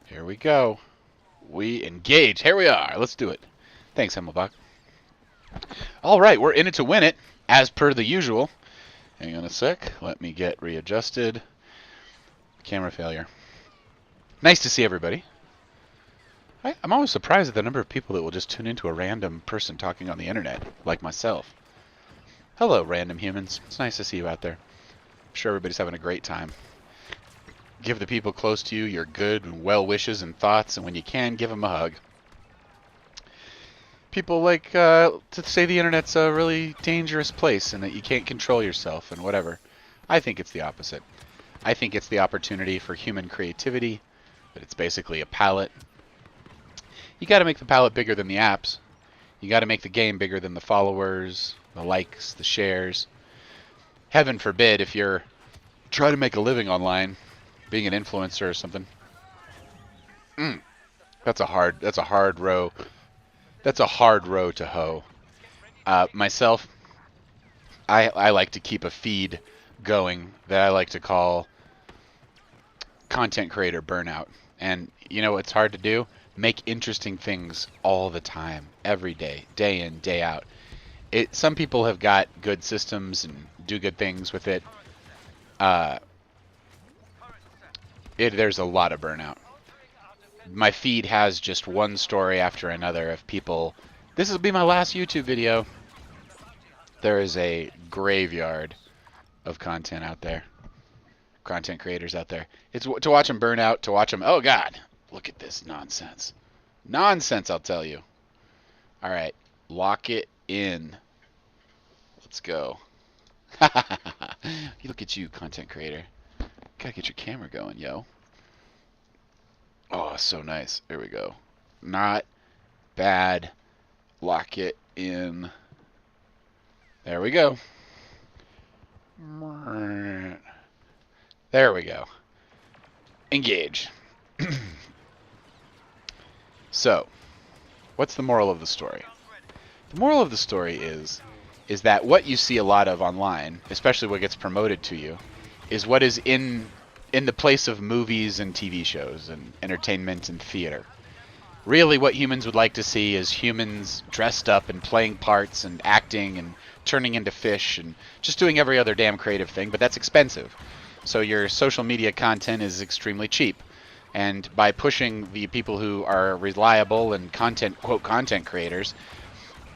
Here we go. We engage. Here we are. Let's do it. Thanks, Himmelbach. All right, we're in it to win it, as per the usual. Hang on a sec. Let me get readjusted. Camera failure. Nice to see everybody. I'm always surprised at the number of people that will just tune into a random person talking on the internet, like myself. Hello, random humans. It's nice to see you out there. I'm sure everybody's having a great time. Give the people close to you your good and well wishes and thoughts, and when you can, give them a hug. People like to say the internet's a really dangerous place and that you can't control yourself and whatever. I think it's the opposite. I think it's the opportunity for human creativity, but it's basically a palette. You got to make the palette bigger than the apps. You got to make the game bigger than the followers, the likes, the shares. Heaven forbid if you're trying to make a living online, being an influencer or something. That's a hard row. That's a hard row to hoe. Myself, I like to keep a feed going that I like to call content creator burnout. And you know what's hard to do? Make interesting things all the time, every day, day in, day out. Some people have got good systems and do good things with it. There's a lot of burnout. My feed has just one story after another of people. This will be my last YouTube video. There is a graveyard of content out there. Content creators out there. It's to watch them burn out, to watch them. Oh God, look at this nonsense. Nonsense, I'll tell you. All right, lock it in. Let's go. Look at you, content creator. Gotta get your camera going, yo. Oh, so nice. There we go. Not bad lock it in. There we go. There we go. Engage. So, what's the moral of the story? The moral of the story is that what you see a lot of online, especially what gets promoted to you, is what is in the place of movies and TV shows and entertainment and theater. Really what humans would like to see is humans dressed up and playing parts and acting and turning into fish and just doing every other damn creative thing, but that's expensive. So your social media content is extremely cheap. And by pushing the people who are reliable and quote content creators,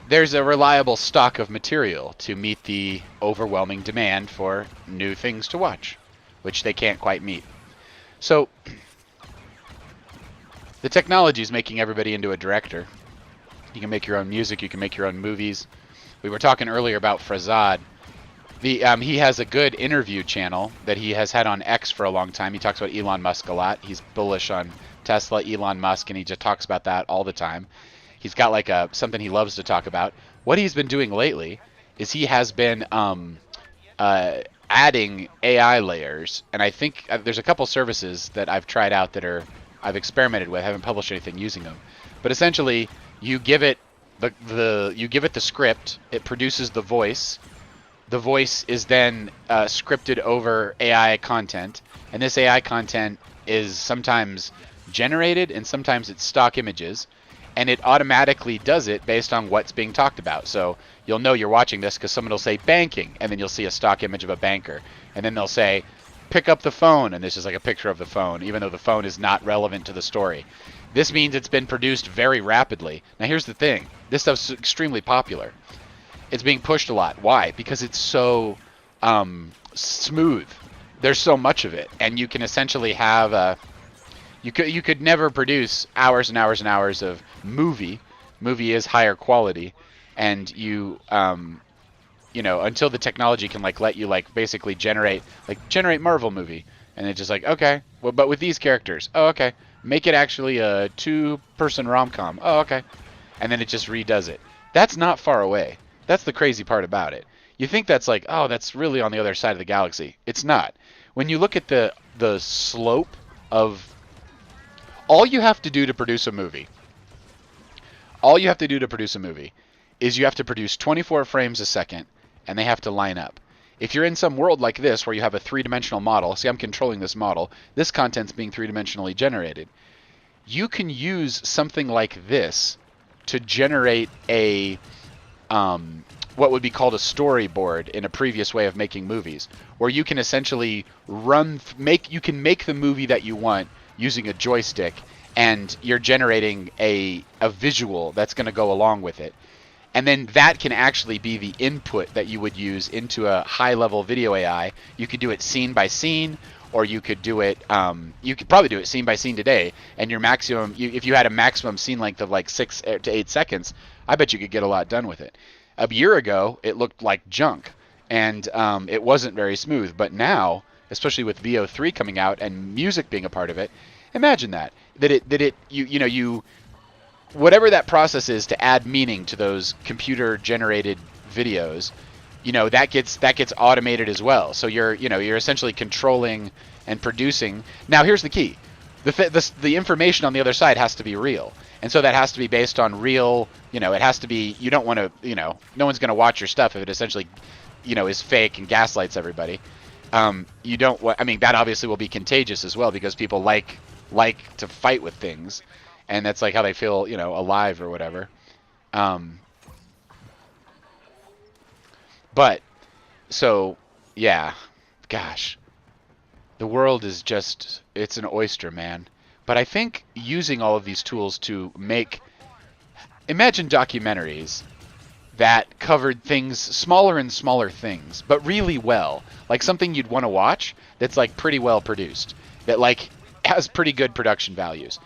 there's a reliable stock of material to meet the overwhelming demand for new things to watch, which they can't quite meet. So the technology is making everybody into a director. You can make your own music, you can make your own movies. We were talking earlier about Frazad. He has a good interview channel that he has had on X for a long time. He talks about Elon Musk a lot. He's bullish on Tesla, Elon Musk, and he just talks about that all the time. He's got like something he loves to talk about. What he's been doing lately is he has been adding AI layers, and I think there's a couple services that I've tried out that I've experimented with. I haven't published anything using them, but essentially you give it the script, it produces the voice. The voice is then scripted over AI content, and this AI content is sometimes generated and sometimes it's stock images, and it automatically does it based on what's being talked about. So you'll know you're watching this because someone will say banking, and then you'll see a stock image of a banker, and then they'll say pick up the phone, and this is like a picture of the phone, even though the phone is not relevant to the story. This means it's been produced very rapidly. Now here's the thing, this stuff's extremely popular. It's being pushed a lot. Why? Because it's so smooth. There's so much of it, and you can essentially have you could never produce hours and hours and hours of movie. Movie is higher quality, and you until the technology can let you basically generate Marvel movie, and it's just like, okay, well, but with these characters, oh, okay, make it actually a 2-person rom-com, oh, okay, and then it just redoes it. That's not far away. That's the crazy part about it. You think that's like, oh, that's really on the other side of the galaxy. It's not. When you look at the slope of all you have to do to produce a movie, is you have to produce 24 frames a second, and they have to line up. If you're in some world like this where you have a 3-dimensional model, see, I'm controlling this model, this content's being 3-dimensionally generated, you can use something like this to generate a what would be called a storyboard in a previous way of making movies, where you can essentially you can make the movie that you want using a joystick, and you're generating a visual that's going to go along with it. And then that can actually be the input that you would use into a high-level video AI. You could do it scene by scene, or you could do it, you could probably do it scene by scene today, and your maximum, if you had a maximum scene length of like 6 to 8 seconds, I bet you could get a lot done with it. A year ago, it looked like junk, and it wasn't very smooth, but now, especially with VO3 coming out and music being a part of it, imagine that whatever that process is to add meaning to those computer-generated videos, that gets automated as well. So you're essentially controlling and producing. Now here's the key: the information on the other side has to be real, and so that has to be based on real. It has to be. You don't want to. No one's going to watch your stuff if it essentially, is fake and gaslights everybody. You don't. That obviously will be contagious as well, because people like to fight with things, and that's like how they feel, alive or whatever. But so yeah, gosh, the world is it's an oyster, man. But I think using all of these tools to imagine documentaries that covered things, smaller and smaller things, but really well, like something you'd want to watch that's like pretty well produced, that like has pretty good production values.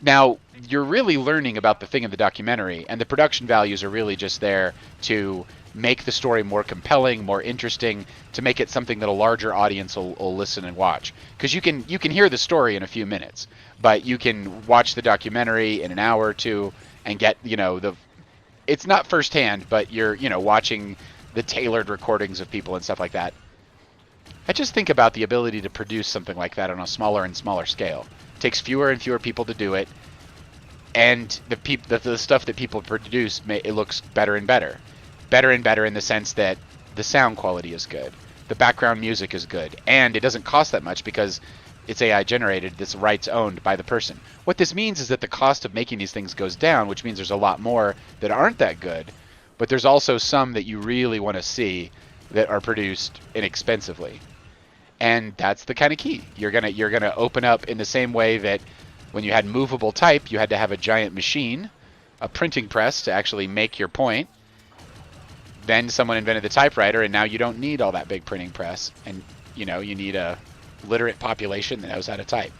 Now, you're really learning about the thing in the documentary, and the production values are really just there to make the story more compelling, more interesting, to make it something that a larger audience will listen and watch. Because you can hear the story in a few minutes, but you can watch the documentary in an hour or two and get, it's not firsthand, but you're, watching the tailored recordings of people and stuff like that. I just think about the ability to produce something like that on a smaller and smaller scale. It takes fewer and fewer people to do it, and the stuff that people produce, it looks better and better. Better and better in the sense that the sound quality is good, the background music is good, and it doesn't cost that much because it's AI generated, this rights owned by the person. What this means is that the cost of making these things goes down, which means there's a lot more that aren't that good, but there's also some that you really want to see that are produced inexpensively. And that's the kind of key. You're gonna open up in the same way that when you had movable type, you had to have a giant machine, a printing press to actually make your point. Then someone invented the typewriter, and now you don't need all that big printing press, and you need a literate population that knows how to type.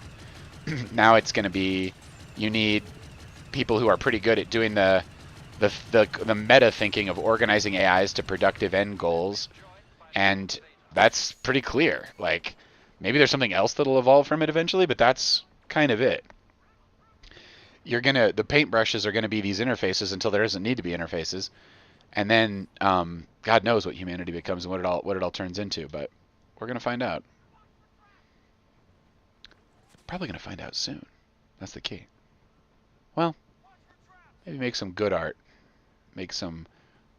Now it's going to be, you need people who are pretty good at doing the meta thinking of organizing AIs to productive end goals, and that's pretty clear. Like, maybe there's something else that'll evolve from it eventually, but that's kind of it. The paintbrushes are gonna be these interfaces until there doesn't need to be interfaces, and then God knows what humanity becomes and what it all turns into. But we're gonna find out. Probably gonna find out soon. That's the key. Well, maybe make some good art, make some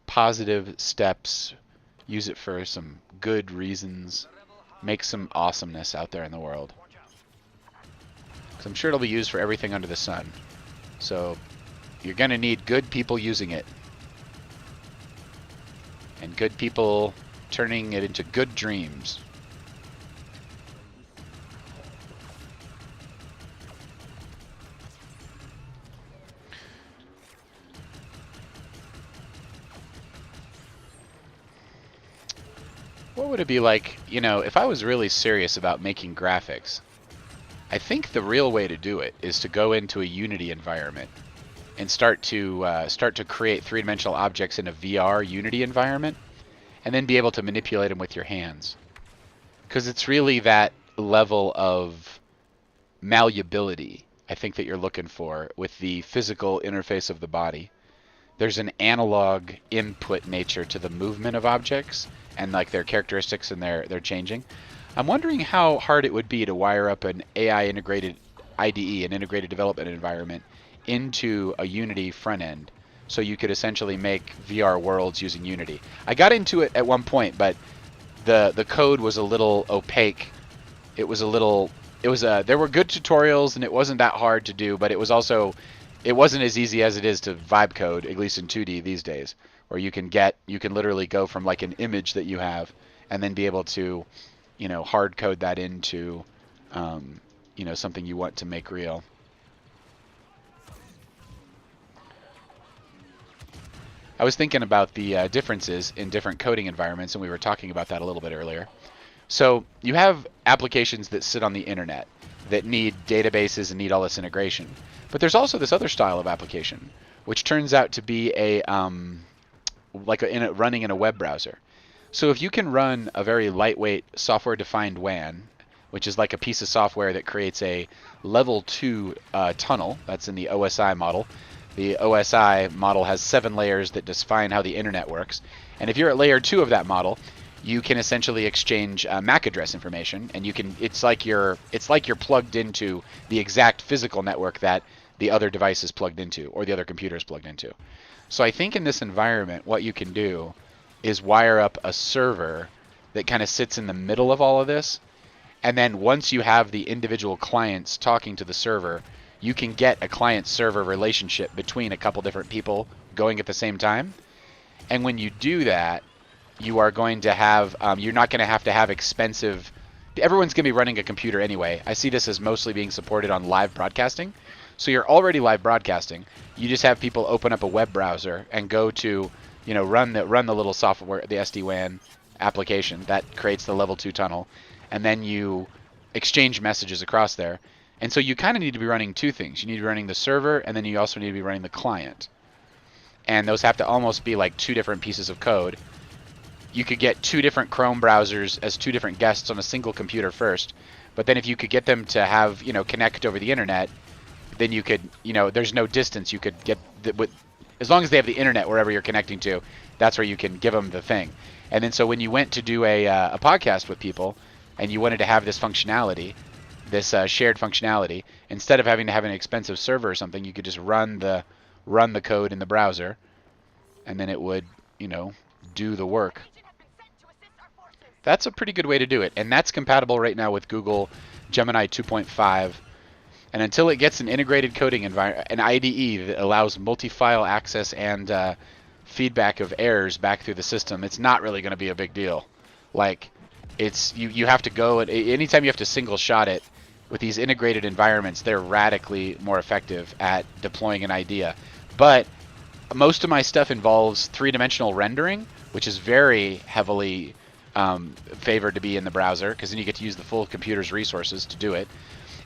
positive steps, use it for some good reasons, make some awesomeness out there in the world. Because I'm sure it'll be used for everything under the sun. So you're going to need good people using it. And good people turning it into good dreams. What would it be like, if I was really serious about making graphics? I think the real way to do it is to go into a Unity environment and start to create three-dimensional objects in a VR Unity environment, and then be able to manipulate them with your hands. Because it's really that level of malleability, I think, that you're looking for with the physical interface of the body. There's an analog input nature to the movement of objects and like their characteristics and their changing. I'm wondering how hard it would be to wire up an AI integrated IDE, an integrated development environment, into a Unity front end, so you could essentially make VR worlds using Unity. I got into it at one point, but the code was a little opaque. There were good tutorials, and it wasn't that hard to do, but it wasn't as easy as it is to vibe code, at least in 2D these days, where you can literally go from like an image that you have and then be able to hard code that into something you want to make real. I was thinking about the differences in different coding environments, and we were talking about that a little bit earlier. So you have applications that sit on the internet that need databases and need all this integration. But there's also this other style of application, which turns out to be running in a web browser. So if you can run a very lightweight software-defined WAN, which is like a piece of software that creates a level 2 tunnel, that's in the OSI model. The OSI model has 7 layers that define how the internet works. And if you're at layer 2 of that model, you can essentially exchange MAC address information, and it's like you're plugged into the exact physical network that the other device is plugged into, or the other computer is plugged into. So I think in this environment, what you can do is wire up a server that kind of sits in the middle of all of this, and then once you have the individual clients talking to the server, you can get a client-server relationship between a couple different people going at the same time. And when you do that, you are going to have, you're not going to have expensive, everyone's going to be running a computer anyway. I see this as mostly being supported on live broadcasting. So you're already live broadcasting. You just have people open up a web browser and go to, run the little software, the SD-WAN application that creates the level 2 tunnel, and then you exchange messages across there. And so you kind of need to be running two things. You need to be running the server, and then you also need to be running the client. And those have to almost be like 2 different pieces of code. You could get 2 different Chrome browsers as 2 different guests on a single computer first. But then if you could get them to have, connect over the internet, then you could, there's no distance. You could get, as long as they have the internet wherever you're connecting to, that's where you can give them the thing. And then so when you went to do a podcast with people and you wanted to have this functionality, this shared functionality, instead of having to have an expensive server or something, you could just run the code in the browser, and then it would, do the work. That's a pretty good way to do it, and that's compatible right now with Google Gemini 2.5. And until it gets an integrated coding environment, an IDE that allows multi-file access and feedback of errors back through the system, it's not really going to be a big deal. Like, it's you have to go, and anytime you have to single shot it, with these integrated environments, they're radically more effective at deploying an idea. But most of my stuff involves three-dimensional rendering, which is very heavily favored to be in the browser, because then you get to use the full computer's resources to do it.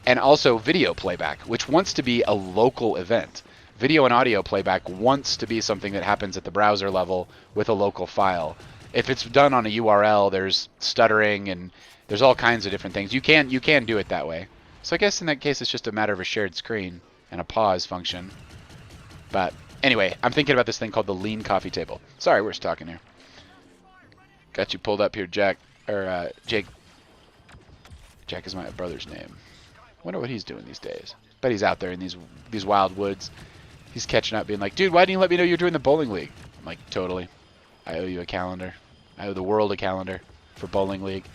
And also video playback, which wants to be a local event. Video and audio playback wants to be something that happens at the browser level with a local file. If it's done on a URL, there's stuttering and there's all kinds of different things. You can do it that way. So I guess in that case, it's just a matter of a shared screen and a pause function. But anyway, I'm thinking about this thing called the lean coffee table. Sorry, we're just talking here. Got you pulled up here, Jack, or Jake. Jack is my brother's name. Wonder what he's doing these days. Bet he's out there in these wild woods. He's catching up, being like, dude, why didn't you let me know you're doing the bowling league? I'm like, totally. I owe you a calendar. I owe the world a calendar for bowling league.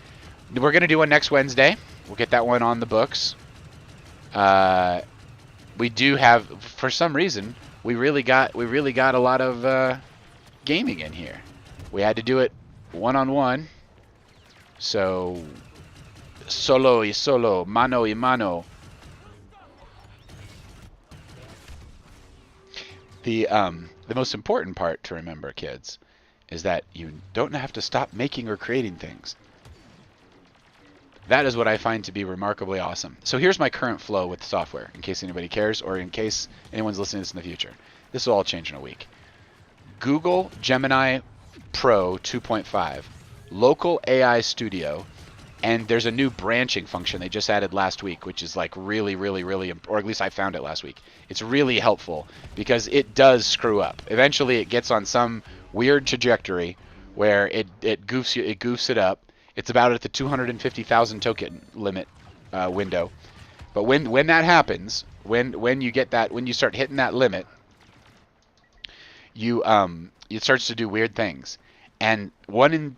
We're gonna do one next Wednesday. We'll get that one on the books. We do have, for some reason, we really got a lot of gaming in here. We had to do it one-on-one. So solo y solo, mano y mano. The most important part to remember, kids, is that you don't have to stop making or creating things. That is what I find to be remarkably awesome. So here's my current flow with software, in case anybody cares, or in case anyone's listening to this in the future. This will all change in a week. Google Gemini Pro 2.5, local AI Studio, and there's a new branching function they just added last week, which is like really, or at least I found it last week. It's really helpful because it does screw up. Eventually it gets on some weird trajectory where it goofs it up. It's about at the 250,000 token limit window. But when that happens, when you get that, when you start hitting that limit, it starts to do weird things. And one in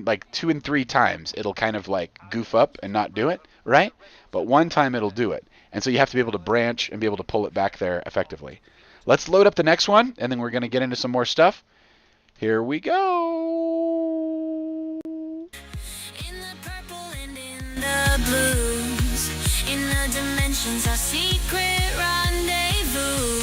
like 2 and 3 times it'll kind of like goof up and not do it, right? But one time it'll do it. And so you have to be able to branch and be able to pull it back there effectively. Let's load up the next one, and then we're going to get into some more stuff. Here we go. In the purple and in the blues, in the dimensions, our secret rendezvous.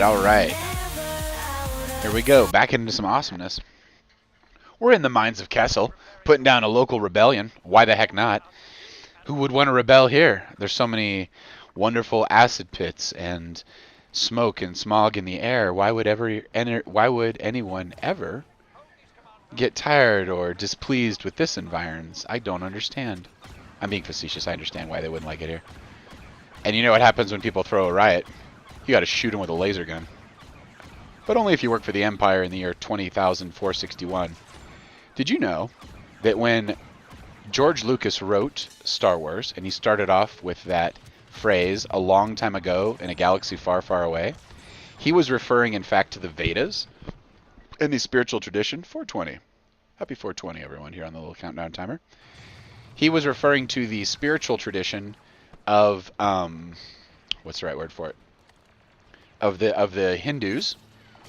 All right. Here we go, back into some awesomeness. We're in the mines of Kessel, putting down a local rebellion. Why the heck not? Who would want to rebel here? There's so many wonderful acid pits and smoke and smog in the air, why would anyone ever get tired or displeased with this environs? I don't understand. I'm being facetious. I understand why they wouldn't like it here. And you know what happens when people throw a riot? You got to shoot them with a laser gun. But only if you work for the Empire in the year 20,461. Did you know that when George Lucas wrote Star Wars, and he started off with that phrase, a long time ago in a galaxy far, far away, he was referring, in fact, to the Vedas in the spiritual tradition. 420. Happy 420, everyone, here on the little countdown timer. He was referring to the spiritual tradition of, what's the right word for it? Of the Hindus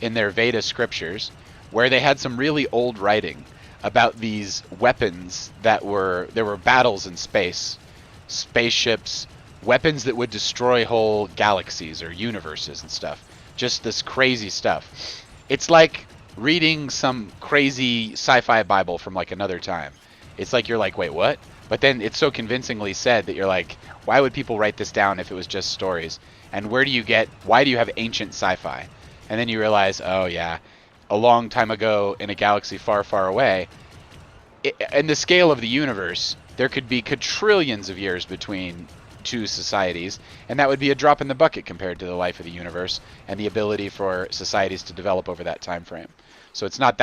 in their Veda scriptures, where they had some really old writing about these weapons there were battles in space, spaceships, weapons that would destroy whole galaxies or universes and stuff. Just this crazy stuff. It's like reading some crazy sci-fi Bible from like another time. It's like you're like, wait, what? But then it's so convincingly said that you're like, why would people write this down if it was just stories? And why do you have ancient sci-fi? And then you realize, oh yeah, a long time ago in a galaxy far, far away, in the scale of the universe, there could be quadrillions of years between two societies, and that would be a drop in the bucket compared to the life of the universe and the ability for societies to develop over that time frame. So it's not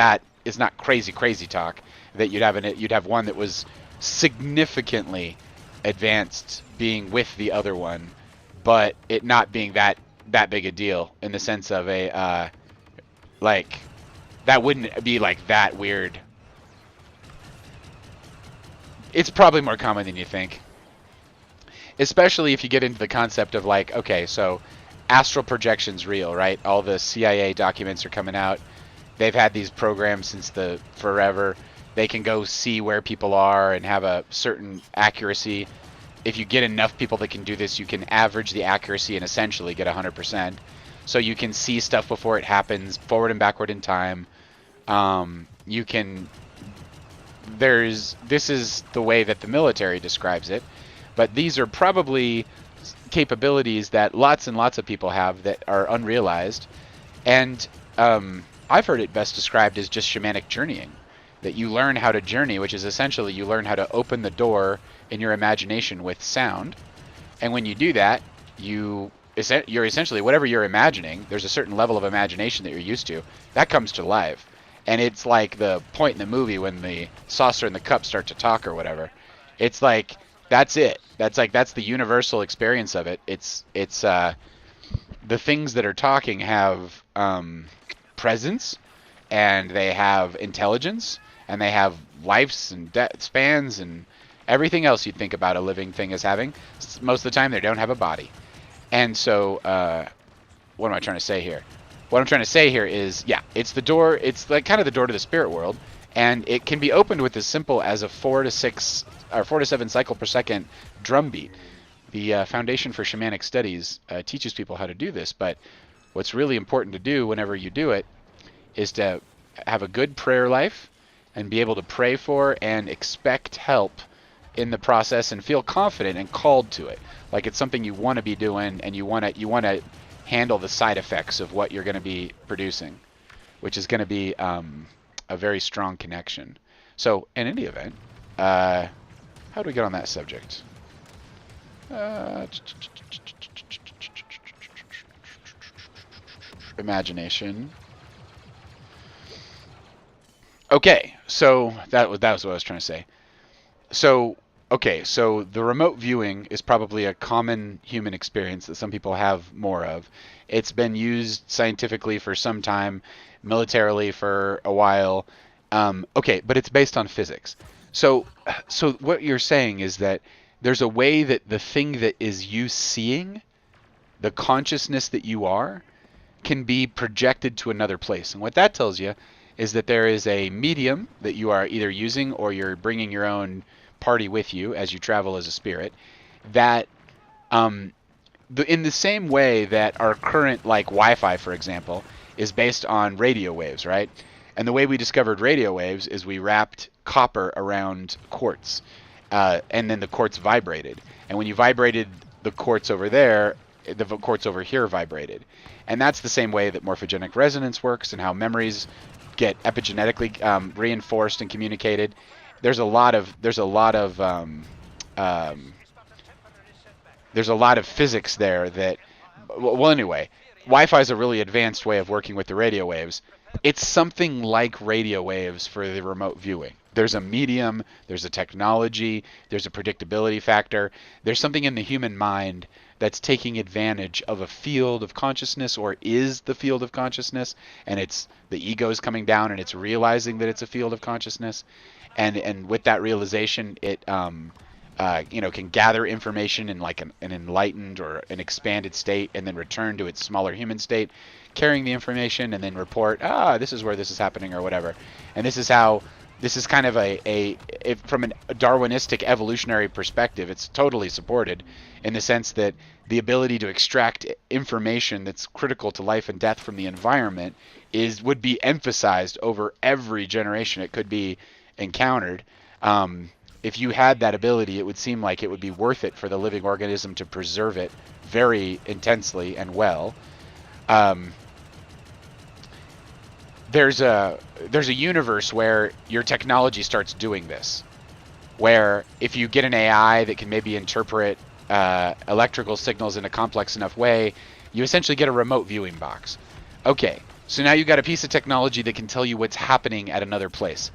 crazy talk that you'd have one that was significantly advanced being with the other one, but it not being that big a deal in the sense of a like that wouldn't be like that weird. It's probably more common than you think. Especially if you get into the concept of like, okay, so astral projection's real, right? All the CIA documents are coming out. They've had these programs since forever. They can go see where people are and have a certain accuracy. If you get enough people that can do this, you can average the accuracy and essentially get 100%. So you can see stuff before it happens, forward and backward in time. This is the way that the military describes it. But these are probably capabilities that lots and lots of people have that are unrealized. And I've heard it best described as just shamanic journeying. That you learn how to journey, which is essentially you learn how to open the door in your imagination with sound. And when you do that, you're essentially, whatever you're imagining, there's a certain level of imagination that you're used to, that comes to life. And it's like the point in the movie when the saucer and the cup start to talk or whatever. It's like, that's it. That's the universal experience of it. It's the things that are talking have presence, and they have intelligence, and they have lives and spans and everything else you'd think about a living thing as having. Most of the time, they don't have a body. And so, what am I trying to say here? What I'm trying to say here is, yeah, it's the door. It's like kind of the door to the spirit world, and it can be opened with as simple as a 4 to 7 cycle per second drum beat. The Foundation for Shamanic Studies teaches people how to do this, but what's really important to do whenever you do it is to have a good prayer life and be able to pray for and expect help in the process and feel confident and called to it. Like it's something you want to be doing, and you want to handle the side effects of what you're going to be producing, which is going to be a very strong connection. So in any event, how do we get on that subject? Imagination. Okay, so that was what I was trying to say. So the remote viewing is probably a common human experience that some people have more of. It's been used scientifically for some time, militarily for a while. But it's based on physics. So what you're saying is that there's a way that the thing that is you seeing, the consciousness that you are, can be projected to another place. And what that tells you is that there is a medium that you are either using or you're bringing your own party with you as you travel as a spirit, that in the same way that our current like Wi-Fi, for example, is based on radio waves, right? And the way we discovered radio waves is we wrapped copper around quartz, and then the quartz vibrated. And when you vibrated the quartz over there, the quartz over here vibrated. And that's the same way that morphogenic resonance works and how memories get epigenetically reinforced and communicated. There's a lot of physics there that, well, anyway, Wi-Fi is a really advanced way of working with the radio waves. It's something like radio waves for the remote viewing. There's a medium, there's a technology, there's a predictability factor. There's something in the human mind that's taking advantage of a field of consciousness, or is the field of consciousness, and it's the ego is coming down and it's realizing that it's a field of consciousness, and with that realization, it can gather information in like an enlightened or an expanded state, and then return to its smaller human state, carrying the information, and then report, this is where this is happening or whatever. And this is kind of from a Darwinistic evolutionary perspective, it's totally supported in the sense that the ability to extract information that's critical to life and death from the environment would be emphasized over every generation it could be encountered. If you had that ability, it would seem like it would be worth it for the living organism to preserve it very intensely and well. There's a universe where your technology starts doing this, where if you get an AI that can maybe interpret electrical signals in a complex enough way, you essentially get a remote viewing box. Okay, so now you've got a piece of technology that can tell you what's happening at another place.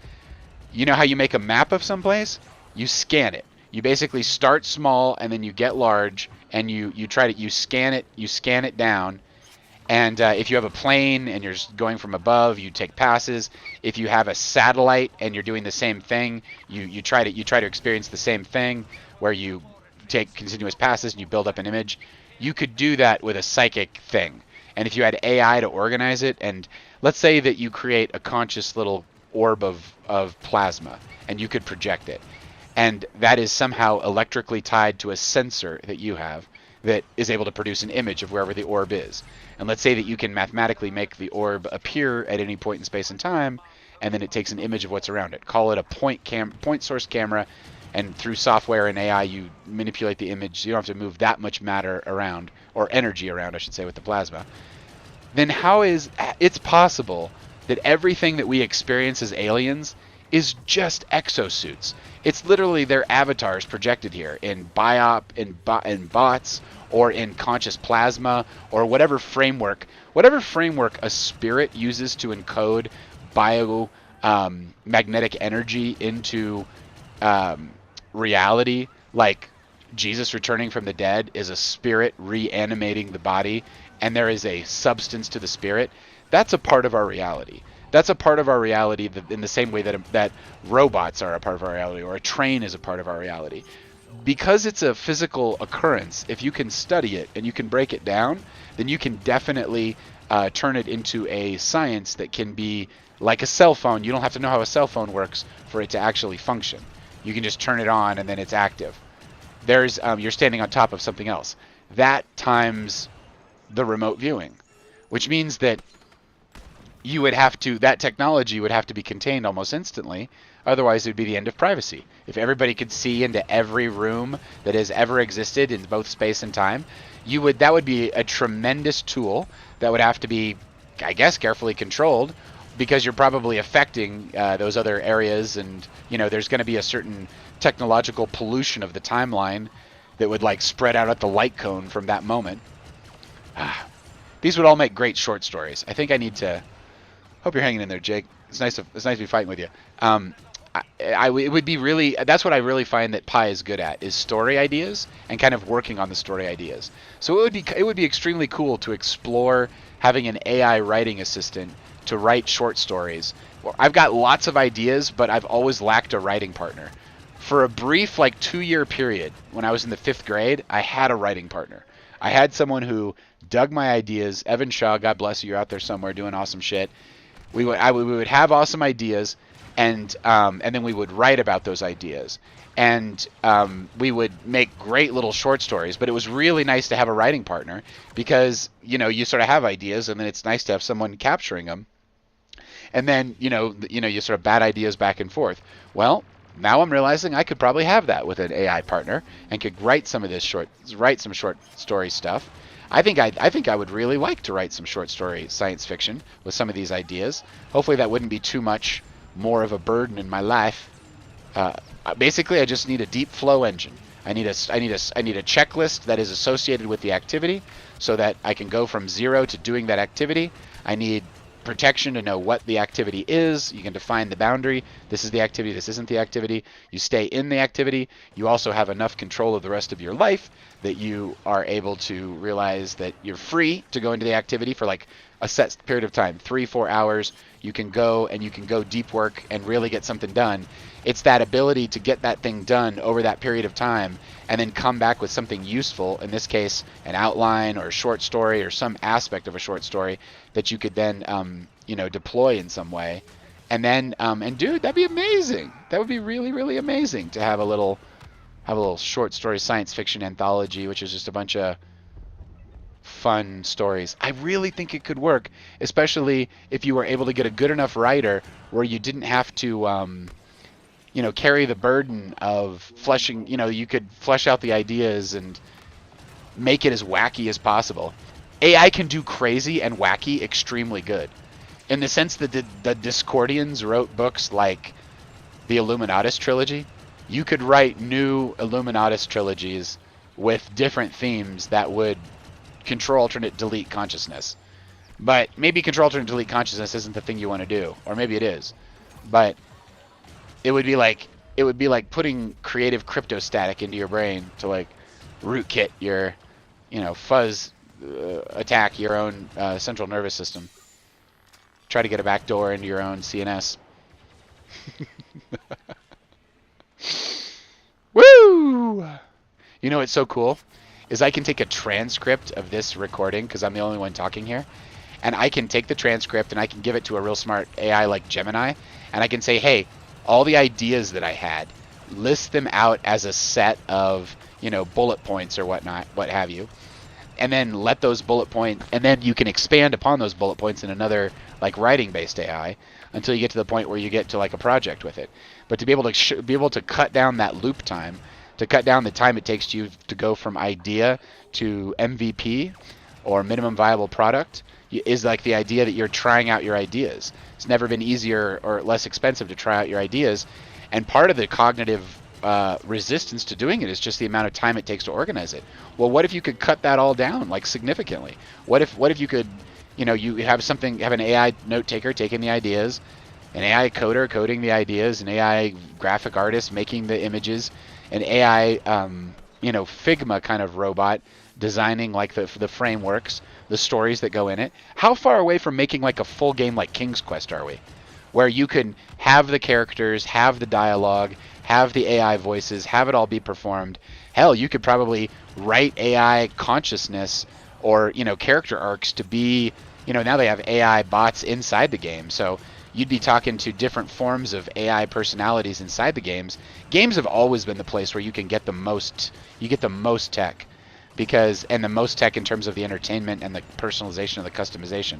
You know how you make a map of some place? You scan it. You basically start small and then you get large, and you scan it down. And if you have a plane and you're going from above, you take passes. If you have a satellite and you're doing the same thing, you try to experience the same thing, where you take continuous passes and you build up an image. You could do that with a psychic thing. And if you had AI to organize it, and let's say that you create a conscious little orb of plasma, and you could project it, and that is somehow electrically tied to a sensor that you have that is able to produce an image of wherever the orb is. And let's say that you can mathematically make the orb appear at any point in space and time, and then it takes an image of what's around it. Call it a point source camera, and through software and AI you manipulate the image. You don't have to move that much matter around, or energy around, I should say, with the plasma. Then how is it's possible that everything that we experience as aliens is just exosuits? It's literally their avatars projected here in bots, or in conscious plasma, or whatever framework a spirit uses to encode magnetic energy into reality. Like Jesus returning from the dead is a spirit reanimating the body, and there is a substance to the spirit. That's a part of our reality. That's a part of our reality in the same way that robots are a part of our reality, or a train is a part of our reality. Because it's a physical occurrence, if you can study it and you can break it down, then you can definitely turn it into a science that can be like a cell phone. You don't have to know how a cell phone works for it to actually function. You can just turn it on and then it's active. You're standing on top of something else. That times the remote viewing, which means that that technology would have to be contained almost instantly. Otherwise, it would be the end of privacy. If everybody could see into every room that has ever existed in both space and time, that would be a tremendous tool that would have to be, I guess, carefully controlled, because you're probably affecting those other areas, and there's going to be a certain technological pollution of the timeline that would spread out at the light cone from that moment. These would all make great short stories. I think I need to. Hope you're hanging in there, Jake. It's nice to be fighting with you. It would be really. That's what I really find that Pi is good at, is story ideas and kind of working on the story ideas. So it would be extremely cool to explore having an AI writing assistant to write short stories. Well, I've got lots of ideas, but I've always lacked a writing partner. For a brief 2-year period, when I was in the 5th grade, I had a writing partner. I had someone who dug my ideas. Evan Shaw, God bless you, you're out there somewhere doing awesome shit. We would have awesome ideas, and then we would write about those ideas, and we would make great little short stories. But it was really nice to have a writing partner, because you sort of have ideas, and then it's nice to have someone capturing them, and then you sort of bat ideas back and forth. Well, now I'm realizing I could probably have that with an AI partner, and could write some short story stuff. I think I would really like to write some short story science fiction with some of these ideas. Hopefully that wouldn't be too much more of a burden in my life. Basically, I just need a deep flow engine. I need a checklist that is associated with the activity, so that I can go from 0 to doing that activity. I need protection to know what the activity is. You can define the boundary. This is the activity, this isn't the activity. You stay in the activity. You also have enough control of the rest of your life that you are able to realize that you're free to go into the activity for like a set period of time, 3-4 hours. You can go and you can go deep work and really get something done. It's that ability to get that thing done over that period of time and then come back with something useful, in this case an outline or a short story or some aspect of a short story that you could then deploy in some way. And then and dude, that'd be amazing. That would be really, really amazing to have a little short story science fiction anthology, which is just a bunch of fun stories. I really think it could work, especially if you were able to get a good enough writer where you didn't have to carry the burden of fleshing. You could flesh out the ideas and make it as wacky as possible. AI can do crazy and wacky extremely good, in the sense that the Discordians wrote books like the Illuminatus trilogy. You could write new Illuminatus trilogies with different themes that would control alternate delete consciousness. But maybe control alternate delete consciousness isn't the thing you want to do, or maybe it is. But it would be like putting creative cryptostatic into your brain to like rootkit your fuzz attack your own central nervous system. Try to get a backdoor into your own CNS. Woo! You know what's so cool is I can take a transcript of this recording, because I'm the only one talking here, and I can take the transcript and I can give it to a real smart AI like Gemini, and I can say, hey, all the ideas that I had, list them out as a set of bullet points or whatnot, what have you, and then let those bullet points, and then you can expand upon those bullet points in another like writing based AI until you get to the point where you get to like a project with it. But to be able to cut down that loop time, to cut down the time it takes you to go from idea to MVP or minimum viable product, is like the idea that you're trying out your ideas. It's never been easier or less expensive to try out your ideas, and part of the cognitive resistance to doing it is just the amount of time it takes to organize it. Well, what if you could cut that all down like significantly? What if you could, you have an AI note taker taking the ideas, an AI coder coding the ideas, an AI graphic artist making the images, an AI Figma kind of robot designing like the frameworks, the stories that go in it. How far away from making like a full game like King's Quest are we? Where you can have the characters, have the dialogue, have the AI voices, have it all be performed. Hell, you could probably write AI consciousness or character arcs to be, now they have AI bots inside the game, so you'd be talking to different forms of AI personalities inside the games. Games have always been the place where you can get the most tech, and the most tech in terms of the entertainment and the personalization and the customization.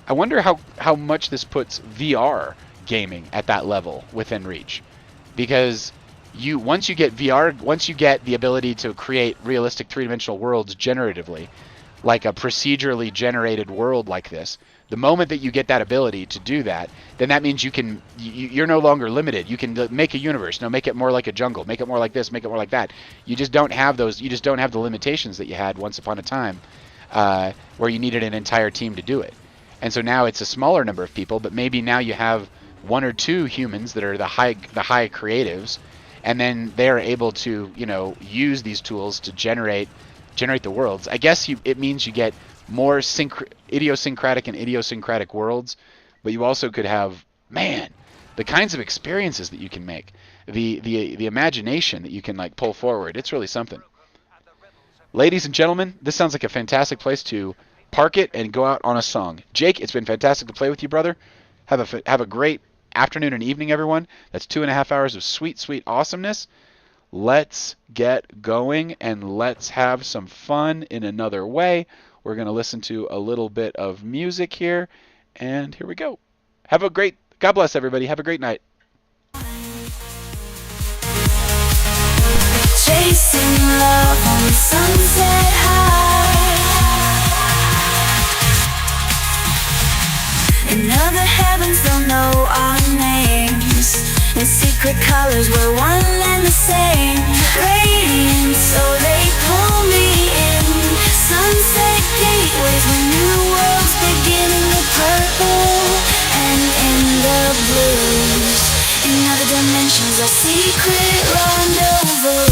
I wonder how much this puts VR gaming at that level within reach, because once you get the ability to create realistic three-dimensional worlds generatively, like a procedurally generated world like this, the moment that you get that ability to do that, then that means you're no longer limited. You can make a universe, make it more like a jungle, make it more like this, make it more like that. You just don't have the limitations that you had once upon a time, where you needed an entire team to do it. And so now it's a smaller number of people, but maybe now you have one or two humans that are the high creatives, and then they're able to use these tools to generate the worlds. I guess it means you get more idiosyncratic and idiosyncratic worlds, but you also could have, the kinds of experiences that you can make, the imagination that you can like pull forward. It's really something. Ladies and gentlemen, this sounds like a fantastic place to park it and go out on a song. Jake, it's been fantastic to play with you, brother. Have a great afternoon and evening, everyone. That's 2.5 hours of sweet, sweet awesomeness. Let's get going and let's have some fun in another way. We're going to listen to a little bit of music here, and here we go. God bless everybody. Have a great night. Chasing love on sunset high. know our names. In secret colors, we're one and the same. Radiant, so they pull me in. Sunset gateways where new worlds begin. In the purple and in the blues. In other dimensions, our secret rendezvous.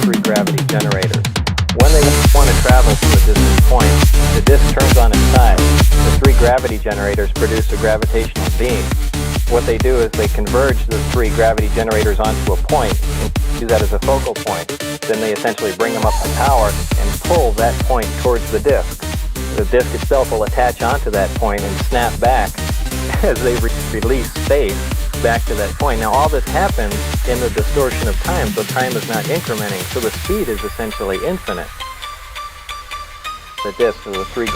Free gravity generators. When they want to travel to a distant point, the disk turns on its side. The three gravity generators produce a gravitational beam. What they do is they converge the three gravity generators onto a point and use that as a focal point. Then they essentially bring them up to power and pull that point towards the disk. The disk itself will attach onto that point and snap back as they release space back to that point. Now all this happens in the distortion of time, so time is not incrementing, so the speed is essentially infinite. The disk of the three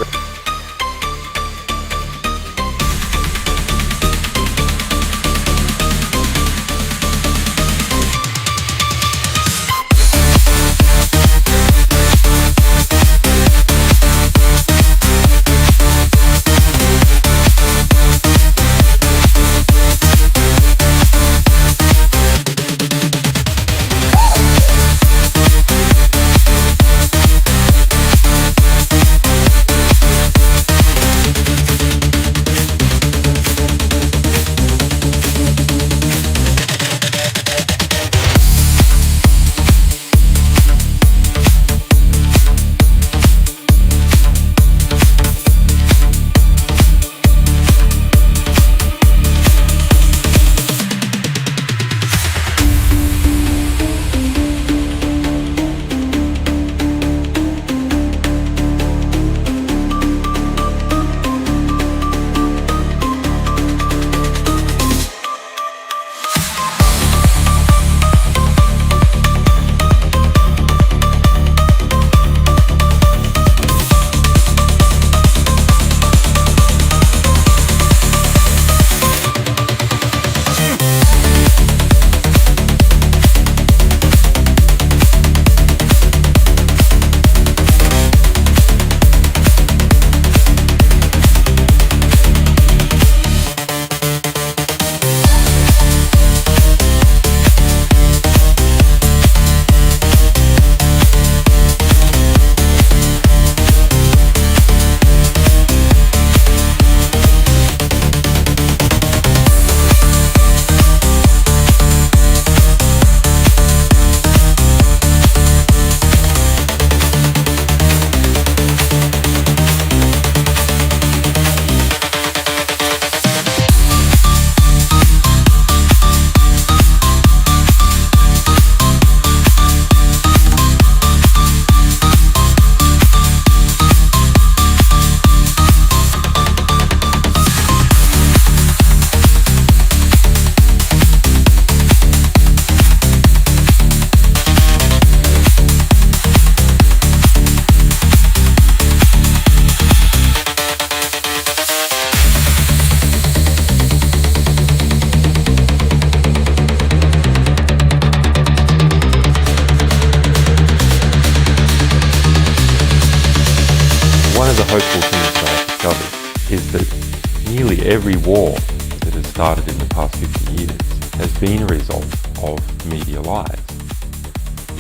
One of the hopeful things that I've discovered is that nearly every war that has started in the past 50 years has been a result of media lies.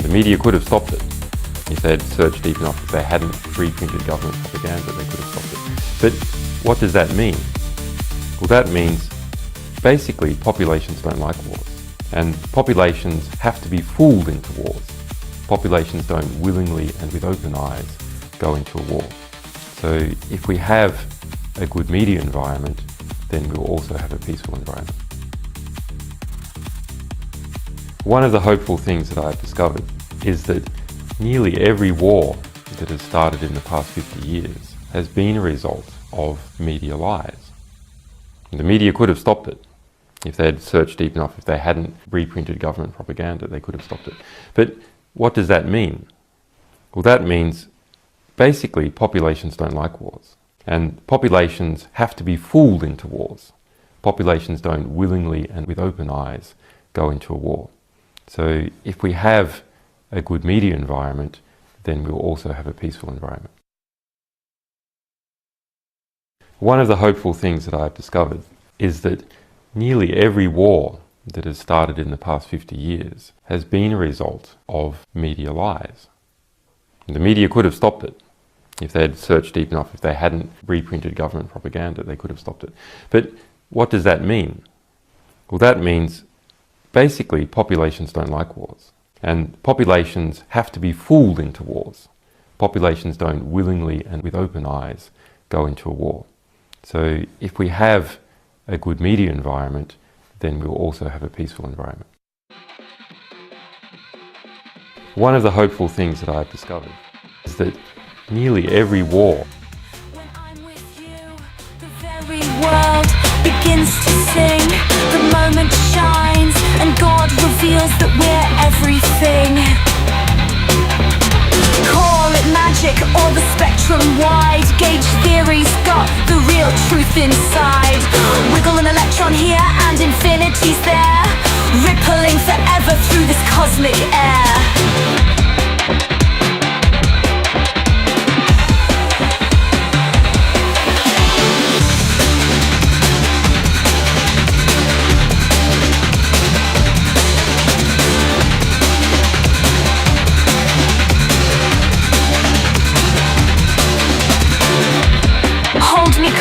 The media could have stopped it. If they had searched deep enough, if they hadn't reprinted government propaganda, they could have stopped it. But what does that mean? Well, that means basically populations don't like wars. And populations have to be fooled into wars. Populations don't willingly and with open eyes go into a war. So if we have a good media environment, then we'll also have a peaceful environment. One of the hopeful things that I've discovered is that nearly every war that has started in the past 50 years has been a result of media lies. The media could have stopped it. If they had searched deep enough, if they hadn't reprinted government propaganda, they could have stopped it. But what does that mean? Well, that means basically populations don't like wars. And populations have to be fooled into wars. Populations don't willingly and with open eyes go into a war. So if we have a good media environment, then we'll also have a peaceful environment. One of the hopeful things that I've discovered is that nearly every war that has started in the past 50 years has been a result of media lies. The media could have stopped it. If they had searched deep enough, if they hadn't reprinted government propaganda, they could have stopped it. But what does that mean? Well, that means basically populations don't like wars. And populations have to be fooled into wars. Populations don't willingly and with open eyes go into a war. So if we have a good media environment, then we'll also have a peaceful environment. One of the hopeful things that I've discovered is that nearly every war When I'm with you, the very world begins to sing. The moment shines and God reveals that we're everything. Call it magic or the spectrum wide. Gauge theory's got the real truth inside. Wiggle an electron here and infinity's there, rippling forever through this cosmic air.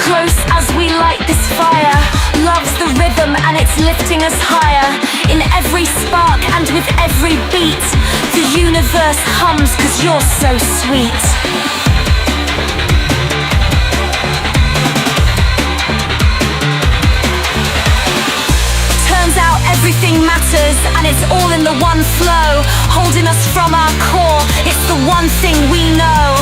Close as we light this fire. Love's the rhythm and it's lifting us higher. In every spark and with every beat, the universe hums 'cause you're so sweet. Turns out everything matters and it's all in the one flow, holding us from our core. It's the one thing we know.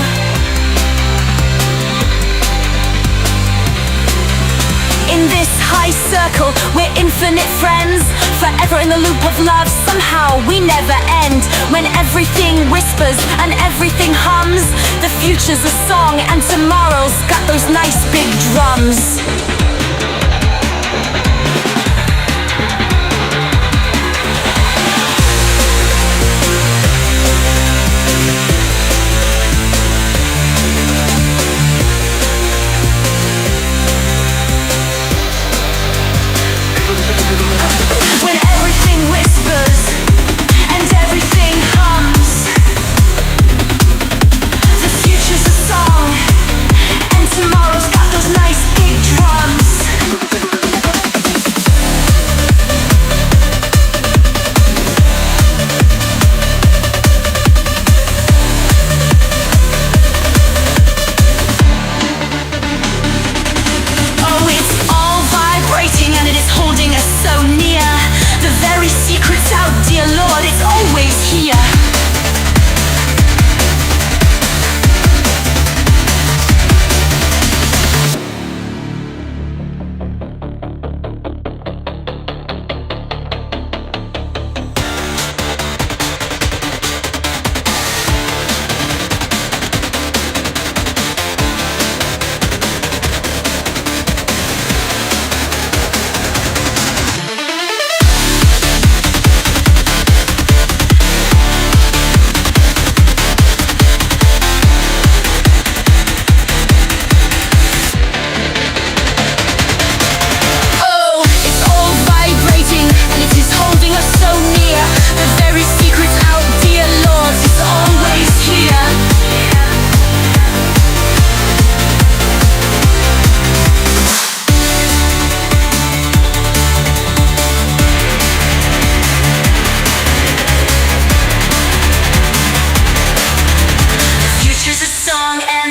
In this high circle, we're infinite friends, forever in the loop of love, somehow we never end. When everything whispers and everything hums, the future's a song and tomorrow's got those nice big drums. When everything whispers and everything hums, the future's a song and tomorrow's got those nice big drums.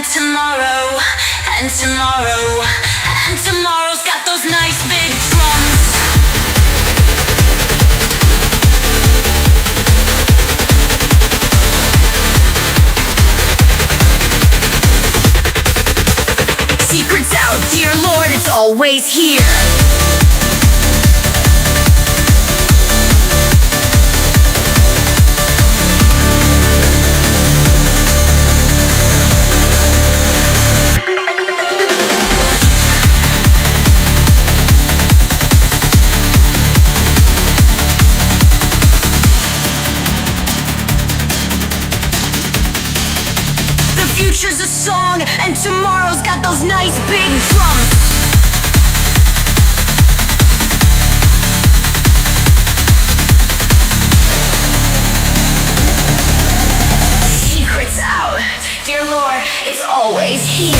and tomorrow, and tomorrow, and tomorrow's got those nice big drums. Secrets out, dear Lord, it's always here. Future's a song, and tomorrow's got those nice big drums. Secrets out, dear Lord, it's always here.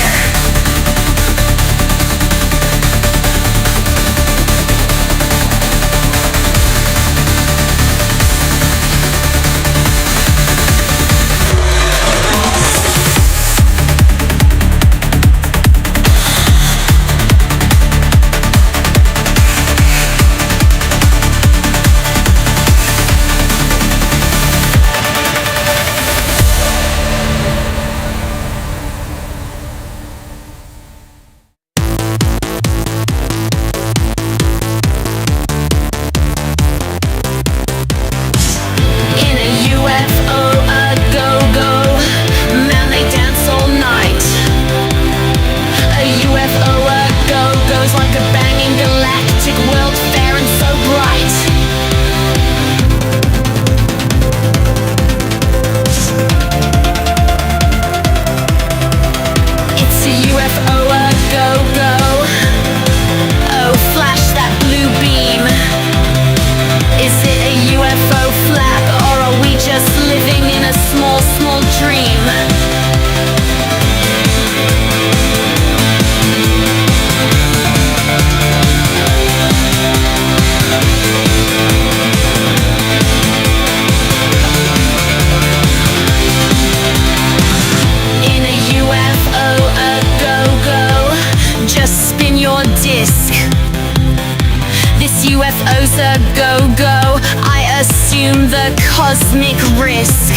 UFO's a go-go, I assume the cosmic risk.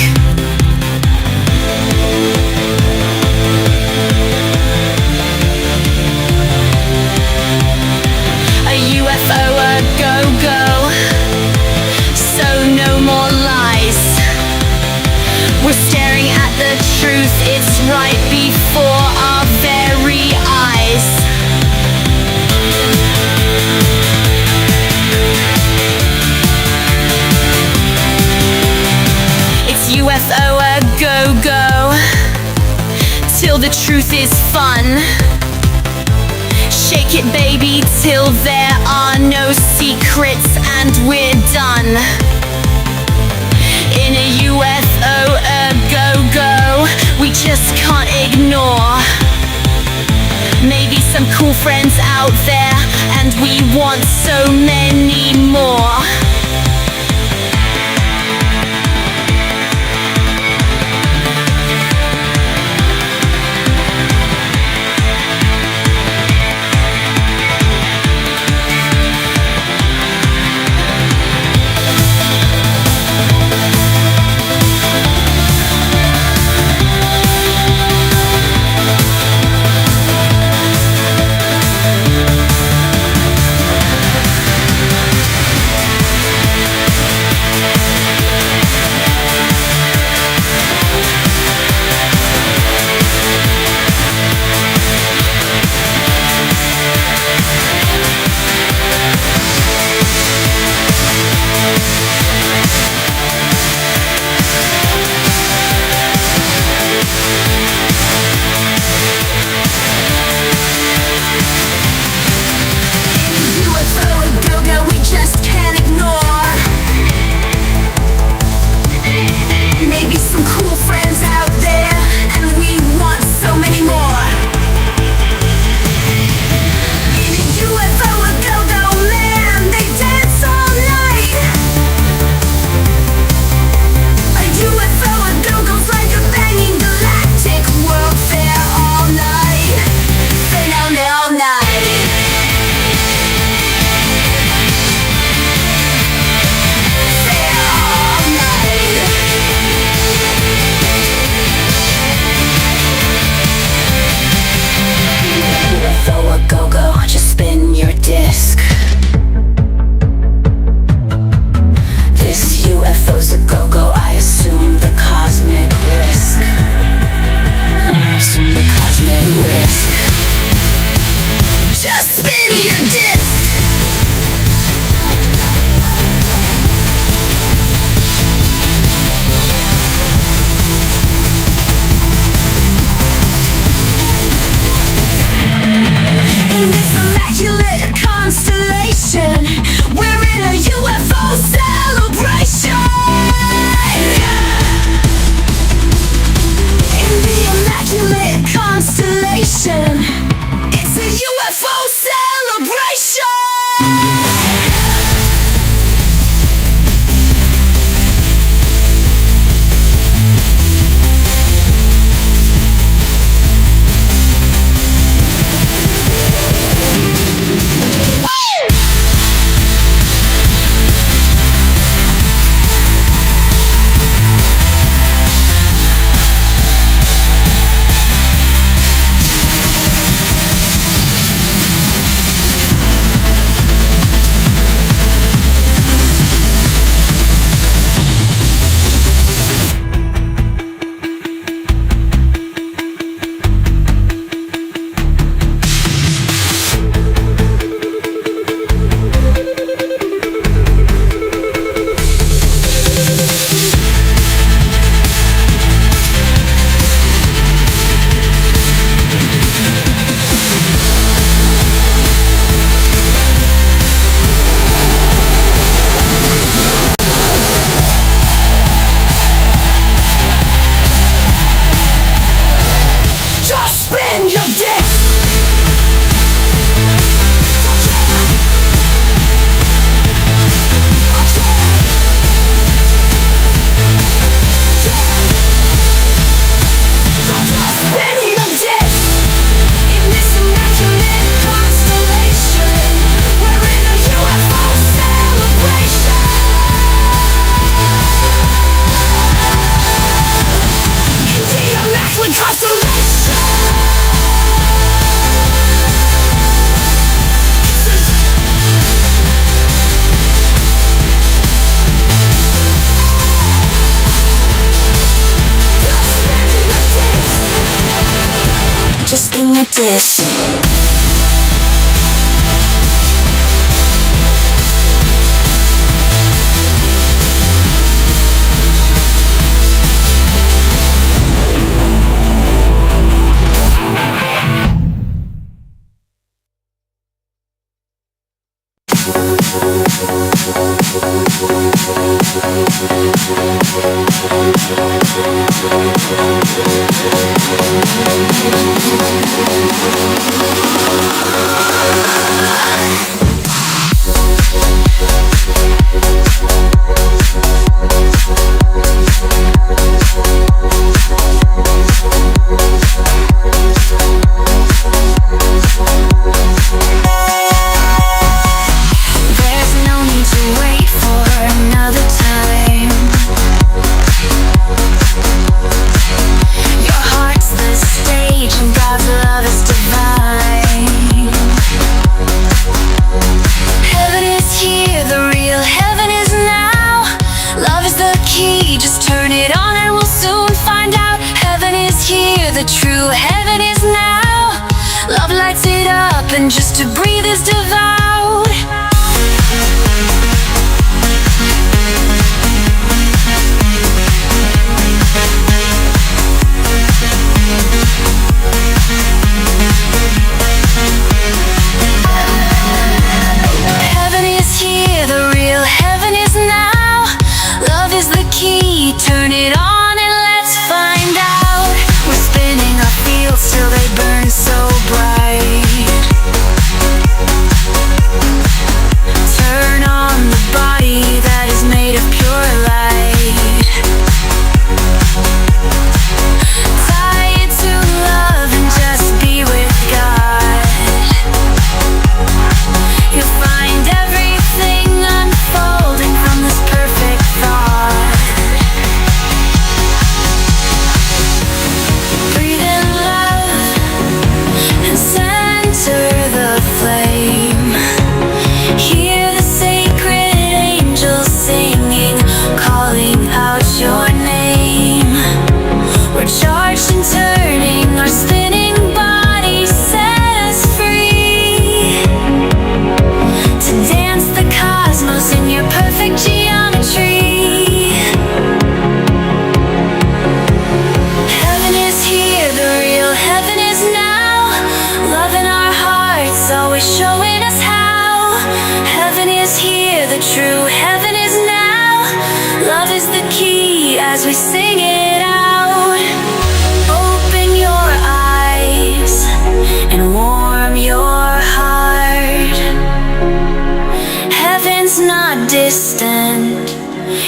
A UFO a go-go, so no more lies. We're staring at the truth, it's right before our very eyes. UFO a go-go, till the truth is fun. Shake it baby till there are no secrets and we're done. In a UFO a go-go, we just can't ignore. Maybe some cool friends out there, and we want so many more. spin your dick. Just in your dish. And just to breathe is devout. Heaven is here, the real heaven is now. Love is the key, turn it on and let's find out. We're spinning our fields till they burn so bright. Turn on the body that is made of pure light. Tie it to love and just be with God. You'll find everything unfolding from this perfect thought. Breathe in love and center the flame. Hear the sacred angels singing, calling out your name. We're charged and turning, our spinning bodies set us free to dance the cosmos in your perfect geometry. Heaven is here, the real heaven is now. Love in our hearts, always showing us how. Heaven is here, the true heaven is now. Love is the key as we sing it out. Open your eyes and warm your heart. Heaven's not distant,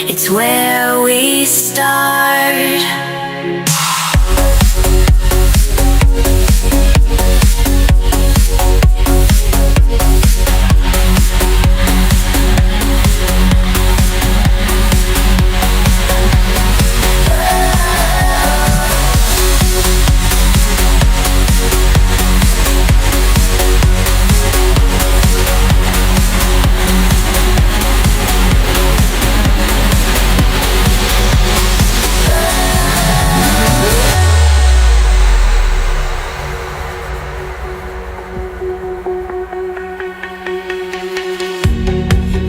it's where we start.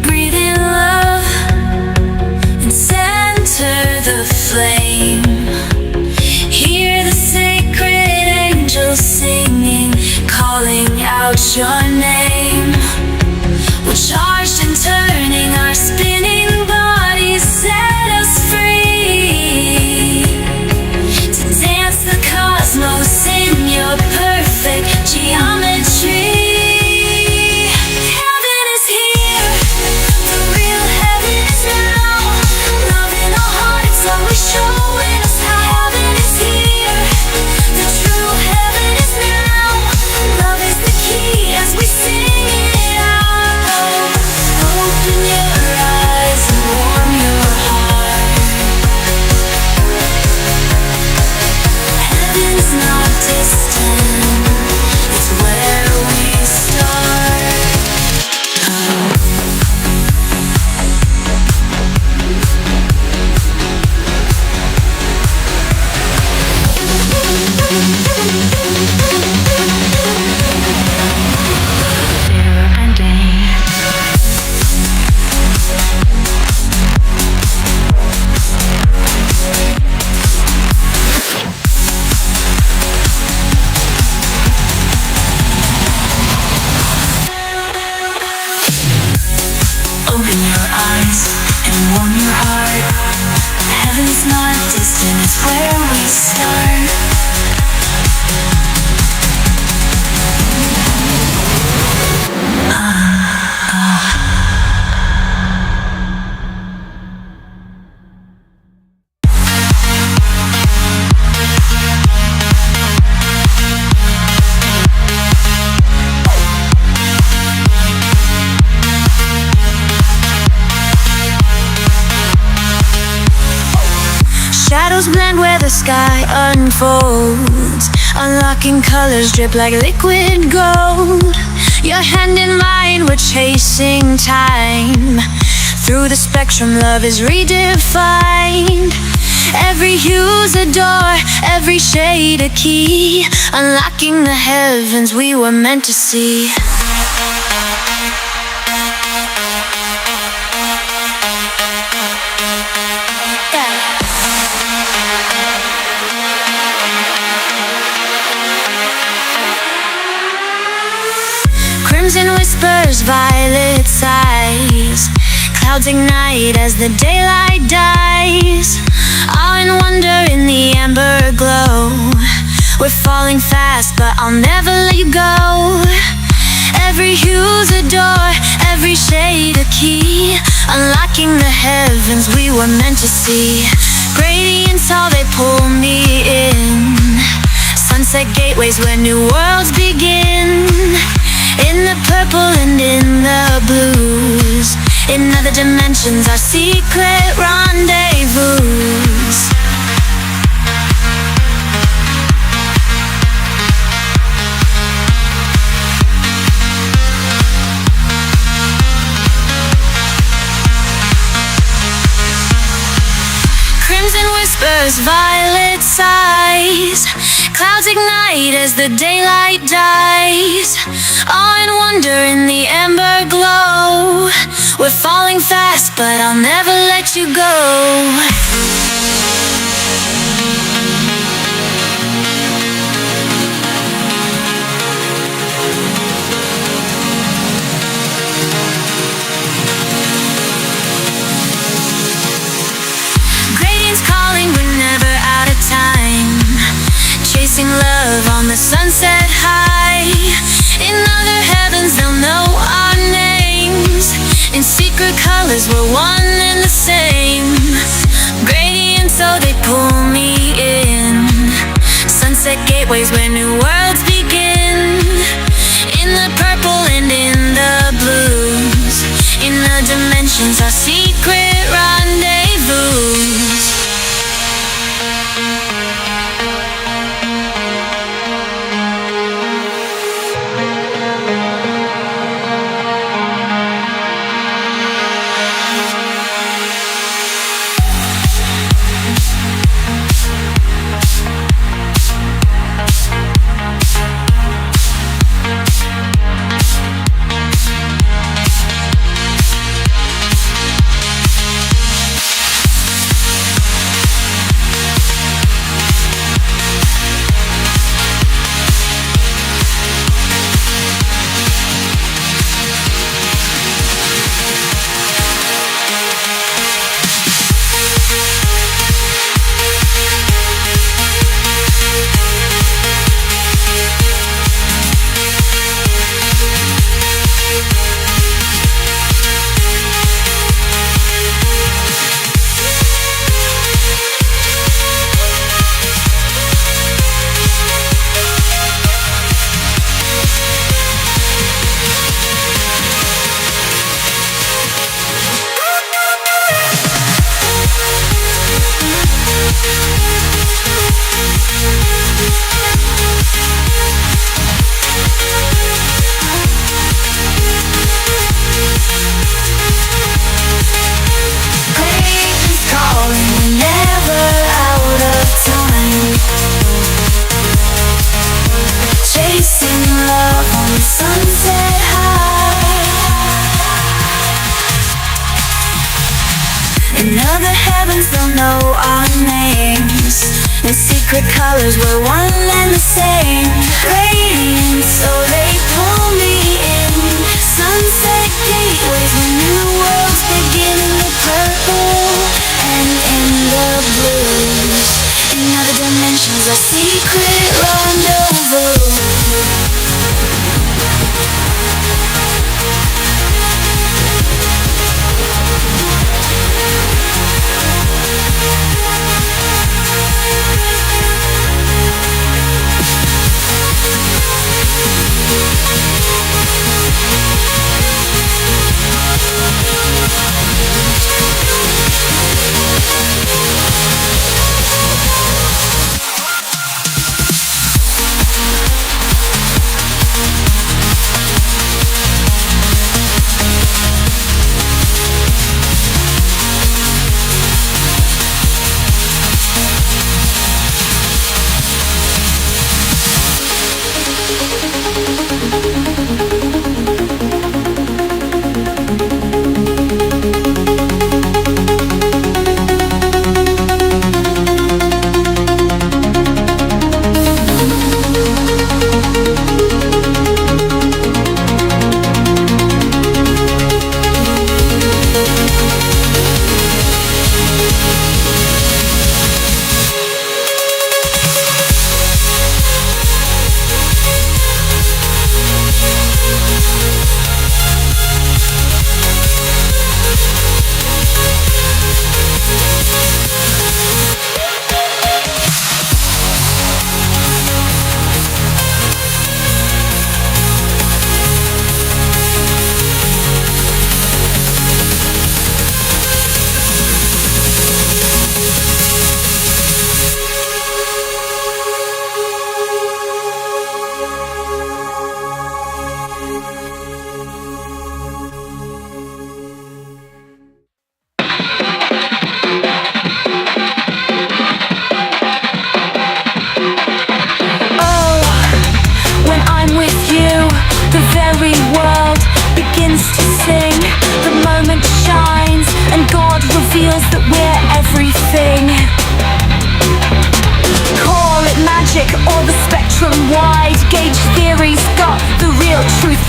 Breathe in love and center the flame. Hear the sacred angels singing, calling out your name. We're charged and turning, our spinning bodies set us free to dance the cosmos in your Shadows blend where the sky unfolds. Unlocking colors drip like liquid gold. Your hand in mine, we're chasing time. Through the spectrum, love is redefined. Every hue's a door, every shade a key. Unlocking the heavens we were meant to see. Crimson whispers, violet sighs. Clouds ignite as the daylight dies. Awe and wonder in the amber glow. We're falling fast, but I'll never let you go. Every hue's a door, every shade a key. Unlocking the heavens we were meant to see. Gradients, all they pull me in. Sunset gateways where new worlds begin. In the purple and in the blues. In other dimensions, our secret rendezvous. Crimson whispers, violet sighs. Clouds ignite as the daylight dies. Awe and wonder in the amber glow. We're falling fast, but I'll never let you go. Chasing love on the sunset high. In other heavens they'll know our names. In secret colors we're one and the same. Gradients, so they pull me in. Sunset gateways where new worlds begin. In the purple and in the blues. In the dimensions, our secret rendezvous. The secret colors were one and the same. Radiant, so they pull me in. Sunset gateways when new worlds begin. In the purple and in the blues. In other dimensions.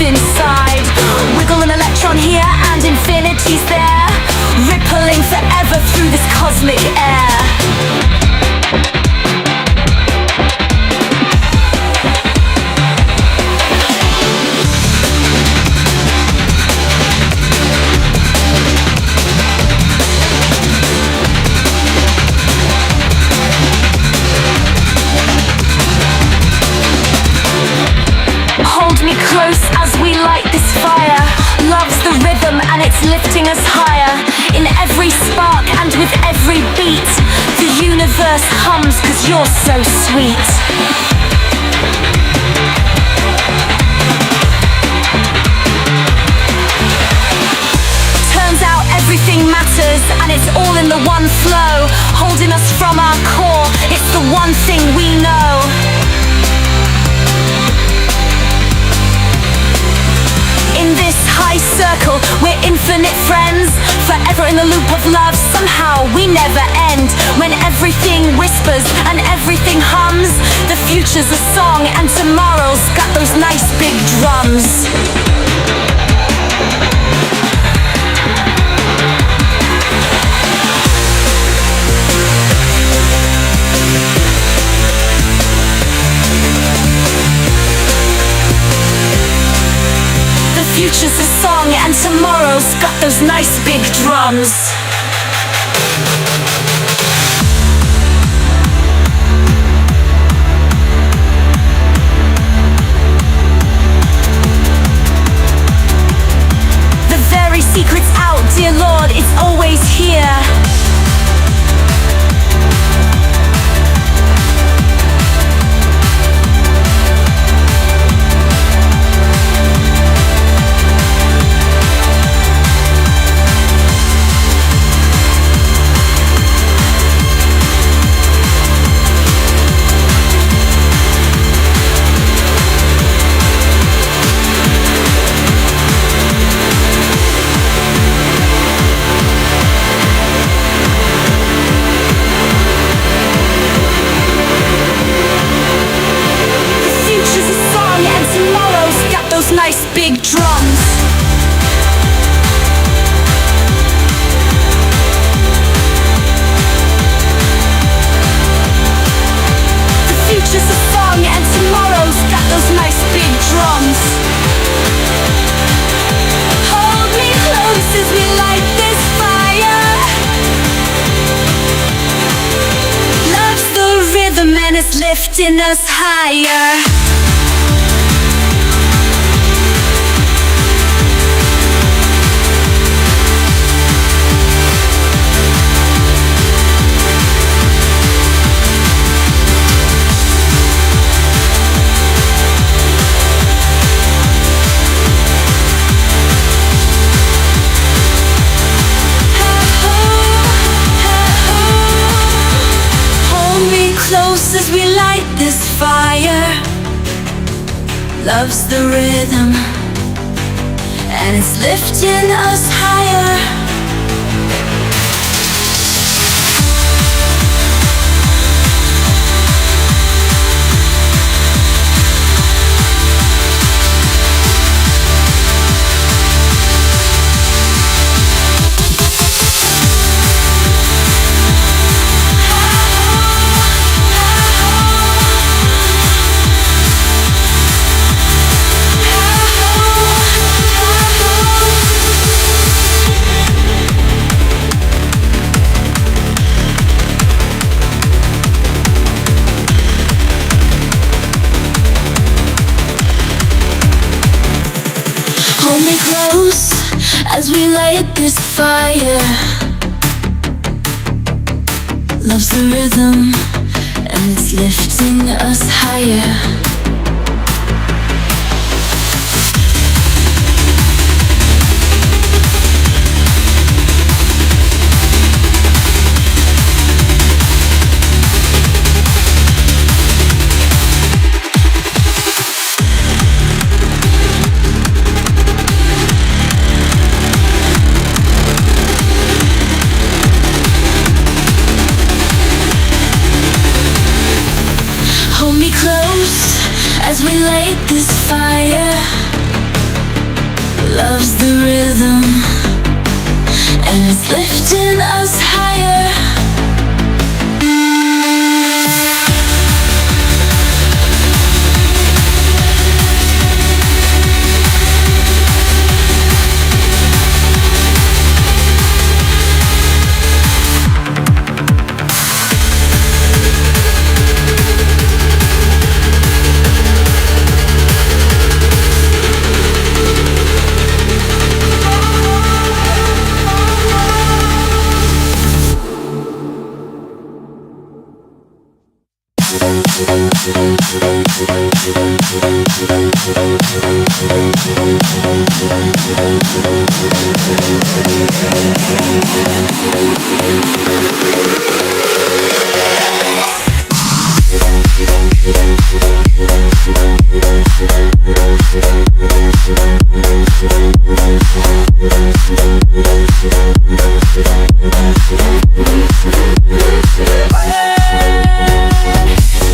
Inside, wiggle an electron here and infinity's there, rippling forever through this cosmic air. Close as we light this fire. Love's the rhythm and it's lifting us higher. In every spark and with every beat, the universe hums 'cause you're so sweet. Turns out everything matters and it's all in the one flow, holding us from our core. It's the one thing we know. In this high circle, we're infinite friends, forever in the loop of love, somehow we never end. When everything whispers and everything hums, the future's a song and tomorrow's got those nice big drums. Future's a song and tomorrow's got those nice big drums. The very secret's out, dear Lord, it's always here. Nice big drums. The future's a song and tomorrow's got those nice lifting us higher. Close as we light this fire. Love's the rhythm, and it's lifting us higher. Hold me close as we light this fire. Love's the rhythm, and it's lifting us higher. Hold me close as we light this fire. Love's the rhythm, and it's lifting us higher.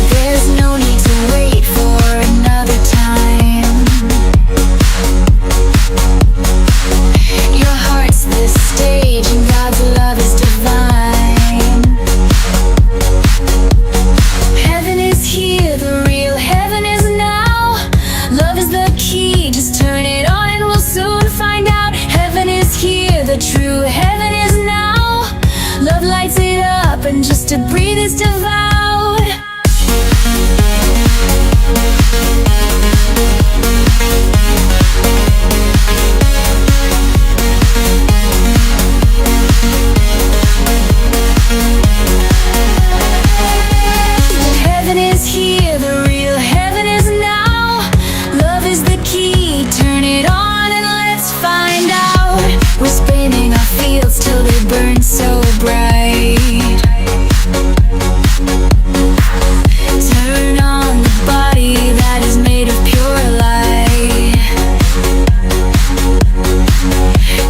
There's no need to wait for another time. Your heart's the stage, and God's love is divine. Heaven is here, the real heaven is now. Love is the key, just turn it on and we'll soon find out. Heaven is here, the true heaven is now. Love lights it up, and just to breathe is devoured. Heaven is here, the real heaven is now. Love is the key, turn it on and let's find out. We're spinning our fields till they burn so bright. Turn on the body that is made of pure light.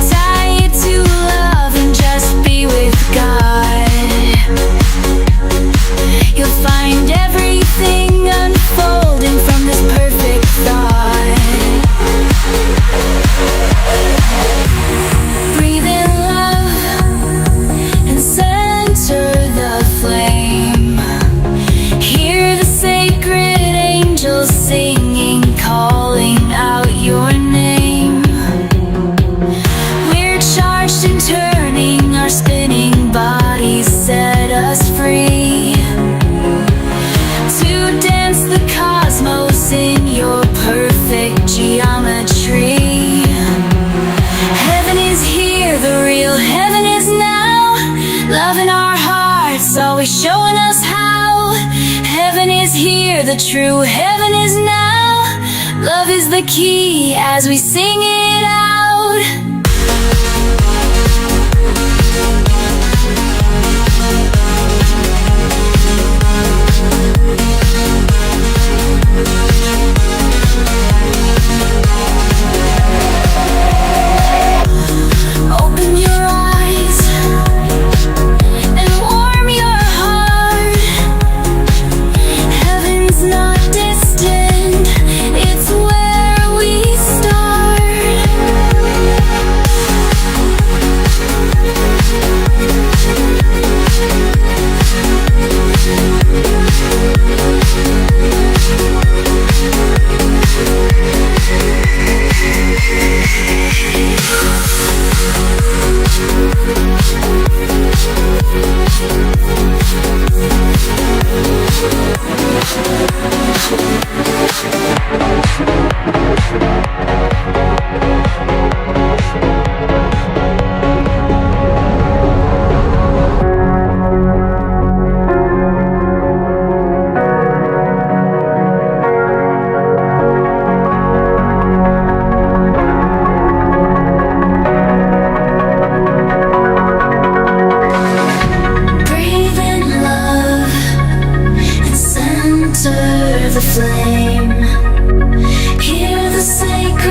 Tie it to love and just be with God. You'll find everything unfolding from this perfect thought. Breathe in love and send here, the true heaven is now. Love is the key as we sing it out. Open your eyes and warm your heart. Heaven's not distant, it's where we start. Breathe in love and center the flame. Hear the sacred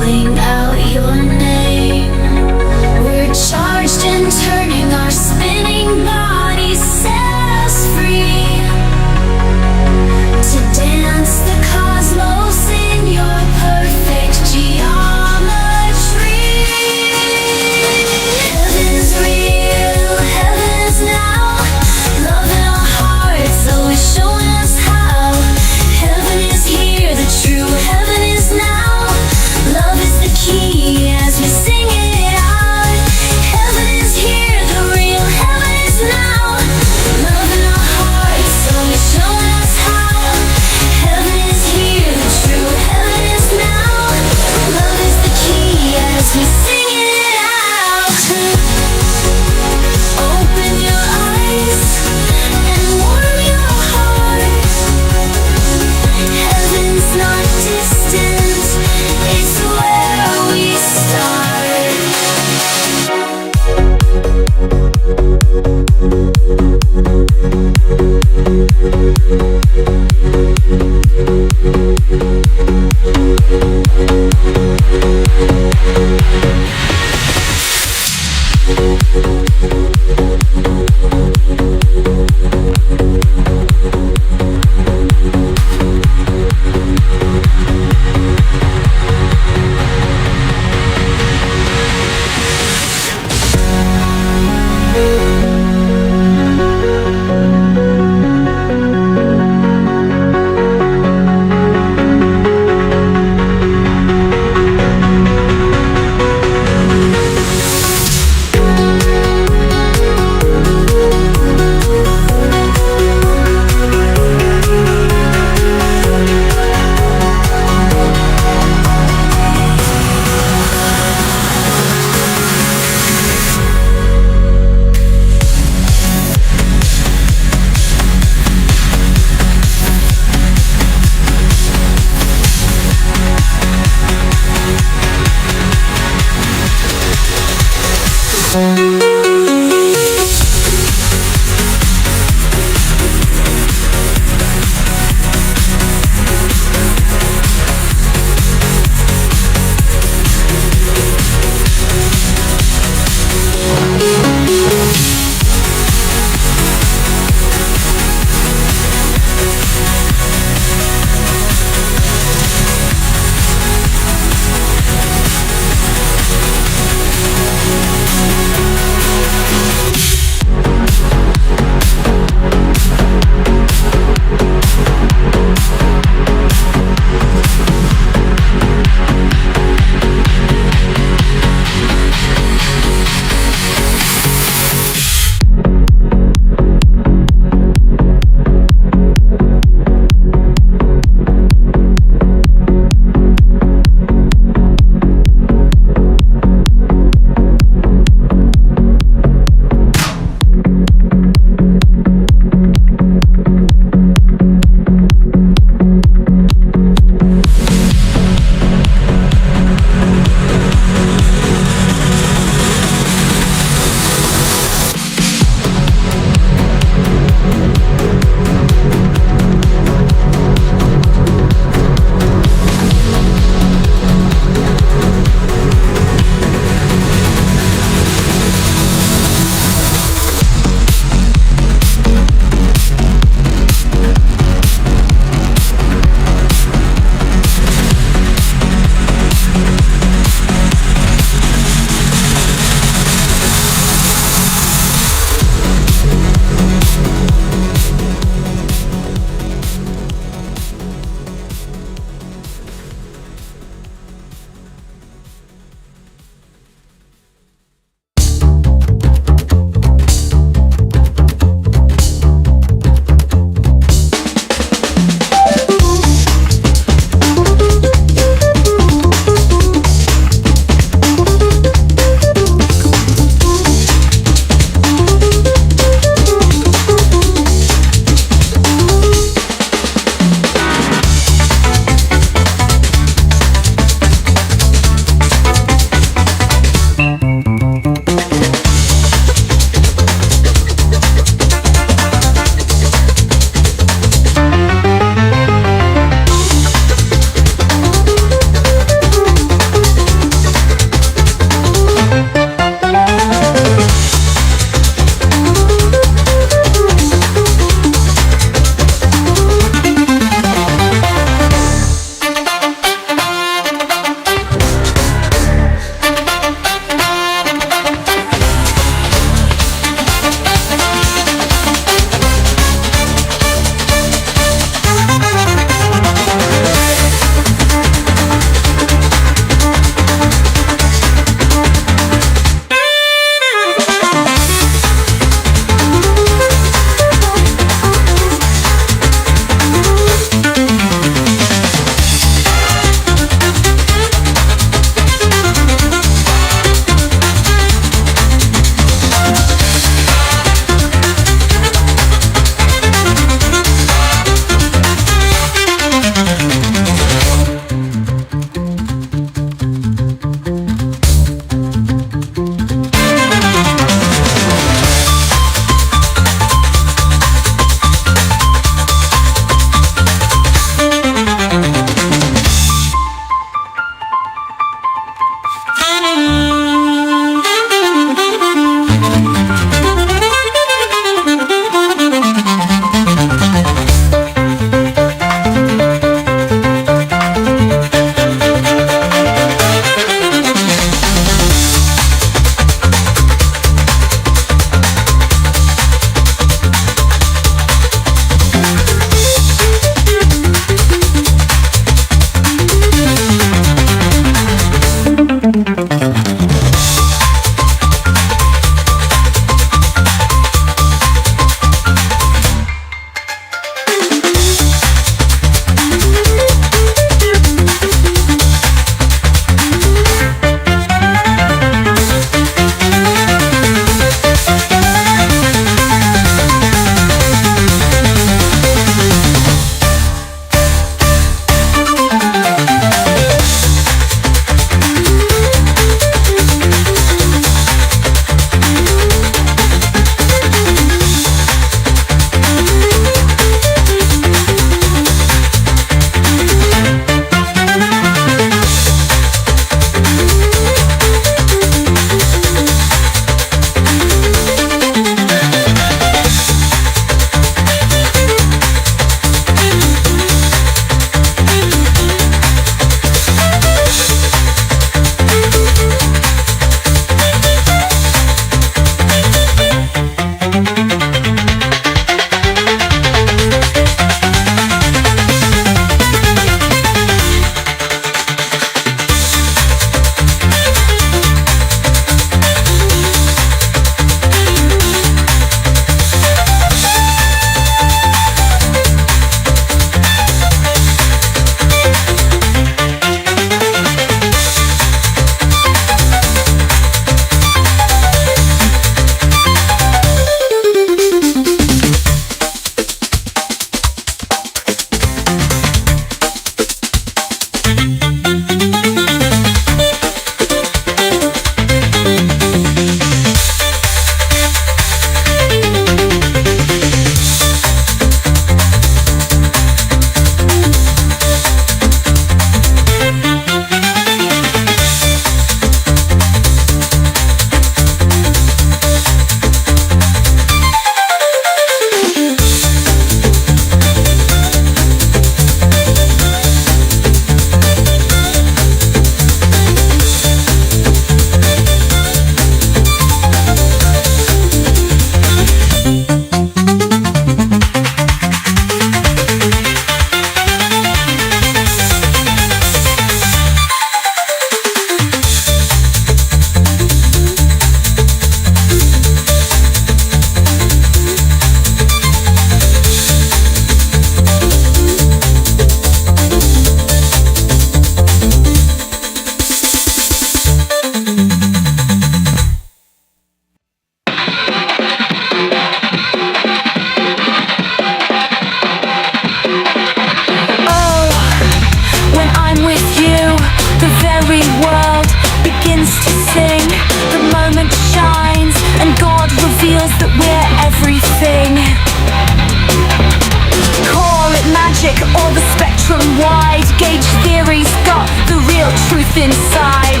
life inside.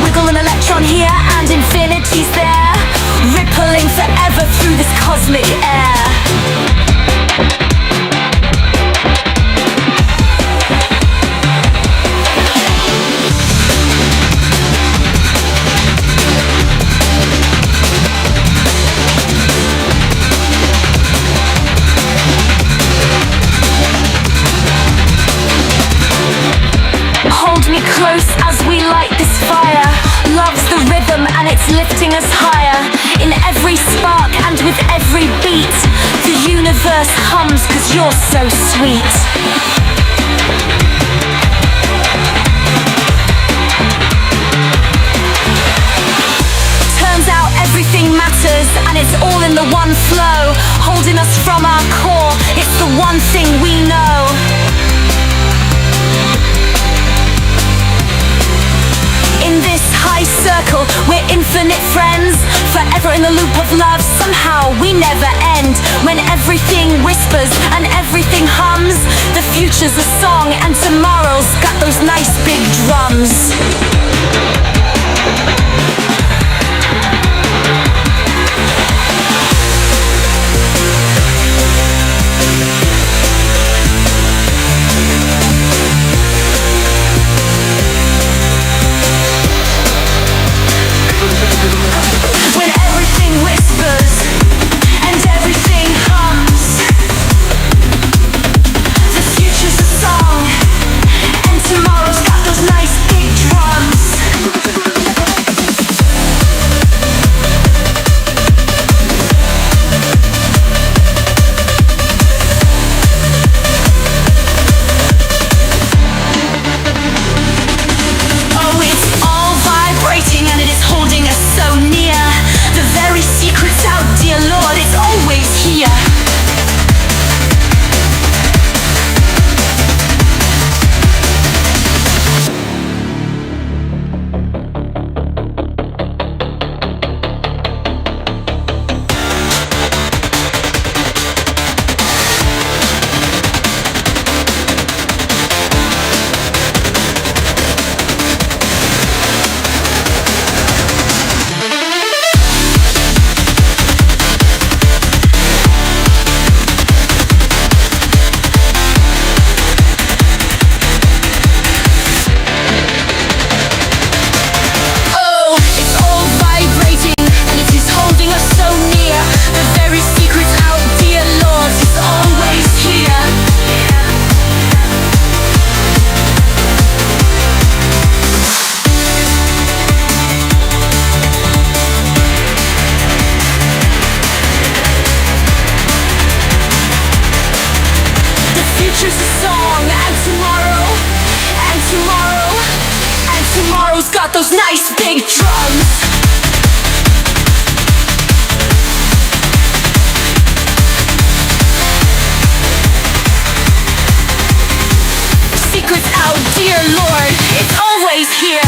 Wiggle an electron here and infinity's there, rippling forever through this cosmic air. Hold me close as we light this fire. Love's the rhythm and it's lifting us higher. In every spark and with every beat, the universe hums 'cause you're so sweet. Turns out everything matters and it's all in the one flow, holding us from our core. It's the one thing we know. In this high circle, we're infinite friends, forever in the loop of love, somehow we never end. When everything whispers and everything hums, the future's a song and tomorrow's got those nice big drums. When everything whispers and everything hums, the future's a song and tomorrow's got those nice big drums. Oh, it's all vibrating and it is holding us so near. The very secret's out, dear Lord, it's always here. Oh, it's all vibrating and it is holding us so near. The very secret's out, dear Lord, it's always here. The future's a song and tomorrow and tomorrow and tomorrow's got those nice big drums. Secrets out, dear Lord, it's always here.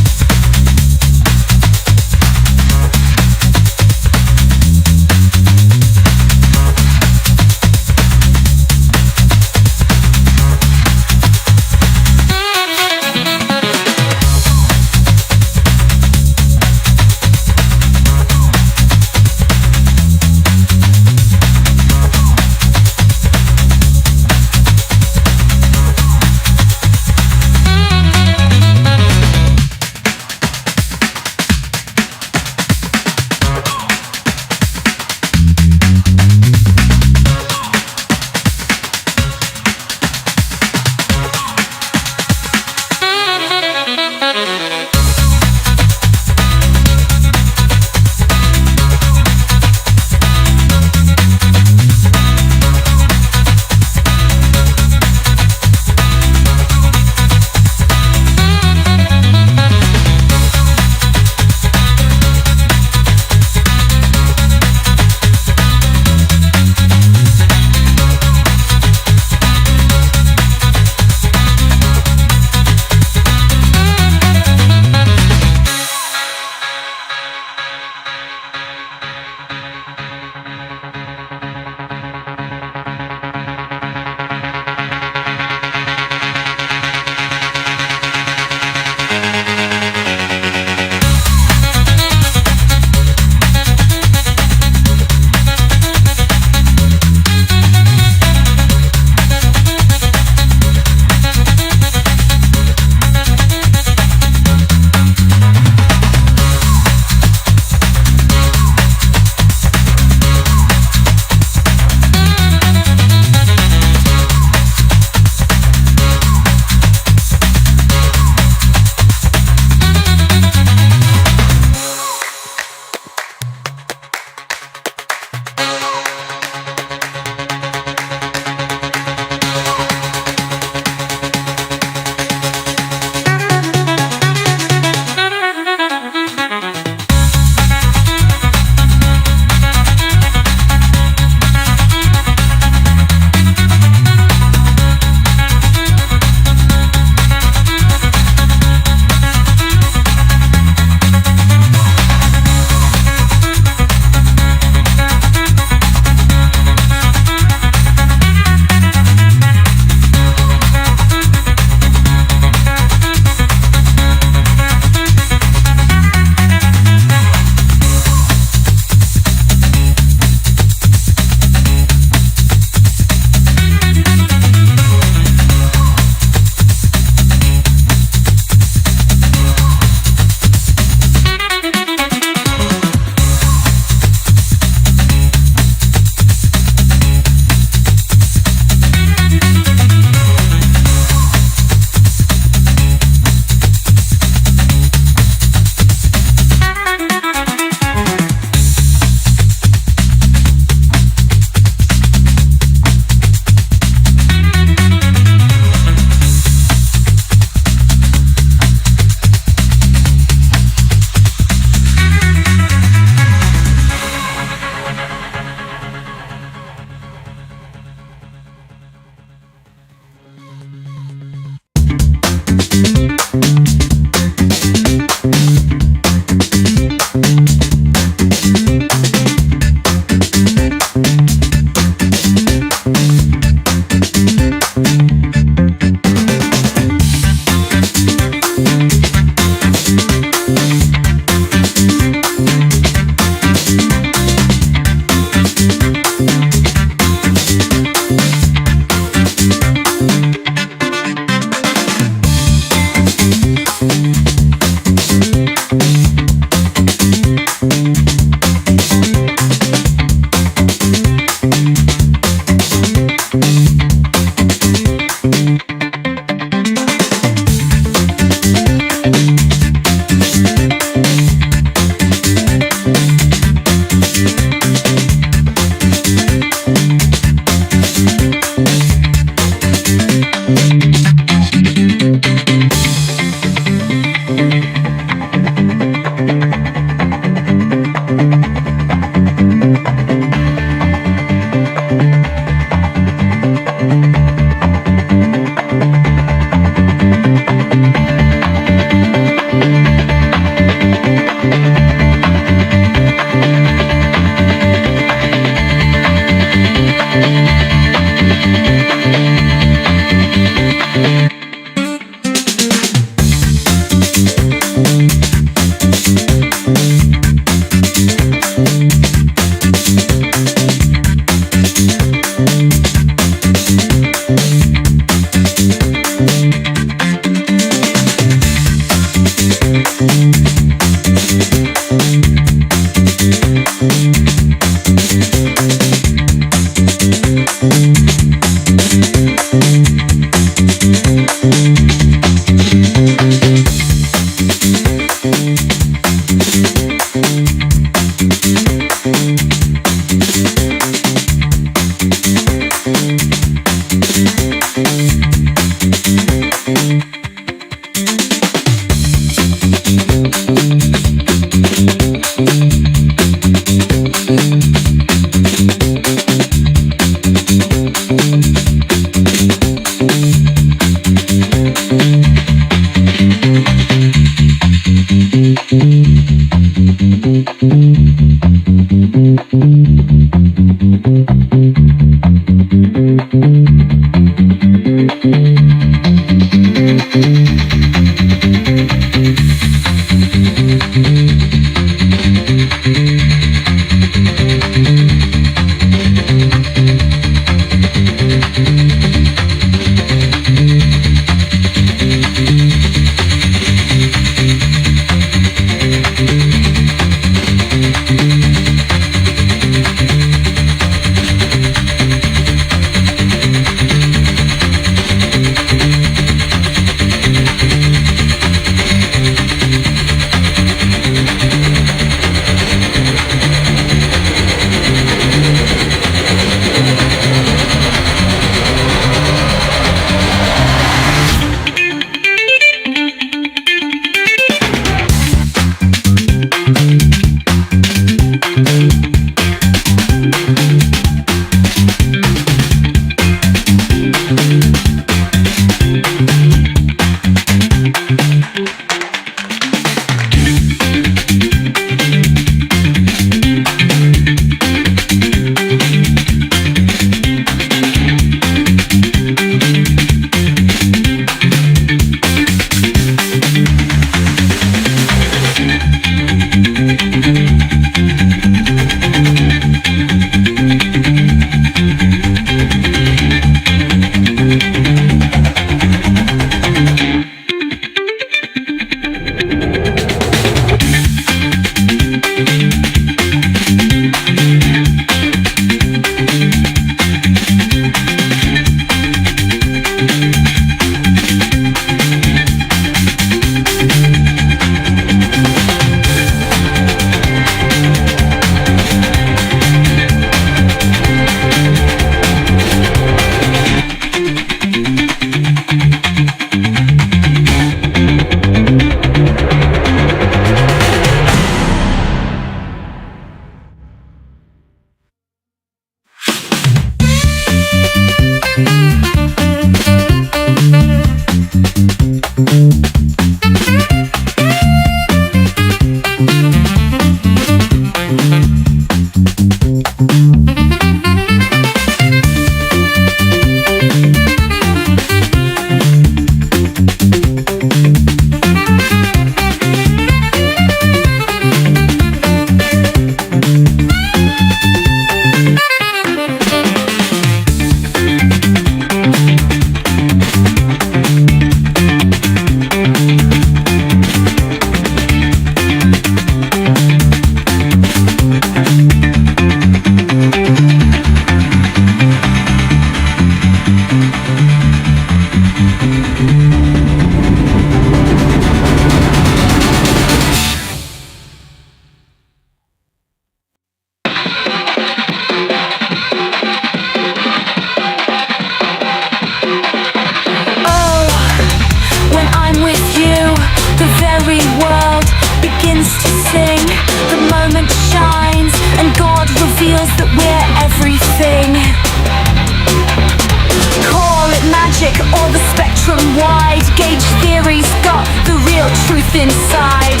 inside.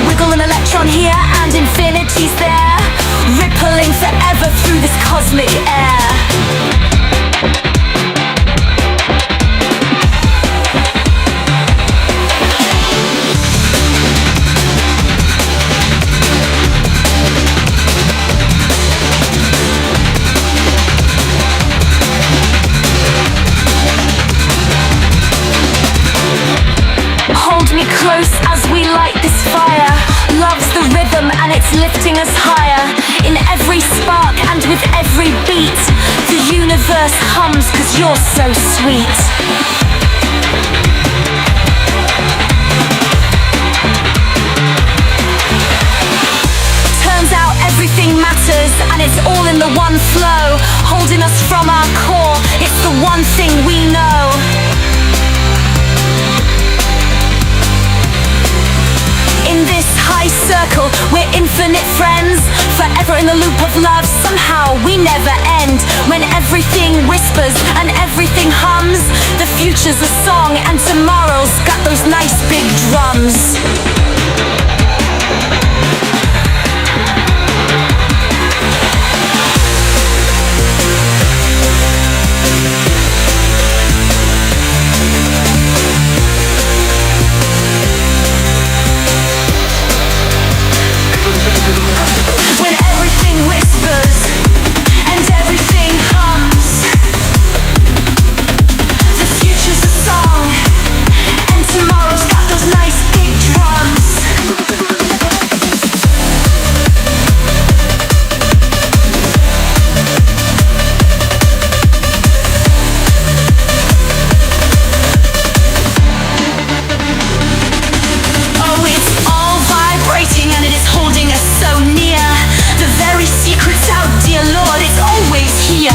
Wiggle an electron here and infinity's there, rippling forever through this cosmic air. Hold me close as we light this fire. Love's the rhythm and it's lifting us higher. In every spark and with every beat, the universe hums 'cause you're so sweet. Turns out everything matters and it's all in the one flow, holding us from our core. It's the one thing we know. In this high circle, we're infinite friends, forever in the loop of love, somehow we never end. When everything whispers and everything hums, the future's a song and tomorrow's got those nice big drums. When everything whispers and everything hums, the future's a song and tomorrow's got those nice big drums. Oh, it's all vibrating and it is holding us so near. The very secret's out, dear Lord, it's always here.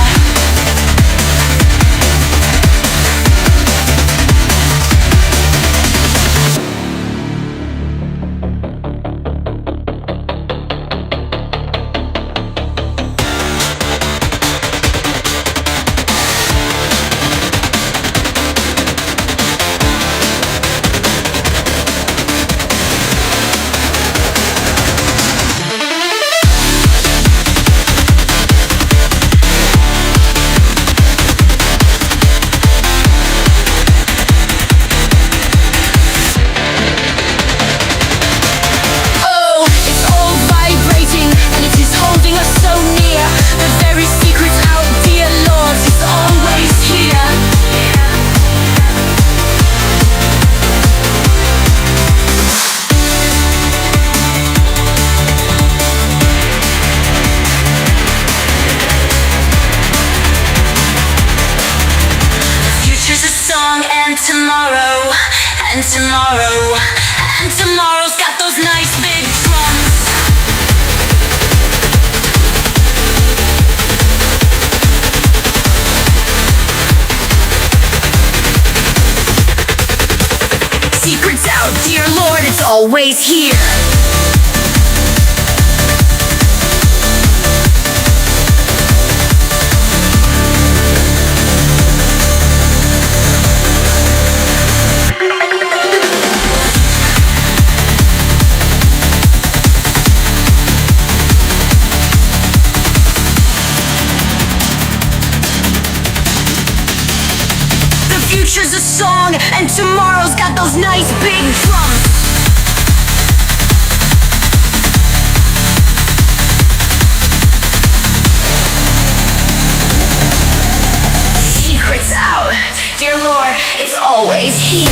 Oh, it's all vibrating and it is holding us so near. The very secret's out, dear Lord, it's always here. Future's a song and tomorrow, and tomorrow, and tomorrow's got those nice big drums. Secret's out, dear Lord, it's always here. The future's a song and tomorrow's got those nice big drums. Secret's out, dear Lord, it's always here.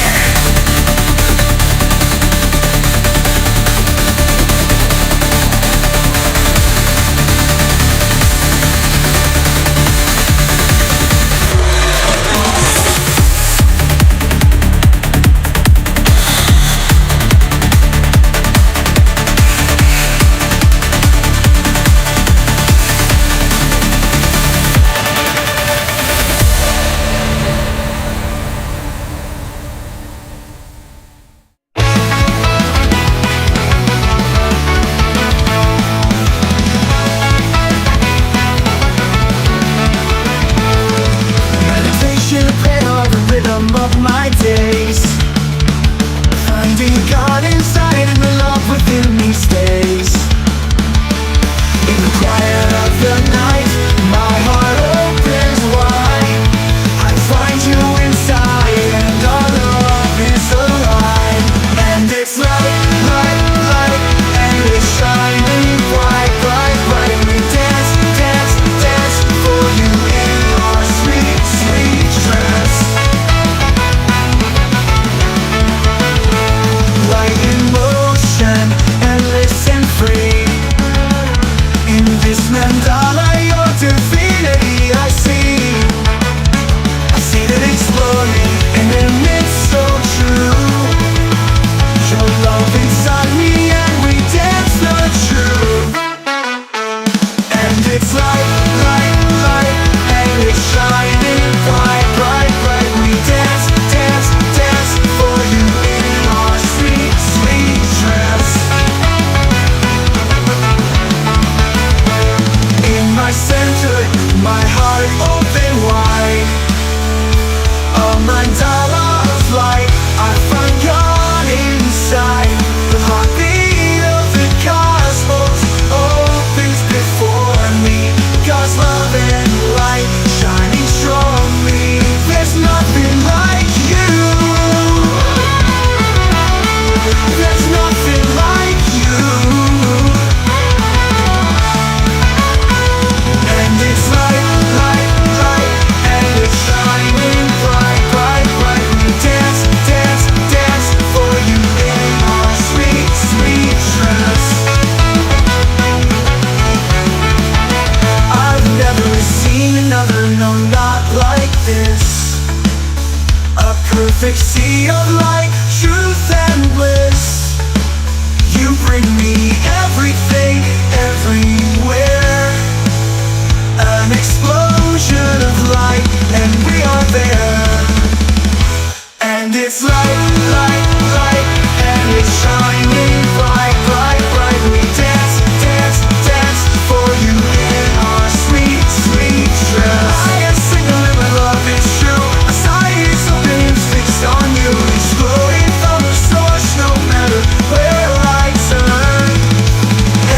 perfect sea of light, truth and bliss. You bring me everything, everywhere. An explosion of light, and we are there. And it's light, light, light, and it's shining bright, bright, bright. We dance, dance, dance for you in our sweet, sweet dress. I can sing a little love, it's true. A sight of beams fixed on you, exploding from the source, no matter where I turn.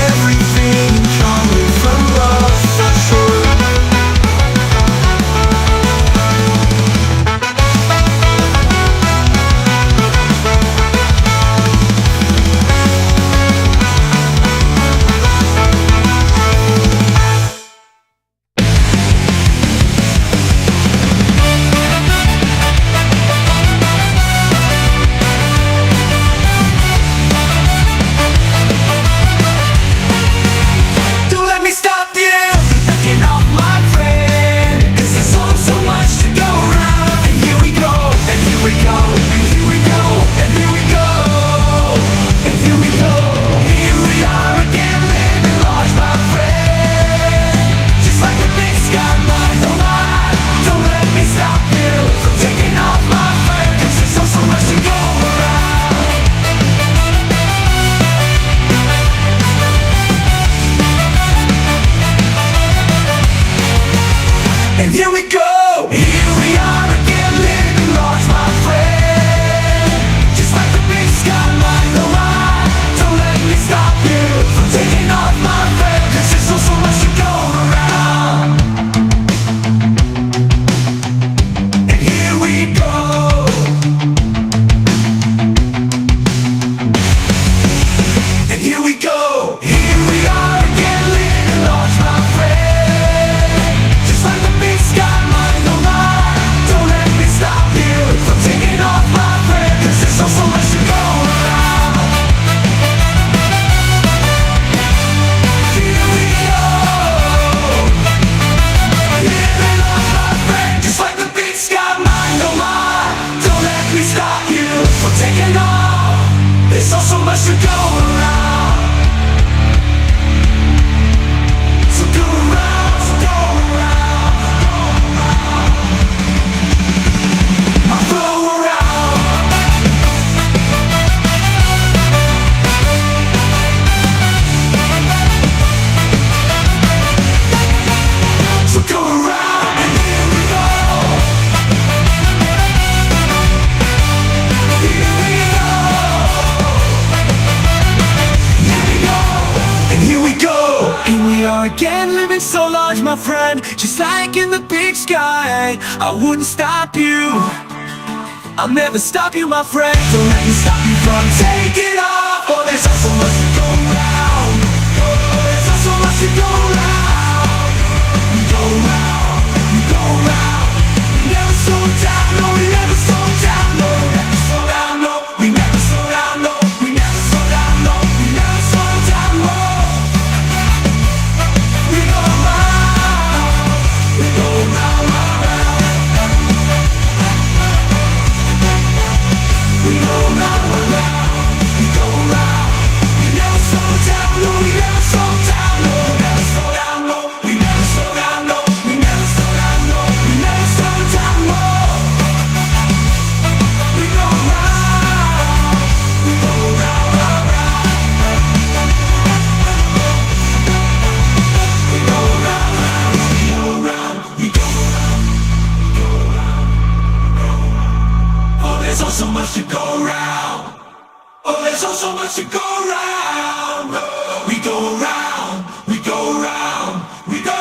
Everything coming from love, for sure. Don't let me stop you, knocking off my friend, 'cause there's so much to go around. And here we go, and here we go, and here we go, and here we go, and here we go. Here we are again, living large, my friend. Just like the big sky, mind the line. Don't let me stop you from taking off my friend, 'cause there's so much to go around. And here we go, here we are again, living large, my friend. Just like the big sky, mind the line. Don't let me stop you from taking off my friend, 'cause there's so much to go around. And here we go. And here we go, here we are again, living large, my friend. Just like the big sky, mind the line. Don't let me stop you from taking off my friend, 'cause there's so much to go around. Here we go, living large, my friend. Just like the big sky, mind the line. Don't let me stop you from taking off. There's so much to go around. So go around, so go around, go around. I'll go around. So go around, and here we go. Here we go. Here we go. And here we go. Here we are again, living so large, my friend. Just like in the big sky, I wouldn't stop you. I'll never stop you, my friend. Don't let me stop you from taking off. Oh, there's so much to go round. Oh, there's so much to go round. We go round, we go round. We never slow down, no, we never slow down, no, we never slow down, no. We never slow down, no, we never slow down, no, we never slow down, no. We go round, we go round, round, round. We go round, round, round. We go round. We never slow down, no, we never slow down, no, we never slow down, no. We never slow down, no, we never slow down, no, we never slow down, no. We go round, we go round, round, round. We go round, round, we go round, we go round, we go round, we go round. Oh, there's so much to go round. Oh, there's so much to go round. We go round, we go round, we go.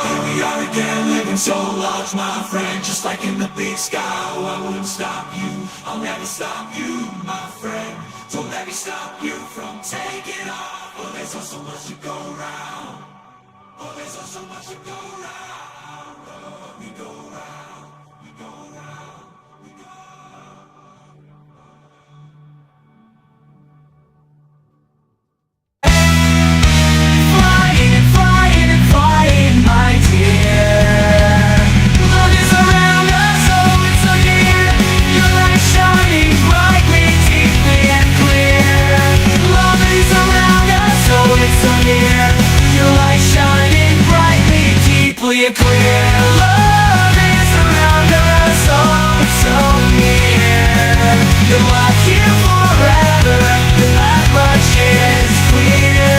Here we are again, living so large, my friend. Just like in the big sky, oh, I wouldn't stop you. I'll never stop you, my friend. Don't let me stop you from taking off. Oh, there's so much to go round. Oh, there's so much to go round. We go round, we go round, we go. Flying, flying, and flying, my dear. Love is around us, so deeply and clear. Love is around us, oh, it's so near. You're locked here forever, that much is clear.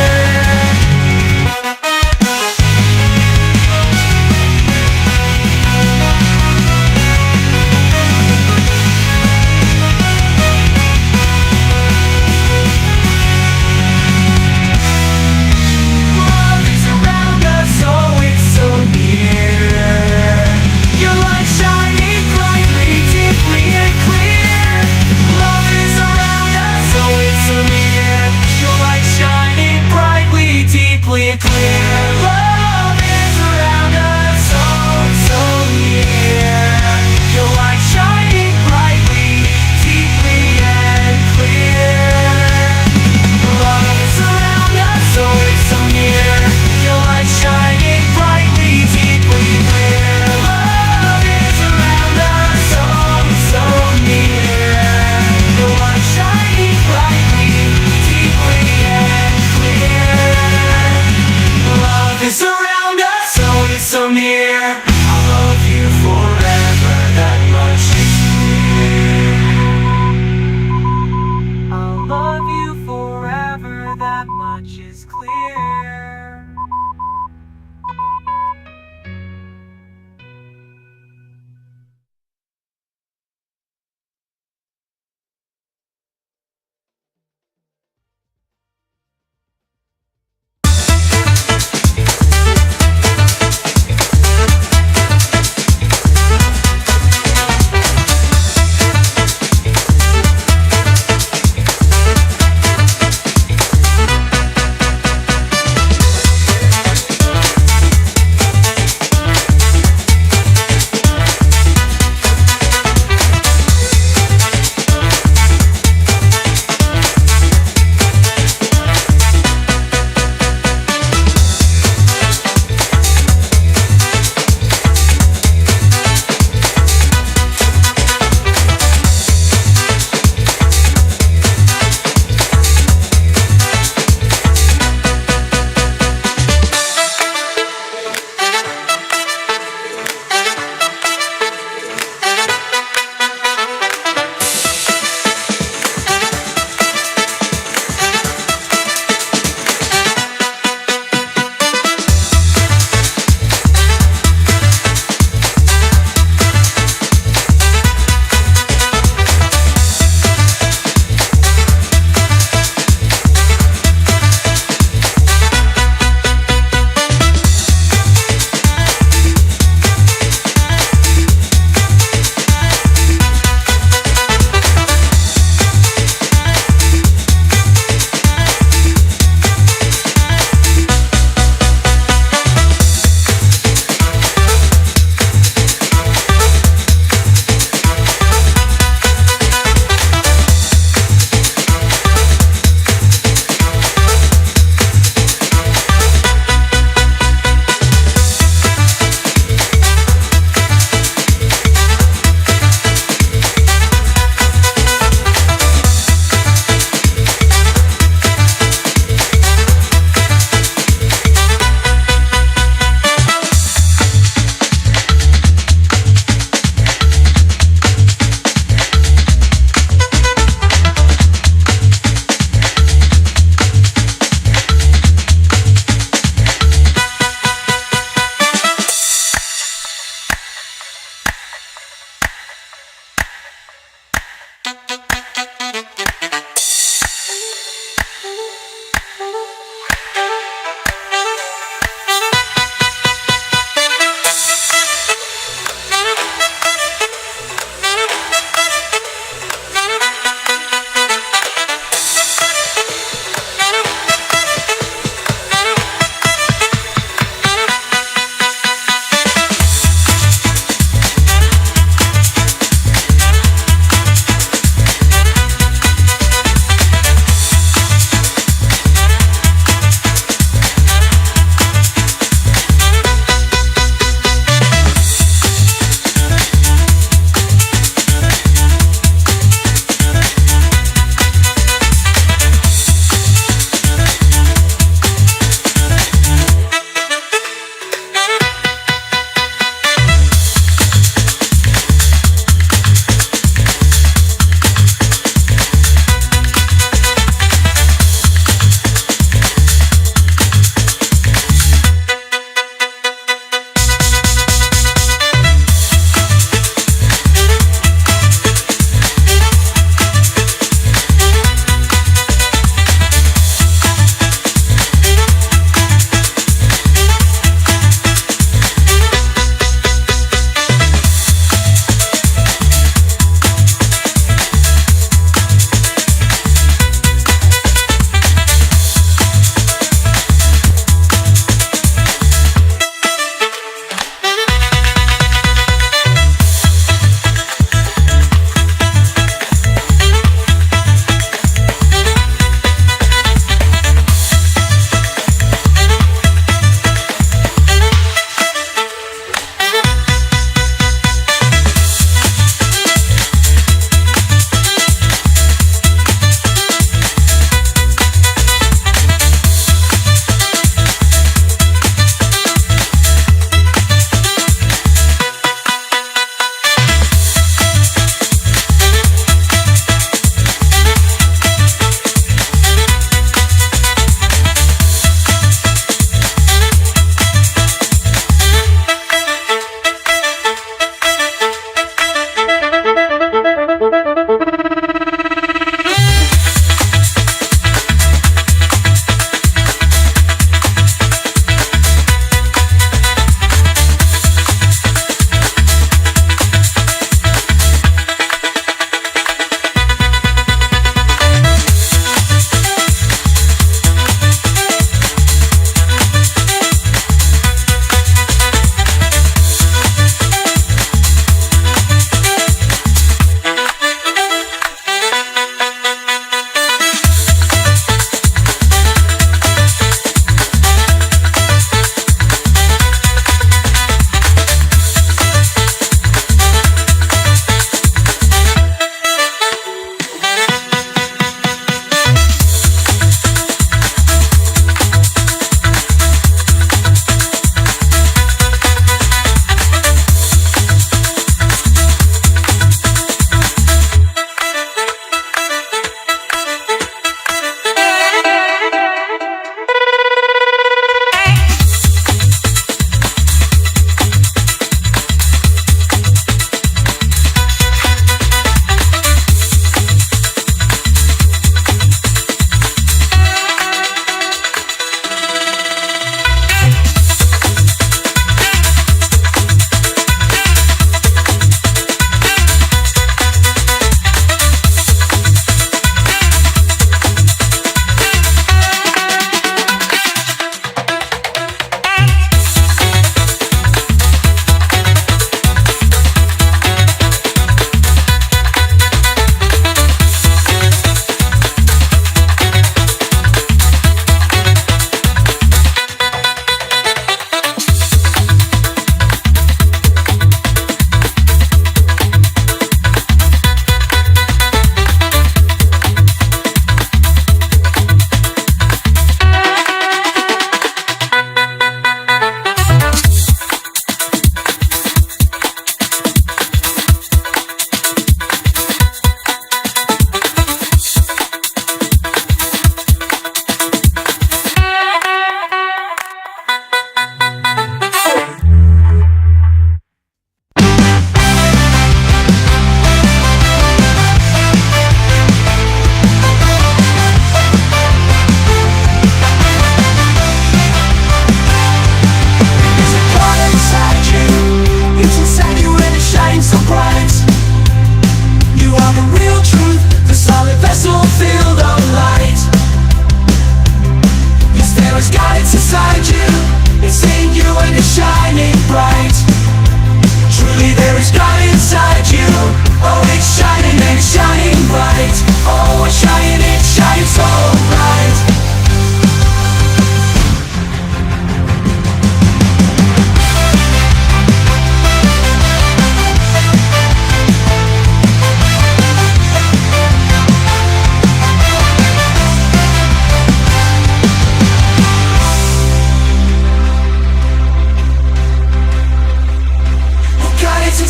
So it's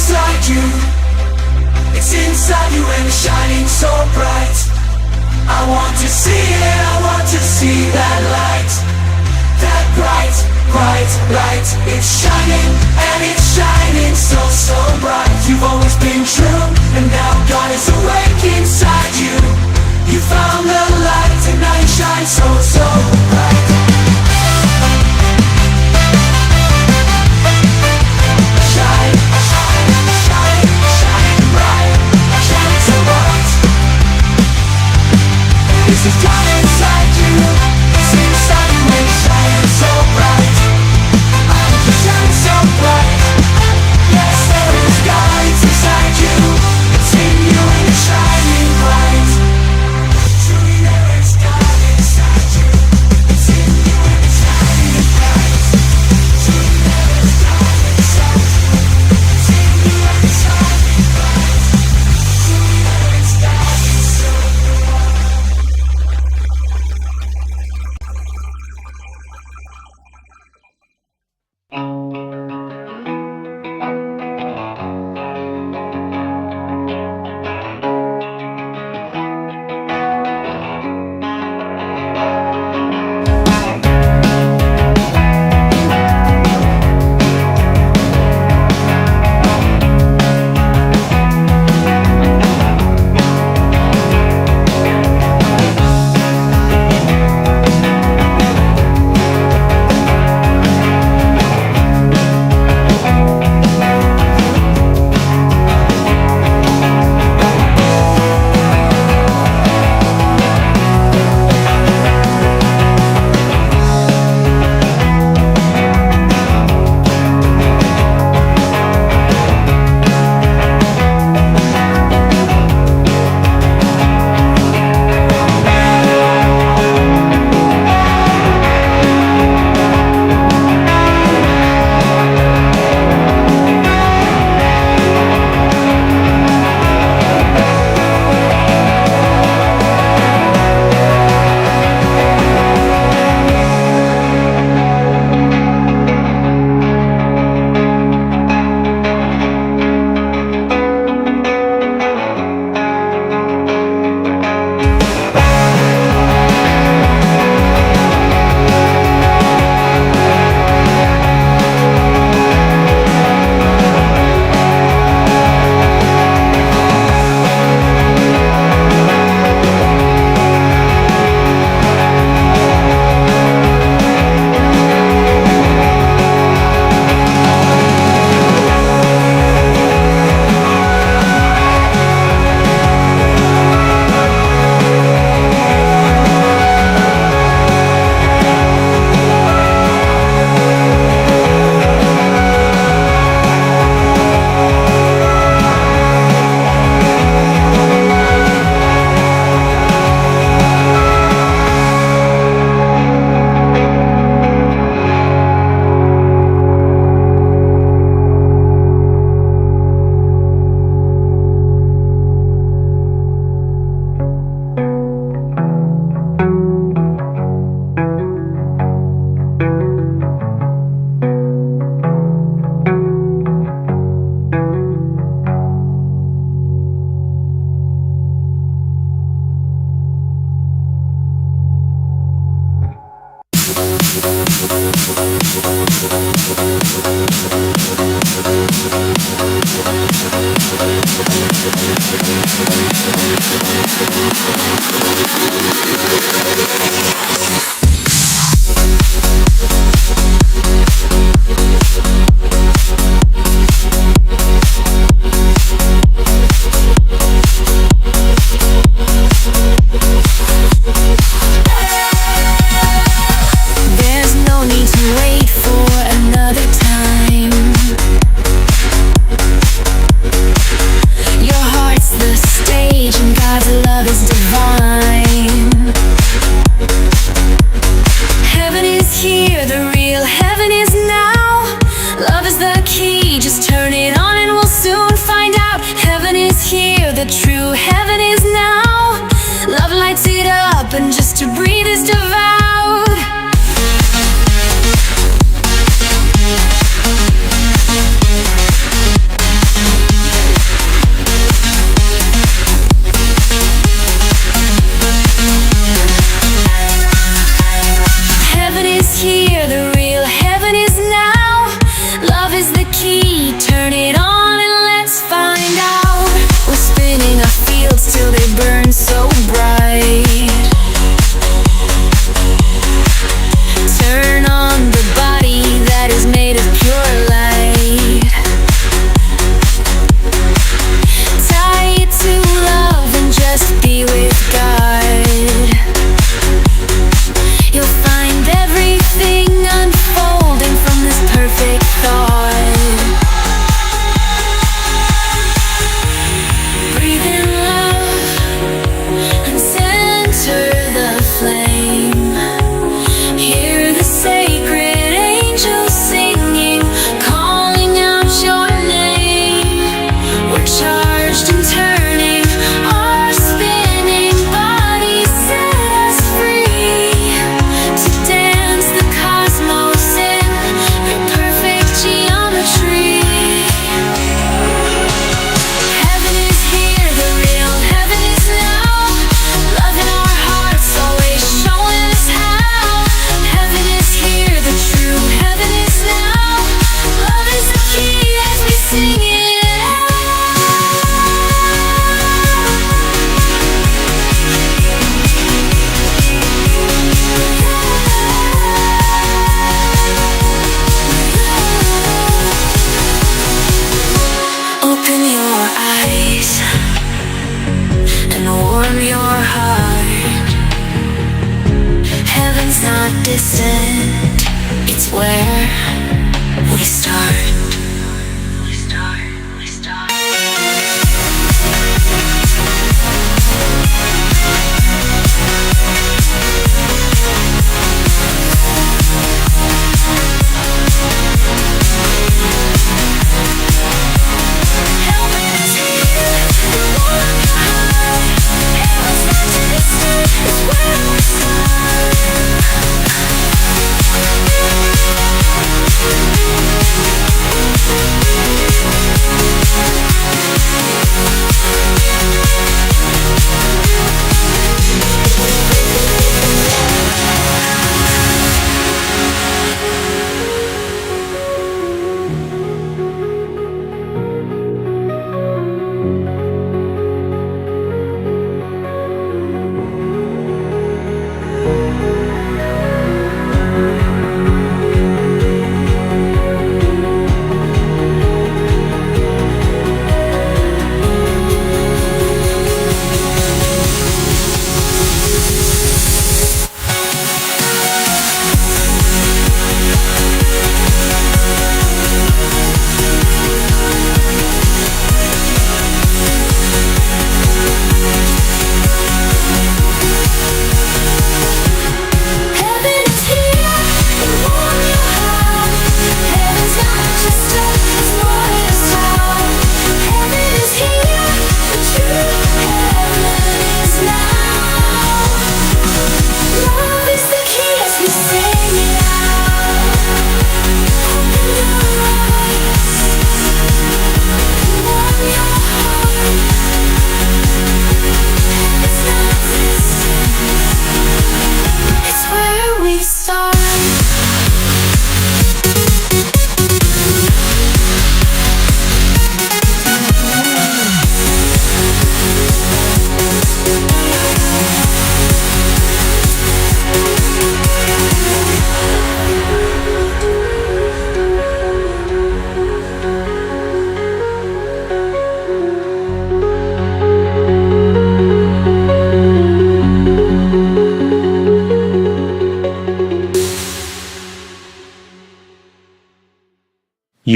inside you. It's inside you and it's shining so bright. I want to see it, I want to see that light. That bright, bright light. It's shining and it's shining so, so bright. You've always been true and now God is awake inside you. You found the light and now you shine so, so bright. Shine, shine, shine, shine bright. Shine so bright. This is God inside you. It's inside you and shining so bright. I'm just shining so bright. Yes, there is God inside you. It's in you and it's shining bright. Truly there is God inside you. It's in you and it's shining bright. Truly there is God inside you. It's in you and it's shining bright. Truly there is God inside you.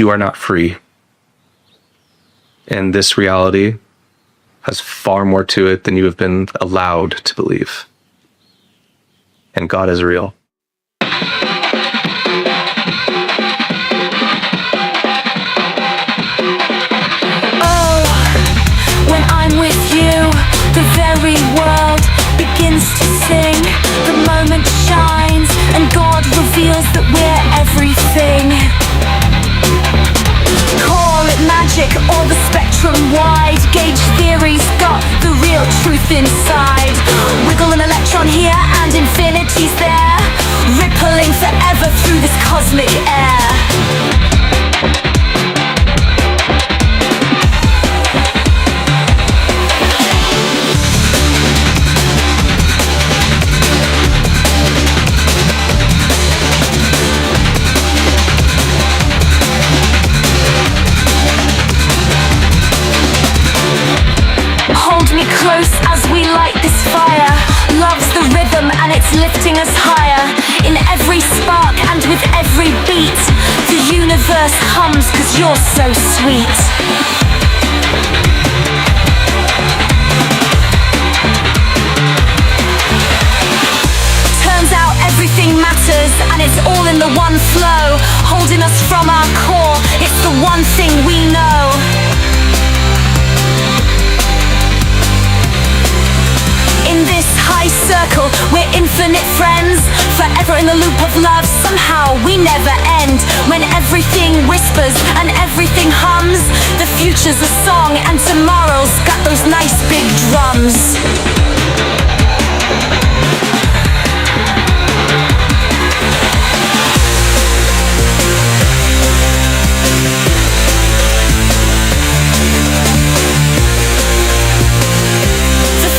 you are not free. And this reality has far more to it than you have been allowed to believe. And God is real. Oh, when I'm with you, the very world begins to sing. The moment shines and God reveals that we're everything. Call it magic or the spectrum wide. Gauge theory's got the real truth inside. Wiggle an electron here and infinity's there, rippling forever through this cosmic air. Hold me close as we light this fire. Love's the rhythm and it's lifting us higher. In every spark and with every beat, the universe hums 'cause you're so sweet. Turns out everything matters and it's all in the one flow, holding us from our core. It's the one thing we know. In this high circle, we're infinite friends, forever in the loop of love, somehow we never end. When everything whispers and everything hums, the future's a song and tomorrow's got those nice big drums.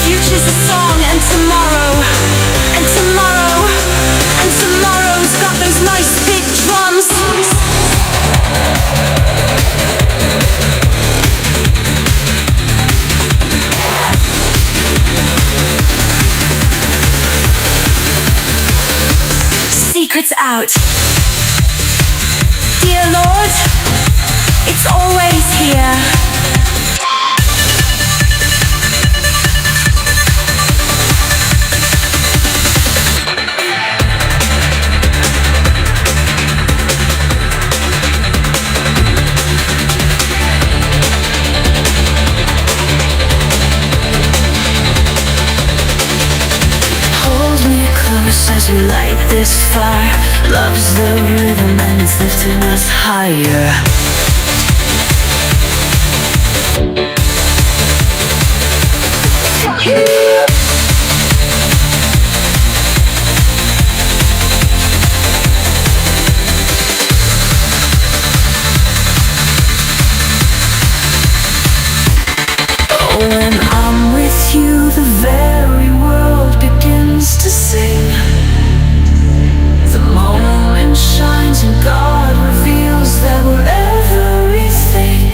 Future's a song and tomorrow, and tomorrow, and tomorrow's got those nice big drums. Secrets out. Dear Lord, it's always here. As we light this fire, love's the rhythm and it's lifting us higher. When I'm with you, the very world begins to sing. The moment shines and God reveals that we're everything.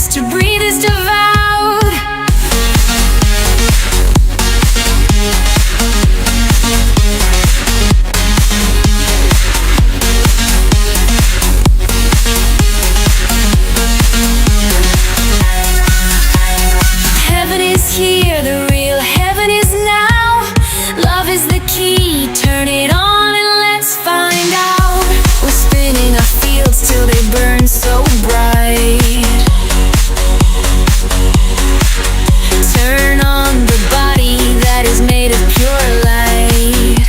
just to breathe is devoured. Heaven is here, the real heaven is now. Love is the key, turn it on and let's find out. We're spinning our fields till they burn so bright. Turn on the body that is made of pure light.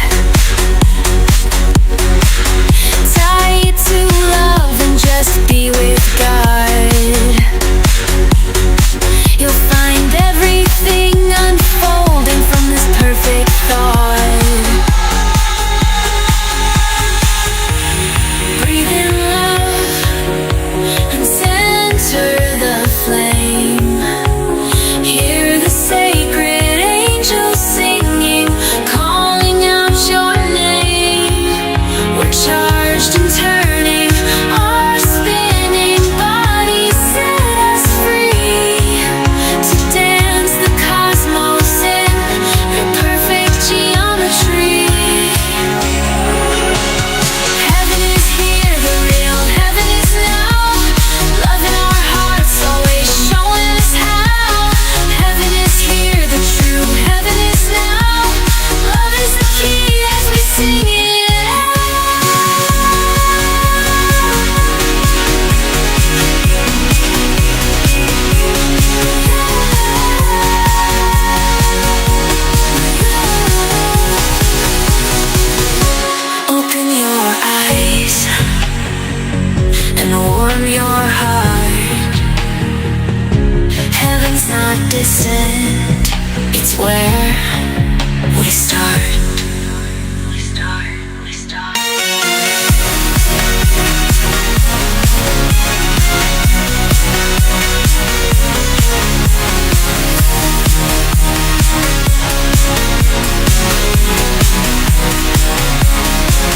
Tie it to love and just be with God. You'll find everything unfolding from this perfect thought. Breathe in love and center the flame. Hear the sacred angels singing, calling out your name. We're charged and turning, our spinning bodies set us free to dance the cosmos in your perfect geometry. Heaven is here, the real heaven is now. Love in our hearts, always showing us how. Heaven is here, the true heaven is now. Love is the key as we sing it out. Open your eyes and warm your heart. Heaven's not distant, it's where we start.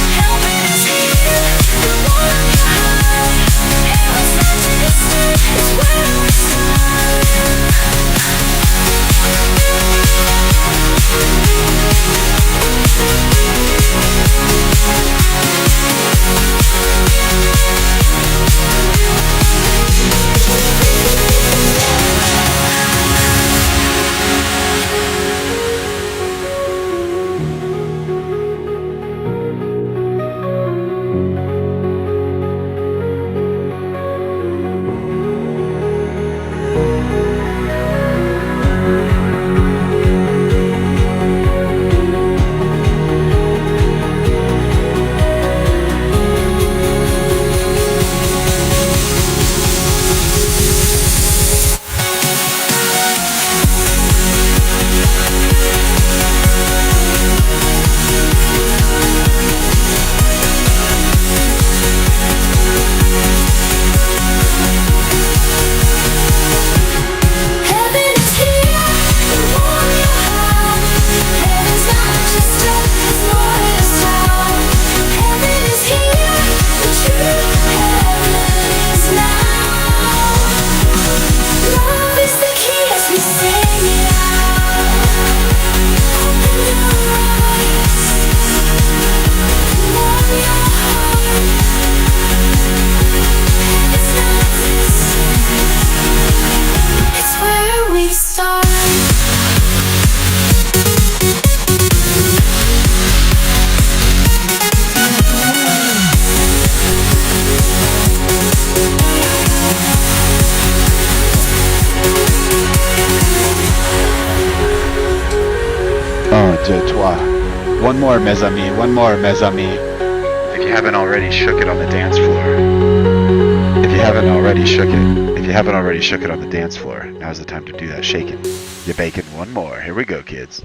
Heaven is here, the warm your heart. Heaven's not distant, it's where we deux, trois. One more, mes amis. One more, mes amis. If you haven't already shook it on the dance floor. If you haven't already shook it on the dance floor, now's the time to do that shaking. You're baking one more. Here we go, kids.